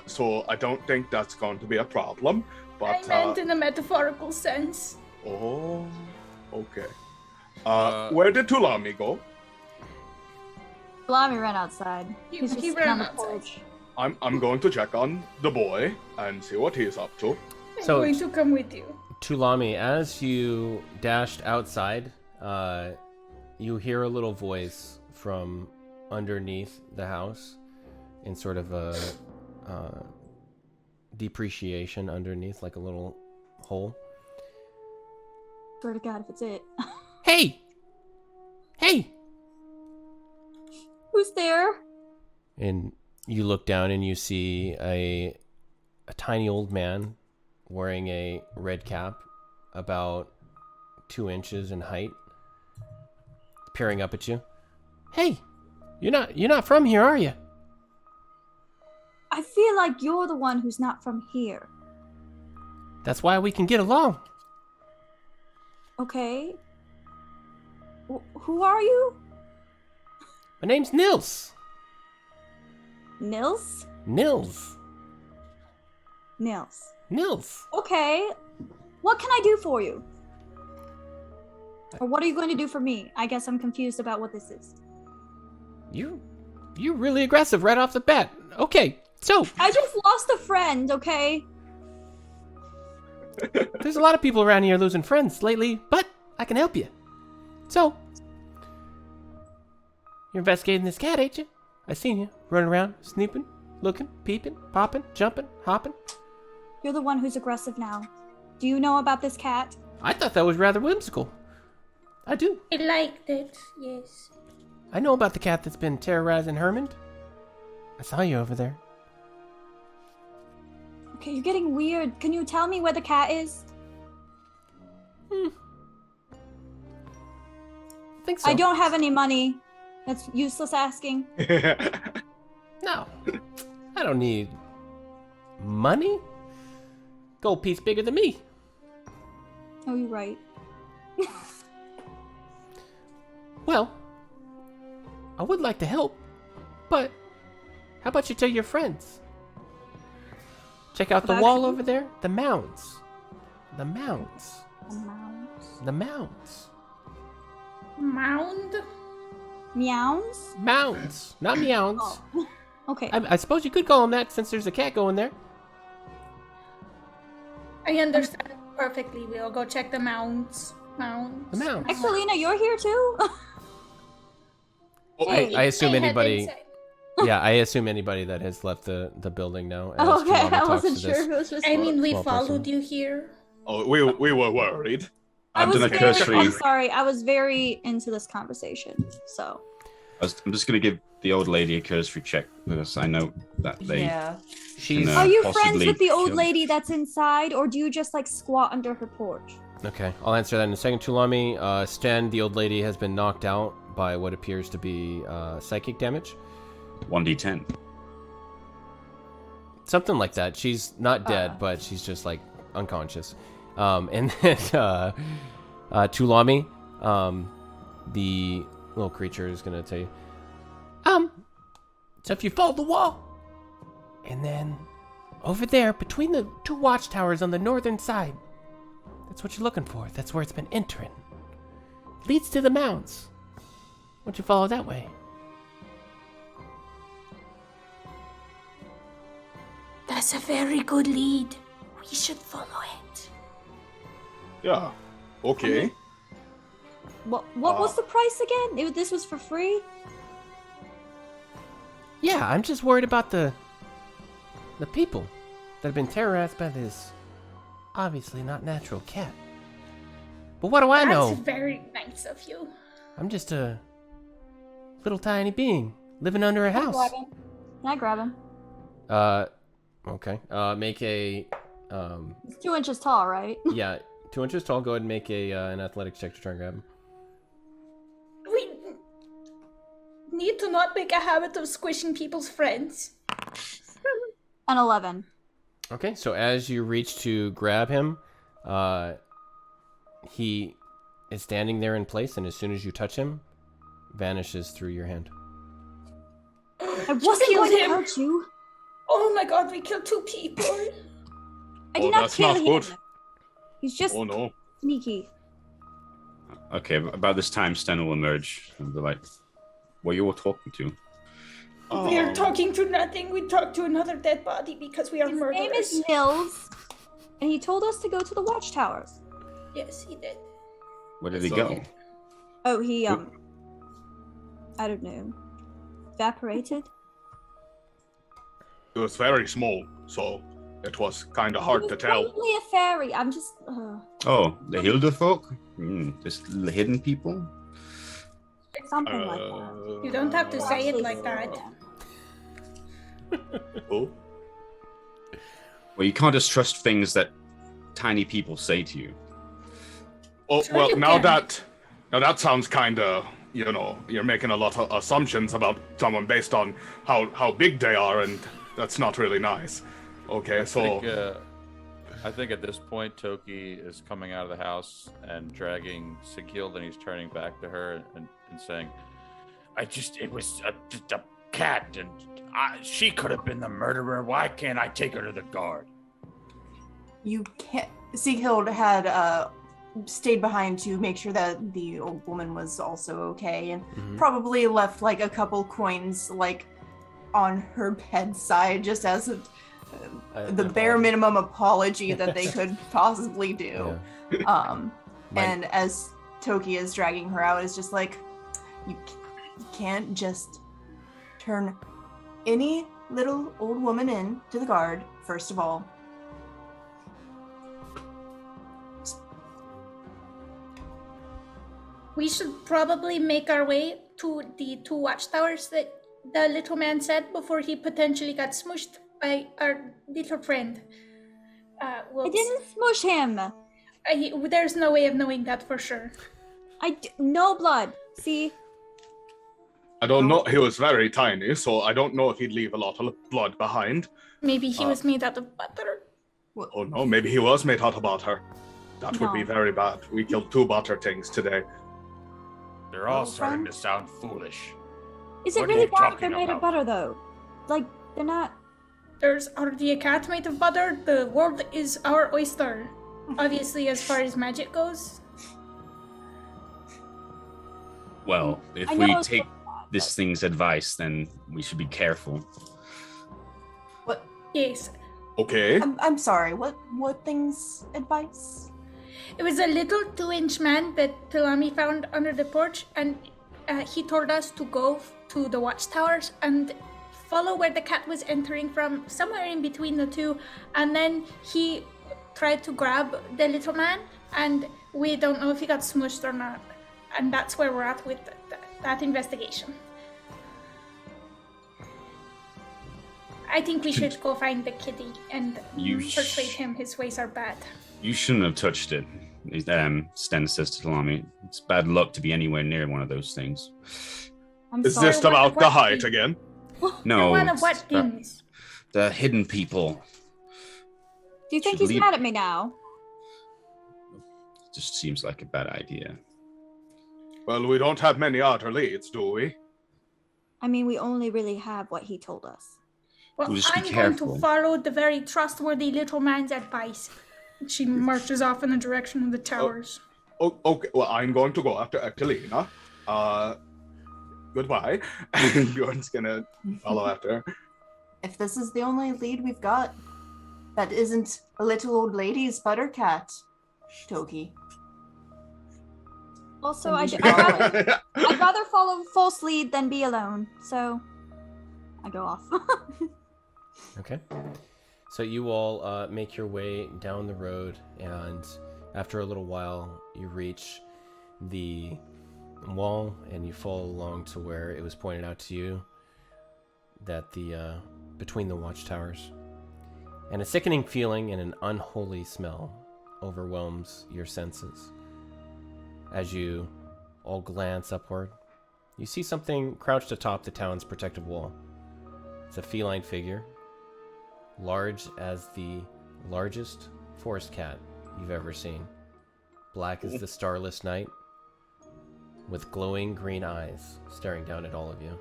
G: so I don't think that's going to be a problem.
F: I
G: But
F: meant in a metaphorical sense.
G: oh, okay. Where did Tulami go?
H: Lobby ran outside.
F: He
H: He's just
F: ran
H: sitting on the
F: outside.
H: porch.
G: I'm going to check on the boy and see what he's up to.
F: I'm
A: So-
F: going to come with you.
A: Tulami, as you dashed outside, you hear a little voice from underneath the house in sort of a depreciation underneath, like a little hole.
H: Swear to God, if it's it.
A: Hey! Hey!
H: Who's there?
A: And you look down and you see a tiny old man wearing a red cap, about 2 inches in height, peering up at you. Hey, you're not from here, are you?
H: I feel like you're the one who's not from here.
A: That's why we can get along.
H: Okay. Who are you?
A: My name's Nils.
H: Nils?
A: Nils.
H: Nils.
A: Nils.
H: Okay. What can I do for you? Or what are you going to do for me? I guess I'm confused about what this is.
A: You're really aggressive right off the bat. Okay, so
H: I just lost a friend, okay?
A: there's a lot of people around here losing friends lately, but I can help you. So, you're investigating this cat, ain't you? I seen you running around, snooping, looking, peeping, popping, jumping, hopping.
H: You're the one who's aggressive now. Do you know about this cat?
A: I thought that was rather whimsical. I do.
F: I liked it, yes.
A: I know about the cat that's been terrorizing Hermond. I saw you over there.
H: Okay, you're getting weird. Can you tell me where the cat is?
A: I think so.
H: I don't have any money. That's useless asking.
A: No. I don't need money. Gold piece bigger than me.
H: Oh, you're right.
A: Well, I would like to help, but how about you tell your friends? Check out the
H: About
A: wall
H: who?
A: over there. The mounds. The mounds.
H: A mouse.
A: The mounds.
F: Mound?
H: Meows?
A: Mounds. Not meows.
H: Oh. Okay.
A: I suppose you could call them that since there's a cat going there.
F: I understand perfectly. We'll go check the mounds. Mounds.
A: The mounds.
H: Excelina, you're here too?
A: I assume
F: I had
A: anybody.
F: insight.
A: Yeah, I assume anybody that has left the building now. as
H: Oh, okay,
A: Tulami
H: I
A: talks
H: wasn't
A: to
H: sure
A: this.
H: if it was just.
F: I mean, we
A: Small
F: followed
A: person.
F: you here.
G: Oh, we were worried.
H: I
C: I've
H: was
C: done a
H: very.
C: cursory.
H: I'm sorry. I was very into this conversation. So.
C: I'm just going to give the old lady a cursory check because I know that they.
B: Yeah.
A: She's
C: No.
H: Are you friends
C: possibly
H: with the old
C: killed.
H: lady that's inside, or do you just like squat under her porch?
A: okay. I'll answer that in a second. Tulami, Sten, the old lady, has been knocked out by what appears to be psychic damage.
C: 1d10.
A: Something like that. She's not dead, but she's just like unconscious. And then Tulami, the little creature, is gonna tell you, so if you follow the wall, and then over there between the two watchtowers on the northern side, that's what you're looking for. That's where it's been entering. Leads to the mounds. Why don't you follow that way?
F: That's a very good lead. We should follow it.
G: Yeah. Okay.
H: What was the price again? This was for free?
A: Yeah, I'm just worried about the people that have been terrorized by this obviously not natural cat. But what do I know?
F: That's very nice of you.
A: I'm just a little tiny being living under a house.
H: Can I grab him?
A: Okay. Make a
H: He's 2 inches tall, right?
A: yeah, 2 inches tall. Go ahead and make an athletics check to try and grab him.
F: We need to not make a habit of squishing people's friends.
H: An 11.
A: Okay, so as you reach to grab him, he is standing there in place, and as soon as you touch him, vanishes through your hand.
H: I wasn't
F: killed
H: going to
F: him.
H: hurt you.
F: Oh my god, we killed 2 people.
H: I did
G: Oh,
H: not
G: that's
H: kill
G: not
H: him.
G: good.
H: He's just
G: Oh no.
H: sneaky.
C: Okay, about this time, Sten will emerge and be like, "What you were talking to?"
F: We are talking to nothing. We talked to another dead body because we are
H: His
F: murderers.
H: name is Nils, and he told us to go to the watchtowers.
F: Yes, he did.
C: Where did he
G: So-
C: go?
H: Oh, he I don't know, evaporated.
G: It was very small, so it was kind of hard
H: He
G: to
H: was
G: tell.
H: probably a fairy. I'm just.
C: Oh, the Hilda folk? Just hidden people?
H: Something like that.
F: You don't have to say it
H: Actually,
F: like that.
G: Oh.
C: Well, you can't just trust things that tiny people say to you.
G: Oh,
F: Sure
G: well,
F: you
G: now
F: can.
G: that sounds kind of, you're making a lot of assumptions about someone based on how big they are, and that's not really nice. Okay, so
D: I think at this point, Toki is coming out of the house and dragging Sighild, and he's turning back to her and saying,
E: It was just a cat, and she could have been the murderer. Why can't I take her to the guard?
B: You can't. Sighild had stayed behind to make sure that the old woman was also okay, and probably left like a couple coins like on her bedside just as the bare minimum apology that they could possibly do. And as Toki is dragging her out, is just like, you can't just turn any little old woman in to the guard, first of all.
F: We should probably make our way to the 2 watchtowers that the little man said before he potentially got smushed by our little friend.
H: I didn't smush him.
F: There's no way of knowing that for sure.
H: No blood. See,
G: I don't know. He was very tiny, so I don't know if he'd leave a lot of blood behind.
F: Maybe he was made out of butter.
G: Oh no, maybe he was made out of butter. That would be
H: No.
G: very bad. We killed 2 butter things today.
E: They're all
H: Oh,
E: starting to
H: friend?
E: sound foolish.
H: is it
E: What are
H: really
E: you
H: bad if they're
E: talking
H: made of
E: about?
H: butter though? Like they're not.
F: There's already a cat made of butter. The world is our oyster. Obviously, as far as magic goes.
C: Well, if
H: I know
C: we
H: it's
C: take
H: bad,
C: this thing's advice, then we should be careful.
B: What?
F: Yes.
G: Okay.
B: I'm sorry. What things advice?
F: It was a little 2-inch man that Tilami found under the porch, and he told us to go to the watchtowers and follow where the cat was entering from, somewhere in between the two, and then he tried to grab the little man, and we don't know if he got smushed or not. And that's where we're at with that investigation. I think we should go find the kitty and persuade him his ways are bad.
C: You shouldn't have touched it. Sten says to Talami, it's bad luck to be anywhere near one of those things.
G: Is this about the height again?
C: No,
F: One of what things?
C: the hidden people.
H: Do you think he's mad at me now?
C: Just seems like a bad idea.
G: Well, we don't have many outer leads, do we?
H: I mean, we only really have what he told us.
F: Well,
C: Just be
F: I'm going
C: careful.
F: to follow the very trustworthy little man's advice. She marches off in the direction of the towers.
G: Oh, okay, well, I'm going to go after Ectelina. Goodbye. And Bjorn's gonna follow after.
B: If this is the only lead we've got, that isn't a little old lady's buttercat, Toki.
H: Also,
B: Then we
H: I'd
B: should follow
H: rather follow false lead than be alone, so I go off.
A: Okay. So you all make your way down the road, and after a little while, you reach the wall, and you follow along to where it was pointed out to you that the between the watchtowers, and a sickening feeling and an unholy smell overwhelms your senses. As you all glance upward, you see something crouched atop the town's protective wall. It's a feline figure, large as the largest forest cat you've ever seen. Black as the starless night, with glowing green eyes staring down at all of you.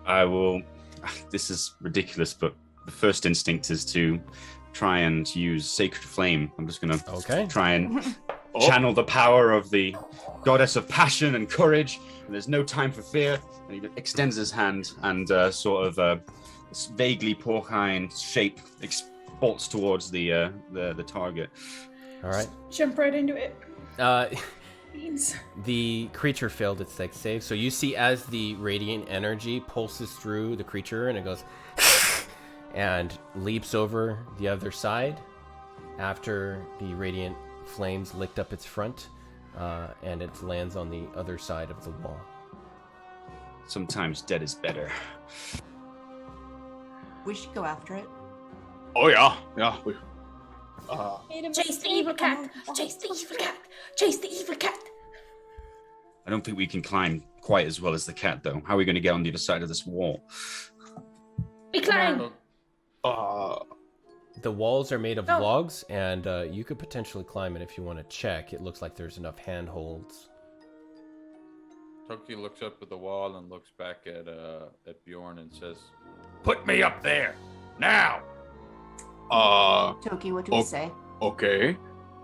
C: I will. This is ridiculous, but the first instinct is to try and use Sacred Flame. I'm just going to try and channel the power of the goddess of passion and courage. And there's no time for fear. And he extends his hand, and sort of this vaguely porcine shape bolts towards the target.
A: All right.
F: Jump right into it. Beans.
A: The creature failed its dex save, so you see as the radiant energy pulses through the creature, and it goes and leaps over the other side after the radiant flames licked up its front, and it lands on the other side of the wall.
C: Sometimes dead is better.
B: We should go after it.
G: Oh yeah. We,
F: Chase the evil cat! Chase the evil cat! Chase the evil cat!
C: I don't think we can climb quite as well as the cat, though. How are we going to get on the other side of this wall?
F: We climb!
A: The walls are made of logs, and you could potentially climb it if you want to check. It looks like there's enough handholds.
D: Toki looks up at the wall and looks back at Bjorn and says,
E: Put me up there now.
B: Toki, what do we say?
G: Okay.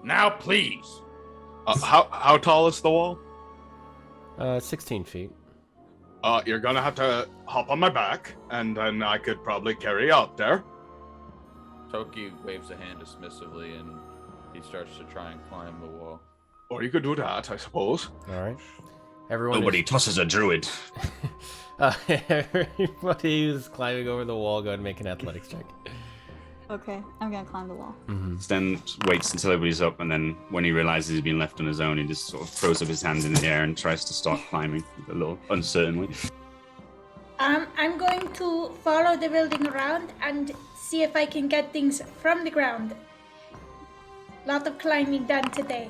E: Now, please.
G: How tall is the wall?
A: 16 feet.
G: You're gonna have to hop on my back, and then I could probably carry you up there.
D: Toki waves a hand dismissively, and he starts to try and climb the wall.
G: Or you could do that, I suppose.
A: All right. Everyone
C: Nobody tosses a druid.
A: Everybody who's climbing over the wall, go ahead and make an athletics check.
H: Okay, I'm gonna climb the wall.
C: Sten waits until everybody's up, and then when he realizes he's been left on his own, he just sort of throws up his hands in the air and tries to start climbing a little uncertainly.
F: I'm going to follow the building around and see if I can get things from the ground. Lot of climbing done today.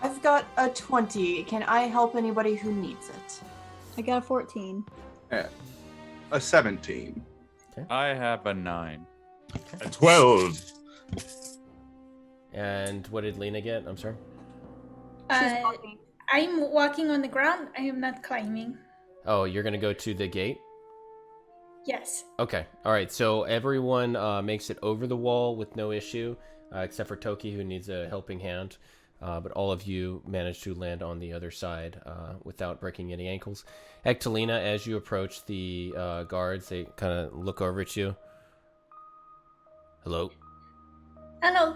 B: I've got a 20. Can I help anybody who needs it?
H: I got a 14.
G: Yeah. A 17.
D: I have a 9.
C: A 12.
A: And what did Lena get? I'm sorry.
H: She's walking.
F: I'm walking on the ground. I am not climbing.
A: Oh, you're going to go to the gate?
F: Yes.
A: Okay. All right. So everyone makes it over the wall with no issue, except for Toki, who needs a helping hand. But all of you manage to land on the other side without breaking any ankles. Ectelina, as you approach the guards, they kind of look over at you. Hello?
F: Hello.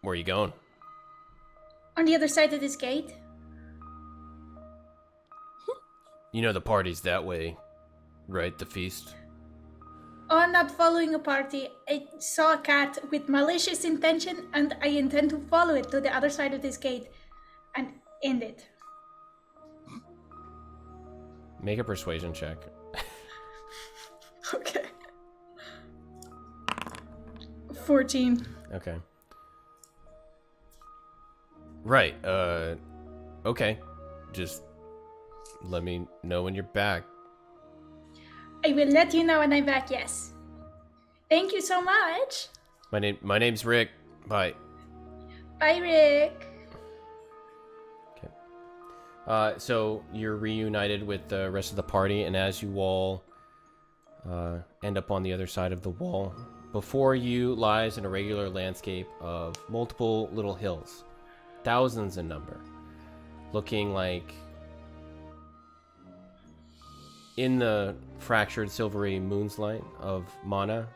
A: Where are you going?
F: On the other side of this gate?
A: You know the party's that way, right? The feast?
F: Oh, I'm not following a party. I saw a cat with malicious intention, and I intend to follow it to the other side of this gate and end it.
A: Make a persuasion check.
F: Okay. 14.
A: Okay. Right, okay. Just let me know when you're back.
F: I will let you know when I'm back, yes. Thank you so much.
A: My name's Rick. Bye.
F: Bye, Rick.
A: Okay. So you're reunited with the rest of the party, and as you all end up on the other side of the wall, before you lies an irregular landscape of multiple little hills, thousands in number, looking like in the fractured silvery moonlight of Mana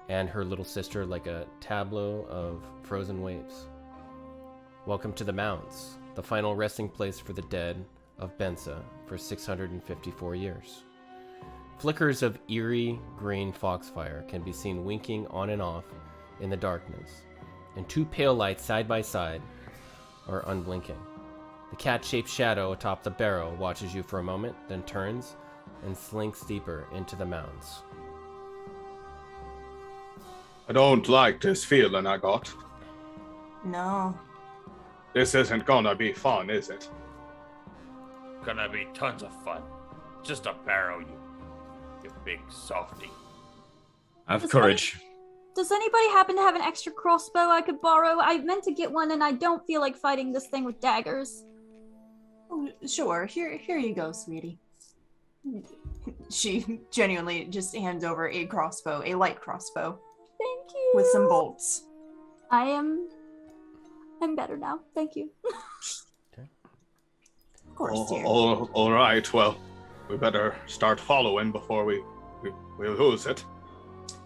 A: and her little sister, like a tableau of frozen waves. Welcome to the Mounds, the final resting place for the dead of Bensa for 654 years. Flickers of eerie green foxfire can be seen winking on and off in the darkness, and two pale lights side by side are unblinking. The cat-shaped shadow atop the barrow watches you for a moment, then turns and slinks deeper into the mounds.
G: I don't like this feeling I got.
B: No.
G: This isn't gonna be fun, is it?
E: Gonna be tons of fun. Just a barrow, you big softy.
C: Have courage.
H: Does anybody happen to have an extra crossbow I could borrow? I meant to get one and I don't feel like fighting this thing with daggers.
B: Oh, sure. Here you go, sweetie. She genuinely just hands over a crossbow, a light crossbow.
H: Thank you.
B: With some bolts.
H: I'm better now. Thank you.
B: Of course, dear.
G: All right. Well, we better start following before we lose it.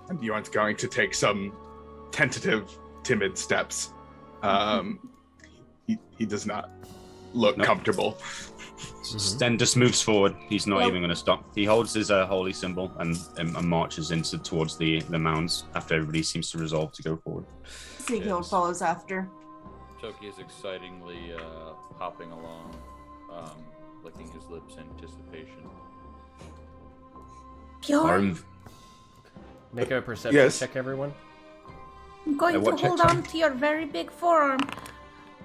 G: And Bjorn's going to take some tentative, timid steps. He does not look comfortable.
C: Sten just moves forward. He's not even going to stop. He holds his holy symbol and marches towards the mounds after everybody seems to resolve to go forward.
B: Seagull follows after.
D: Toki is excitingly hopping along, licking his lips in anticipation.
F: Bjorn,
A: Make a perception check, everyone.
F: I'm going to
C: what check,
F: hold
C: sorry?
F: on to your very big forearm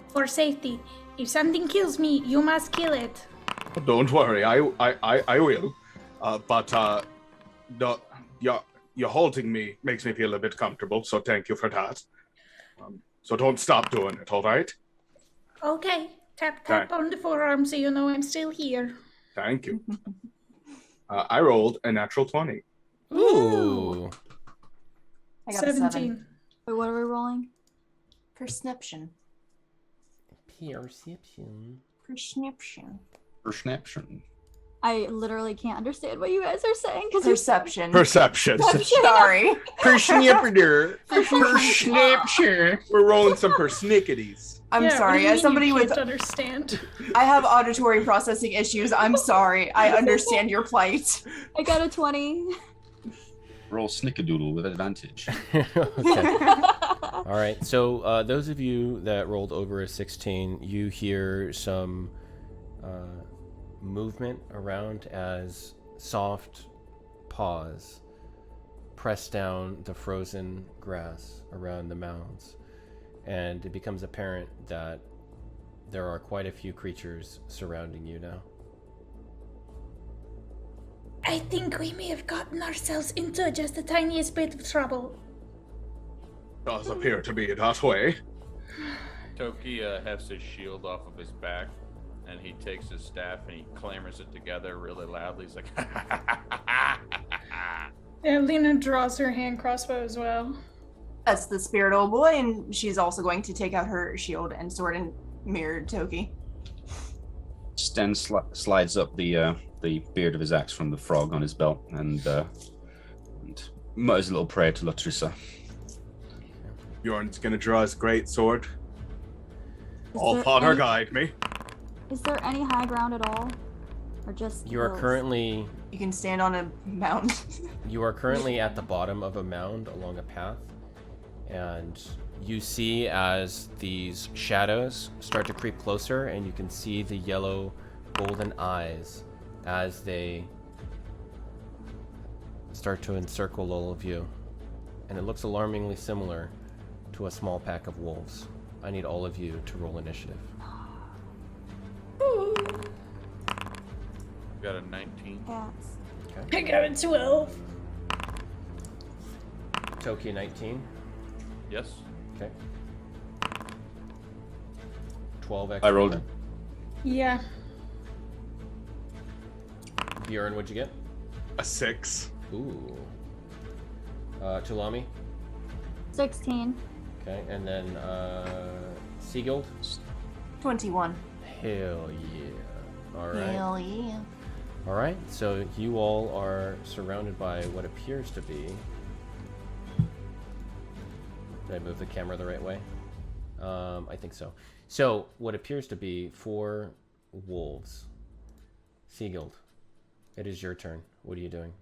F: for safety. If something kills me, you must kill it.
G: Don't worry, I will. But you're holding me makes me feel a bit comfortable, so thank you for that. So don't stop doing it, all right?
F: Okay, tap on the forearm so you know I'm still here.
G: Thank you. I rolled a natural 20.
A: Ooh.
B: I got a 7.
H: Wait, what are we rolling?
B: Perception.
C: Perception.
H: I literally can't understand what you guys are saying because
B: Perception.
G: Perception.
B: Sorry.
G: Persnipper. We're rolling some persnickities.
B: I'm sorry. As somebody with
F: understand.
B: I have auditory processing issues. I'm sorry. I understand your plight.
H: I got a 20.
C: Roll snickerdoodle with advantage.
A: Okay. All right. So those of you that rolled over a 16, you hear some movement around as soft paws press down the frozen grass around the mounds, and it becomes apparent that there are quite a few creatures surrounding you now.
F: I think we may have gotten ourselves into just the tiniest bit of trouble.
G: Does appear to be that way.
D: Toki hefts his shield off of his back, and he takes his staff and he clambers it together really loudly. He's like,
F: Yeah, Lena draws her hand crossbow as well.
B: That's the spirit old boy, and she's also going to take out her shield and sword and mirror Toki.
C: Sten slides up the beard of his axe from the frog on his belt and mutters a little prayer to Latrissa.
G: Bjorn's gonna draw his great sword. All
H: there
G: father
H: any-
G: guide me.
H: Is there any high ground at all? Or just
A: You are
H: hills?
A: currently
B: You can stand on a mound.
A: at the bottom of a mound along a path, and you see as these shadows start to creep closer, and you can see the yellow golden eyes as they start to encircle all of you, and it looks alarmingly similar to a small pack of wolves. I need all of you to roll initiative.
D: Got a 19.
H: Cats.
F: I got a 12.
A: Toki 19.
D: Yes.
A: Okay. 12
C: I rolled it.
F: Yeah.
A: Bjorn, what'd you get?
G: A 6.
A: Ooh. Tulami.
H: 16.
A: Okay, and then Seaguild.
B: 21.
A: Hell yeah. All right.
B: Hell yeah.
A: All right. So you all are surrounded by what appears to be. Did I move the camera the right way? I think so. So what appears to be 4 wolves. Seaguild, it is your turn. What are you doing?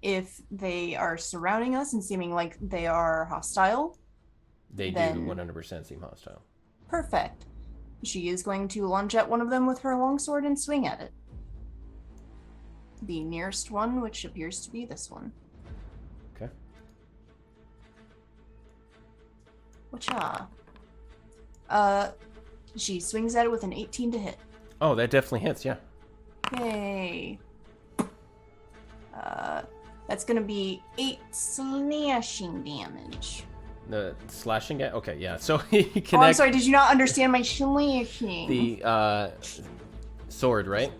B: If they are surrounding us and seeming like they are hostile,
A: They do
B: Then-
A: 100% seem hostile.
B: perfect. She is going to lunge at one of them with her longsword and swing at it. The nearest one, which appears to be this one.
A: Okay.
B: Whatcha? She swings at it with an 18 to hit.
A: Oh, that definitely hits. Yeah.
B: Yay. That's gonna be 8 slashing damage.
A: The slashing guy. Okay. Yeah. So he connects
B: Oh, I'm sorry, did you not understand my slashing?
A: the sword, right?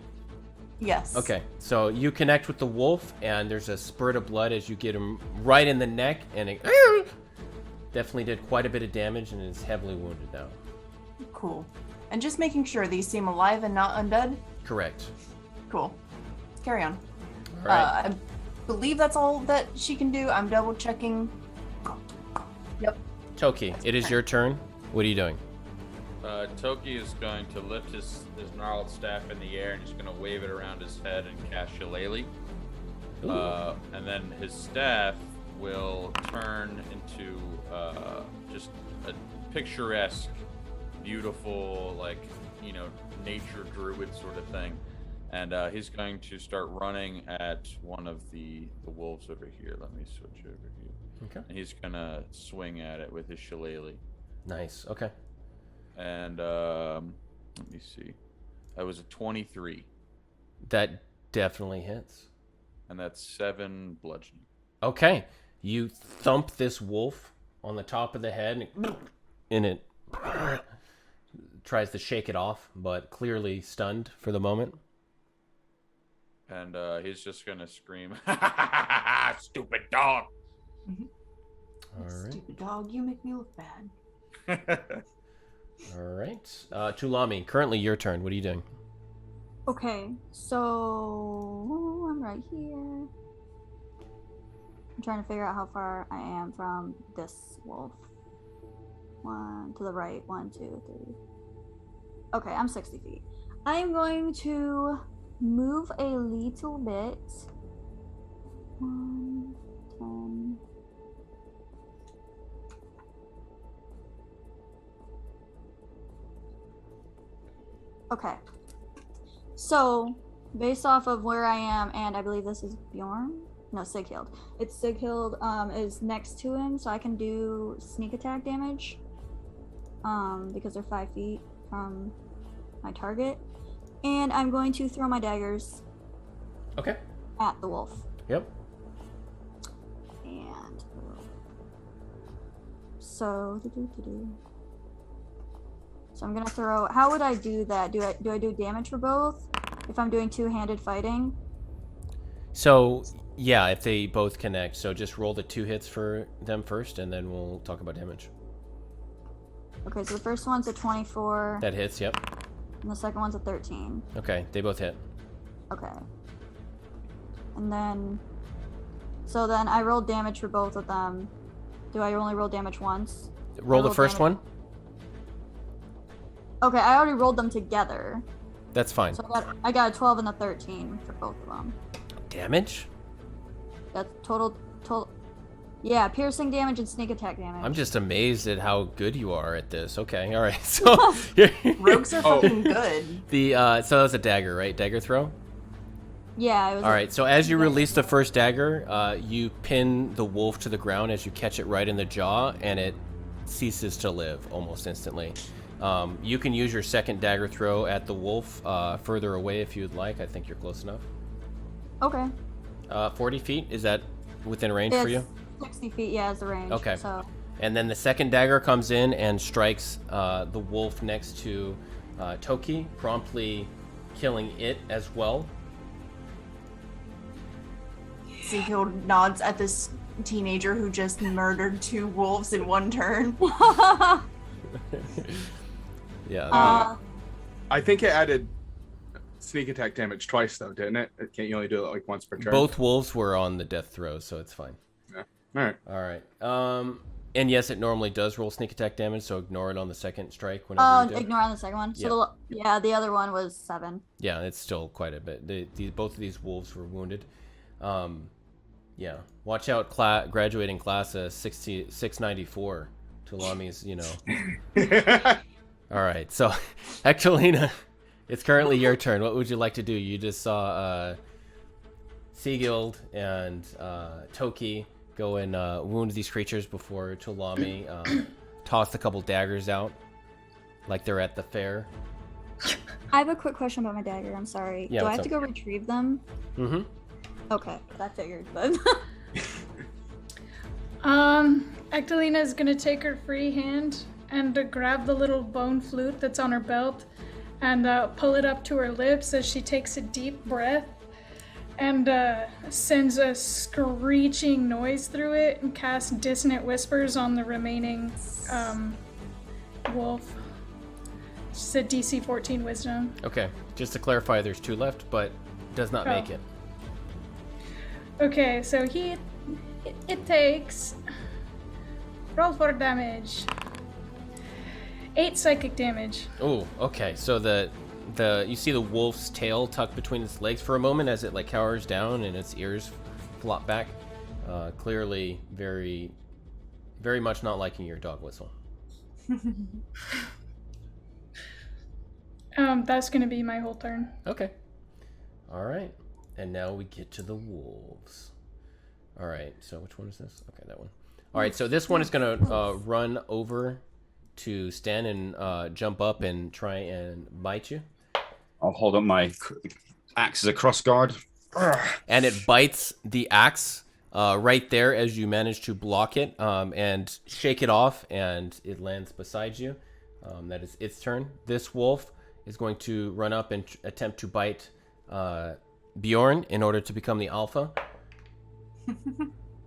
B: Yes.
A: Okay, so you connect with the wolf, and there's a spurt of blood as you get him right in the neck, and it definitely did quite a bit of damage and is heavily wounded now.
B: Cool. And just making sure these seem alive and not undead.
A: Correct.
B: Cool. Let's carry on.
A: All right.
B: I believe that's all that she can do. I'm double checking. Yep.
A: Toki, it is your turn. What are you doing?
D: Toki is going to lift his gnarled staff in the air and he's going to wave it around his head and cast Shillelagh. And then his staff will turn into just a picturesque, beautiful, nature druid sort of thing. And he's going to start running at one of the wolves over here. Let me switch over here.
A: Okay.
D: And he's going to swing at it with his Shillelagh.
A: Nice. Okay.
D: And let me see. That was a 23.
A: That definitely hits.
D: And that's 7 bludgeoning.
A: Okay. You thump this wolf on the top of the head, and it tries to shake it off, but clearly stunned for the moment.
D: And he's just going to scream, "Stupid dog!"
A: All right.
B: Stupid dog, you make me look bad.
A: All right. Tulami, currently your turn. What are you doing?
H: Okay, so I'm right here. I'm trying to figure out how far I am from this wolf. 1 to the right, 1, 2, 3. Okay, I'm 60 feet. I'm going to move a little bit. 1, 10. Okay. So, based off of where I am, and I believe this is Bjorn? No, Sighild. It's Sighild is next to him, so I can do sneak attack damage. Because they're 5 feet from my target. And I'm going to throw my daggers
A: Okay.
H: at the wolf.
A: Yep.
H: And so So I'm gonna throw. How would I do that? Do I do damage for both? If I'm doing two-handed fighting?
A: So, yeah, if they both connect. So just roll the 2 hits for them first, and then we'll talk about damage.
H: Okay, so the first one's a 24,
A: That hits, yep.
H: and the second one's a 13.
A: Okay, they both hit.
H: Okay. And then, so then I rolled damage for both of them. Do I only roll damage once?
A: Roll the
H: roll
A: first
H: damage-
A: one.
H: Okay, I already rolled them together.
A: That's fine.
H: So I got a 12 and a 13 for both of them.
A: Damage?
H: That's total. Yeah, piercing damage and sneak attack damage.
A: I'm just amazed at how good you are at this. Okay, all right. So
B: Rogues are fucking good.
A: So that was a dagger, right? Dagger throw?
H: Yeah, it was.
A: All right, so as you release the first dagger, you pin the wolf to the ground as you catch it right in the jaw, and it ceases to live almost instantly. You can use your second dagger throw at the wolf further away if you'd like. I think you're close enough.
H: Okay.
A: 40 feet, is that within range for you?
H: 60 feet, yeah, is the range.
A: Okay.
H: So.
A: And then the second dagger comes in and strikes the wolf next to Toki, promptly killing it as well.
B: Seakill nods at this teenager who just murdered 2 wolves in one turn.
A: Yeah.
G: I think it added sneak attack damage twice, though, didn't it? Can't you only do it like once per turn?
A: Both wolves were on the death throw, so it's fine.
G: Yeah. All right.
A: All right. And yes, it normally does roll sneak attack damage, so ignore it on the second strike whenever you do.
H: Ignore on the second one. So the other one was 7.
A: Yeah, it's still quite a bit. Both of these wolves were wounded. Yeah. Watch out, graduating class 694. Tulami's, All right, so Ectolina, it's currently your turn. What would you like to do? You just saw Seagild and Toki go and wound these creatures before Tulami tossed a couple daggers out like they're at the fair.
H: I have a quick question about my dagger. I'm sorry.
A: Yeah,
H: Do I
A: what's
H: have to go retrieve them?
A: Mm-hmm.
H: Okay, I figured, but...
F: Ectolina is gonna take her free hand and grab the little bone flute that's on her belt and pull it up to her lips as she takes a deep breath and sends a screeching noise through it and casts dissonant whispers on the remaining wolf. It's a DC 14 wisdom.
A: Okay, just to clarify, there's 2 left, but does not make it.
F: Okay, so it takes, roll for damage, 8 psychic damage.
A: Oh, okay. So you see the wolf's tail tucked between its legs for a moment as it like cowers down and its ears flop back. Clearly, very, very much not liking your dog whistle.
F: That's gonna be my whole turn.
A: Okay. All right. And now we get to the wolves. All right. So which one is this? Okay, that one. All right. So this one is gonna run over to stand and jump up and try and bite you.
C: I'll hold up my axe as a cross guard.
A: And it bites the axe right there as you manage to block it and shake it off, and it lands beside you. That is its turn. This wolf is going to run up and attempt to bite Bjorn in order to become the alpha.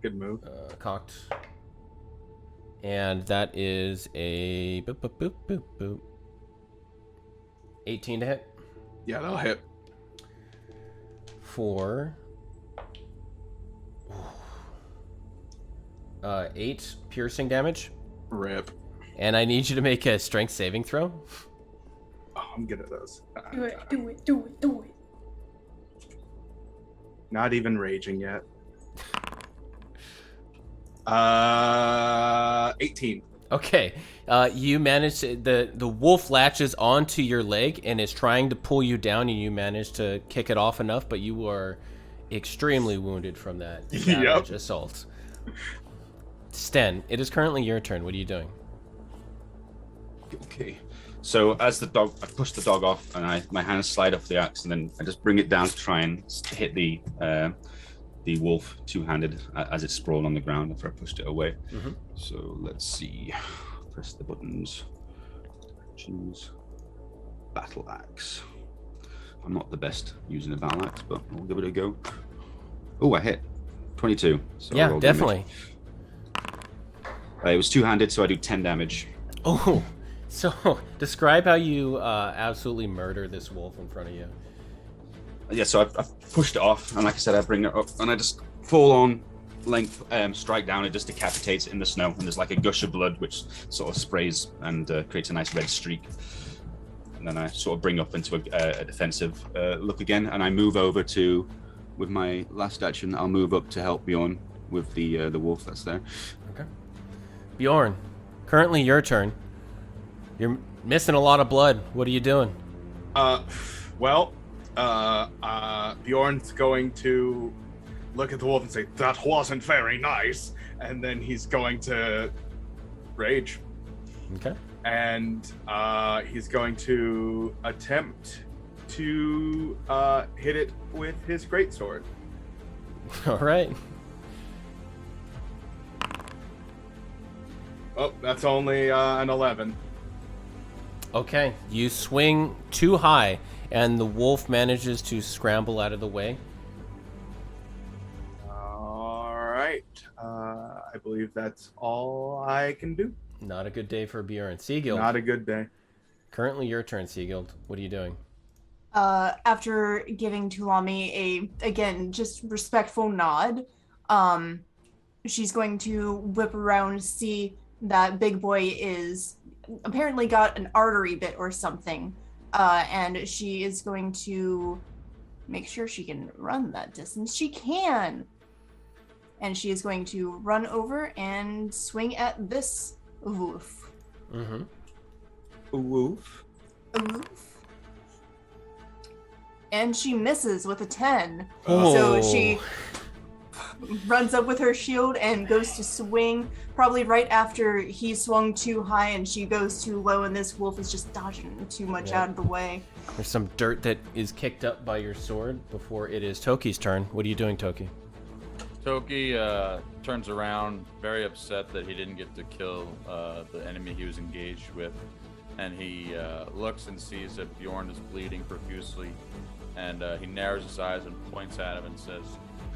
G: Good move.
A: Cocked. And that is a 18 to hit.
G: Yeah, that'll hit.
A: For 8 piercing damage.
G: Rip.
A: And I need you to make a strength saving throw.
G: Oh, I'm good at those.
F: Do it.
G: Not even raging yet. 18.
A: Okay. You manage to, the wolf latches onto your leg and is trying to pull you down, and you manage to kick it off enough, but you are extremely wounded from that savage assault. Sten, it is currently your turn. What are you doing?
C: Okay. So as I push the dog off, and my hands slide off the axe, and then I just bring it down to try and hit the wolf two-handed as it's sprawled on the ground after I pushed it away.
A: Mm-hmm.
C: So let's see. Press the buttons. Choose battle axe. I'm not the best using a battle axe, but we'll give it a go. Oh, I hit 22. So
A: yeah, definitely.
C: It was two-handed, so I do 10 damage.
A: Oh, so describe how you absolutely murder this wolf in front of you.
C: Yeah, so I pushed it off, and like I said, I bring it up, and I just full on length strike down. It just decapitates it in the snow, and there's like a gush of blood which sort of sprays and creates a nice red streak. And then I sort of bring up into a defensive look again, and I move over to, with my last action, I'll move up to help Bjorn with the wolf that's there.
A: Okay. Bjorn, currently your turn. You're missing a lot of blood. What are you doing?
G: Bjorn's going to look at the wolf and say, "That wasn't very nice," and then he's going to rage.
A: Okay.
G: And he's going to attempt to hit it with his greatsword.
A: All right.
G: Oh, that's only an 11.
A: Okay. You swing too high, and the wolf manages to scramble out of the way.
G: All right. I believe that's all I can do.
A: Not a good day for Bjorn. Seaguild.
G: Not a good day.
A: Currently your turn, Seaguild. What are you doing?
B: After giving Tulami a, again, just respectful nod, she's going to whip around, see that Big Boy is apparently got an artery bit or something, and she is going to make sure she can run that distance. She can! And she is going to run over and swing at this wolf.
A: Mm-hmm.
C: A wolf?
B: A wolf. And she misses with a 10.
A: Oh.
B: So she runs up with her shield and goes to swing, probably right after he swung too high and she goes too low, and this wolf is just dodging too much out of the way.
A: There's some dirt that is kicked up by your sword before it is Toki's turn. What are you doing, Toki?
D: Toki turns around, very upset that he didn't get to kill the enemy he was engaged with, and he looks and sees that Bjorn is bleeding profusely, and he narrows his eyes and points at him and says,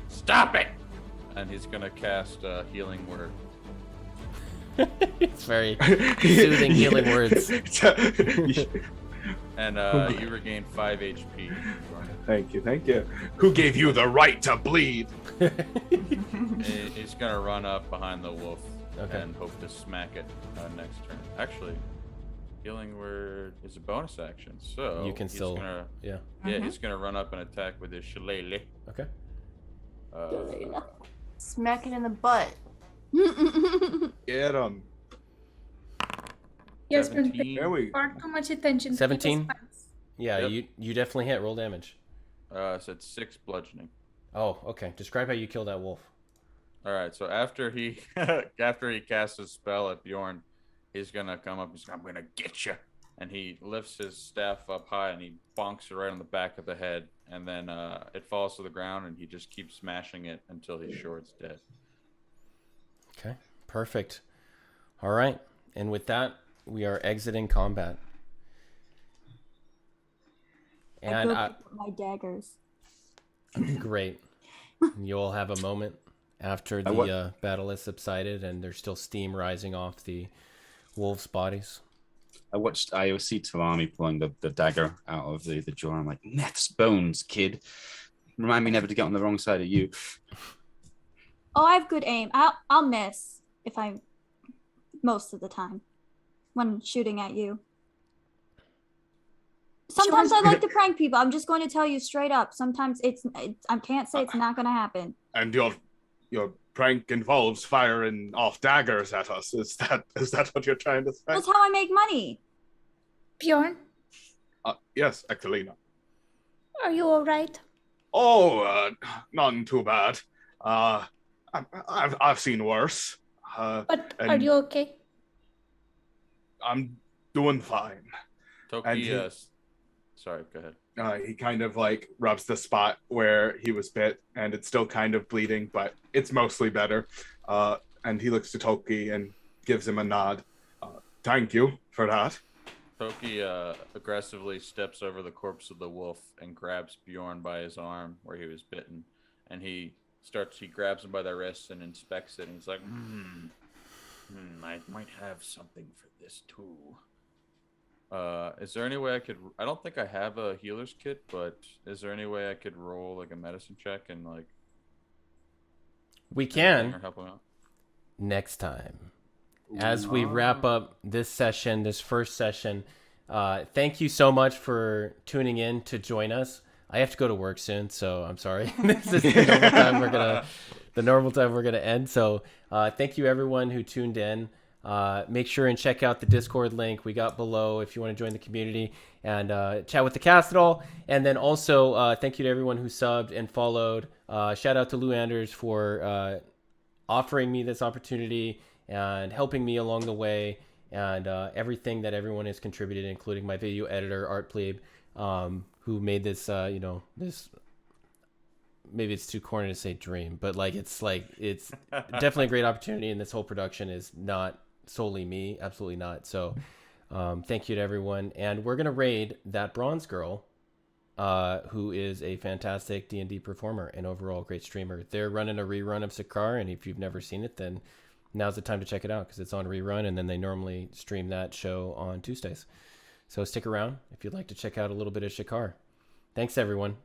D: "Stop it!" And he's gonna cast Healing Word.
A: It's very soothing healing words.
D: And you regain 5 HP.
G: Thank you. Who gave you the right to bleed?
D: He's gonna run up behind the wolf
A: Okay.
D: and hope to smack it next turn. Actually, Healing Word is a bonus action, so
A: You can
D: he's
A: still-
D: gonna,
A: Yeah.
D: he's gonna run up and attack with his shillelagh.
A: Okay.
B: Smack it in the butt.
G: Get him.
F: Yes, been
D: 17.
G: There we go.
F: far too much attention. to
A: 17?
F: people's fights.
A: Yeah,
D: Yep.
A: you definitely hit. Roll damage.
D: So it's 6 bludgeoning.
A: Oh, okay. Describe how you kill that wolf.
D: All right, so after he casts his spell at Bjorn, he's gonna come up. He's like, "I'm gonna get you," and he lifts his staff up high and he bonks it right on the back of the head, and then it falls to the ground, and he just keeps smashing it until he's sure it's dead.
A: Okay. Perfect. All right. And with that, we are exiting combat.
H: I
A: And
H: go pick up my daggers.
A: great. You'll have a moment after the battle has subsided and there's still steam rising off the wolves' bodies.
C: I see Talami pulling the dagger out of the jaw. I'm like, Neth's bones, kid. Remind me never to get on the wrong side of you.
H: Oh, I have good aim. I'll miss if I most of the time when shooting at you. Sometimes I like to prank people. I'm just going to tell you straight up. Sometimes I can't say it's not going to happen.
G: And your prank involves firing off daggers at us. Is that what you're trying to say?
H: That's how I make money.
F: Bjorn,
G: Yes, Ectelina.
F: are you all right?
G: Oh, none too bad. I've seen worse.
F: But are
G: and
F: you okay?
G: I'm doing fine.
D: Toki, sorry, go ahead.
G: He kind of like rubs the spot where he was bit, and it's still kind of bleeding, but it's mostly better. And he looks to Toki and gives him a nod. Thank you for that.
D: Toki aggressively steps over the corpse of the wolf and grabs Bjorn by his arm where he was bitten, and he grabs him by the wrist and inspects it, and he's like,
E: I might have something for this too.
D: Is there any way I don't think I have a healer's kit, but is there any way I could roll like a medicine check and like
A: We
D: or
A: can
D: help him out?
A: next time. As we wrap up this session, this first session, Thank you so much for tuning in to join us. I have to go to work soon, so I'm sorry. This is the normal time we're gonna end. So thank you everyone who tuned in. Make sure and check out the Discord link we got below if you want to join the community and chat with the cast at all. And then also thank you to everyone who subbed and followed. Shout out to Lou Anders for offering me this opportunity and helping me along the way, and everything that everyone has contributed, including my video editor, Art Plebe, who made this, this, maybe it's too corny to say dream, but it's definitely a great opportunity, and this whole production is not solely me, absolutely not. So thank you to everyone, and we're going to raid that bronze girl, who is a fantastic D&D performer and overall great streamer. They're running a rerun of Sakar, and if you've never seen it, then now's the time to check it out, because it's on rerun, and then they normally stream that show on Tuesdays. So stick around if you'd like to check out a little bit of Shakar. Thanks, everyone.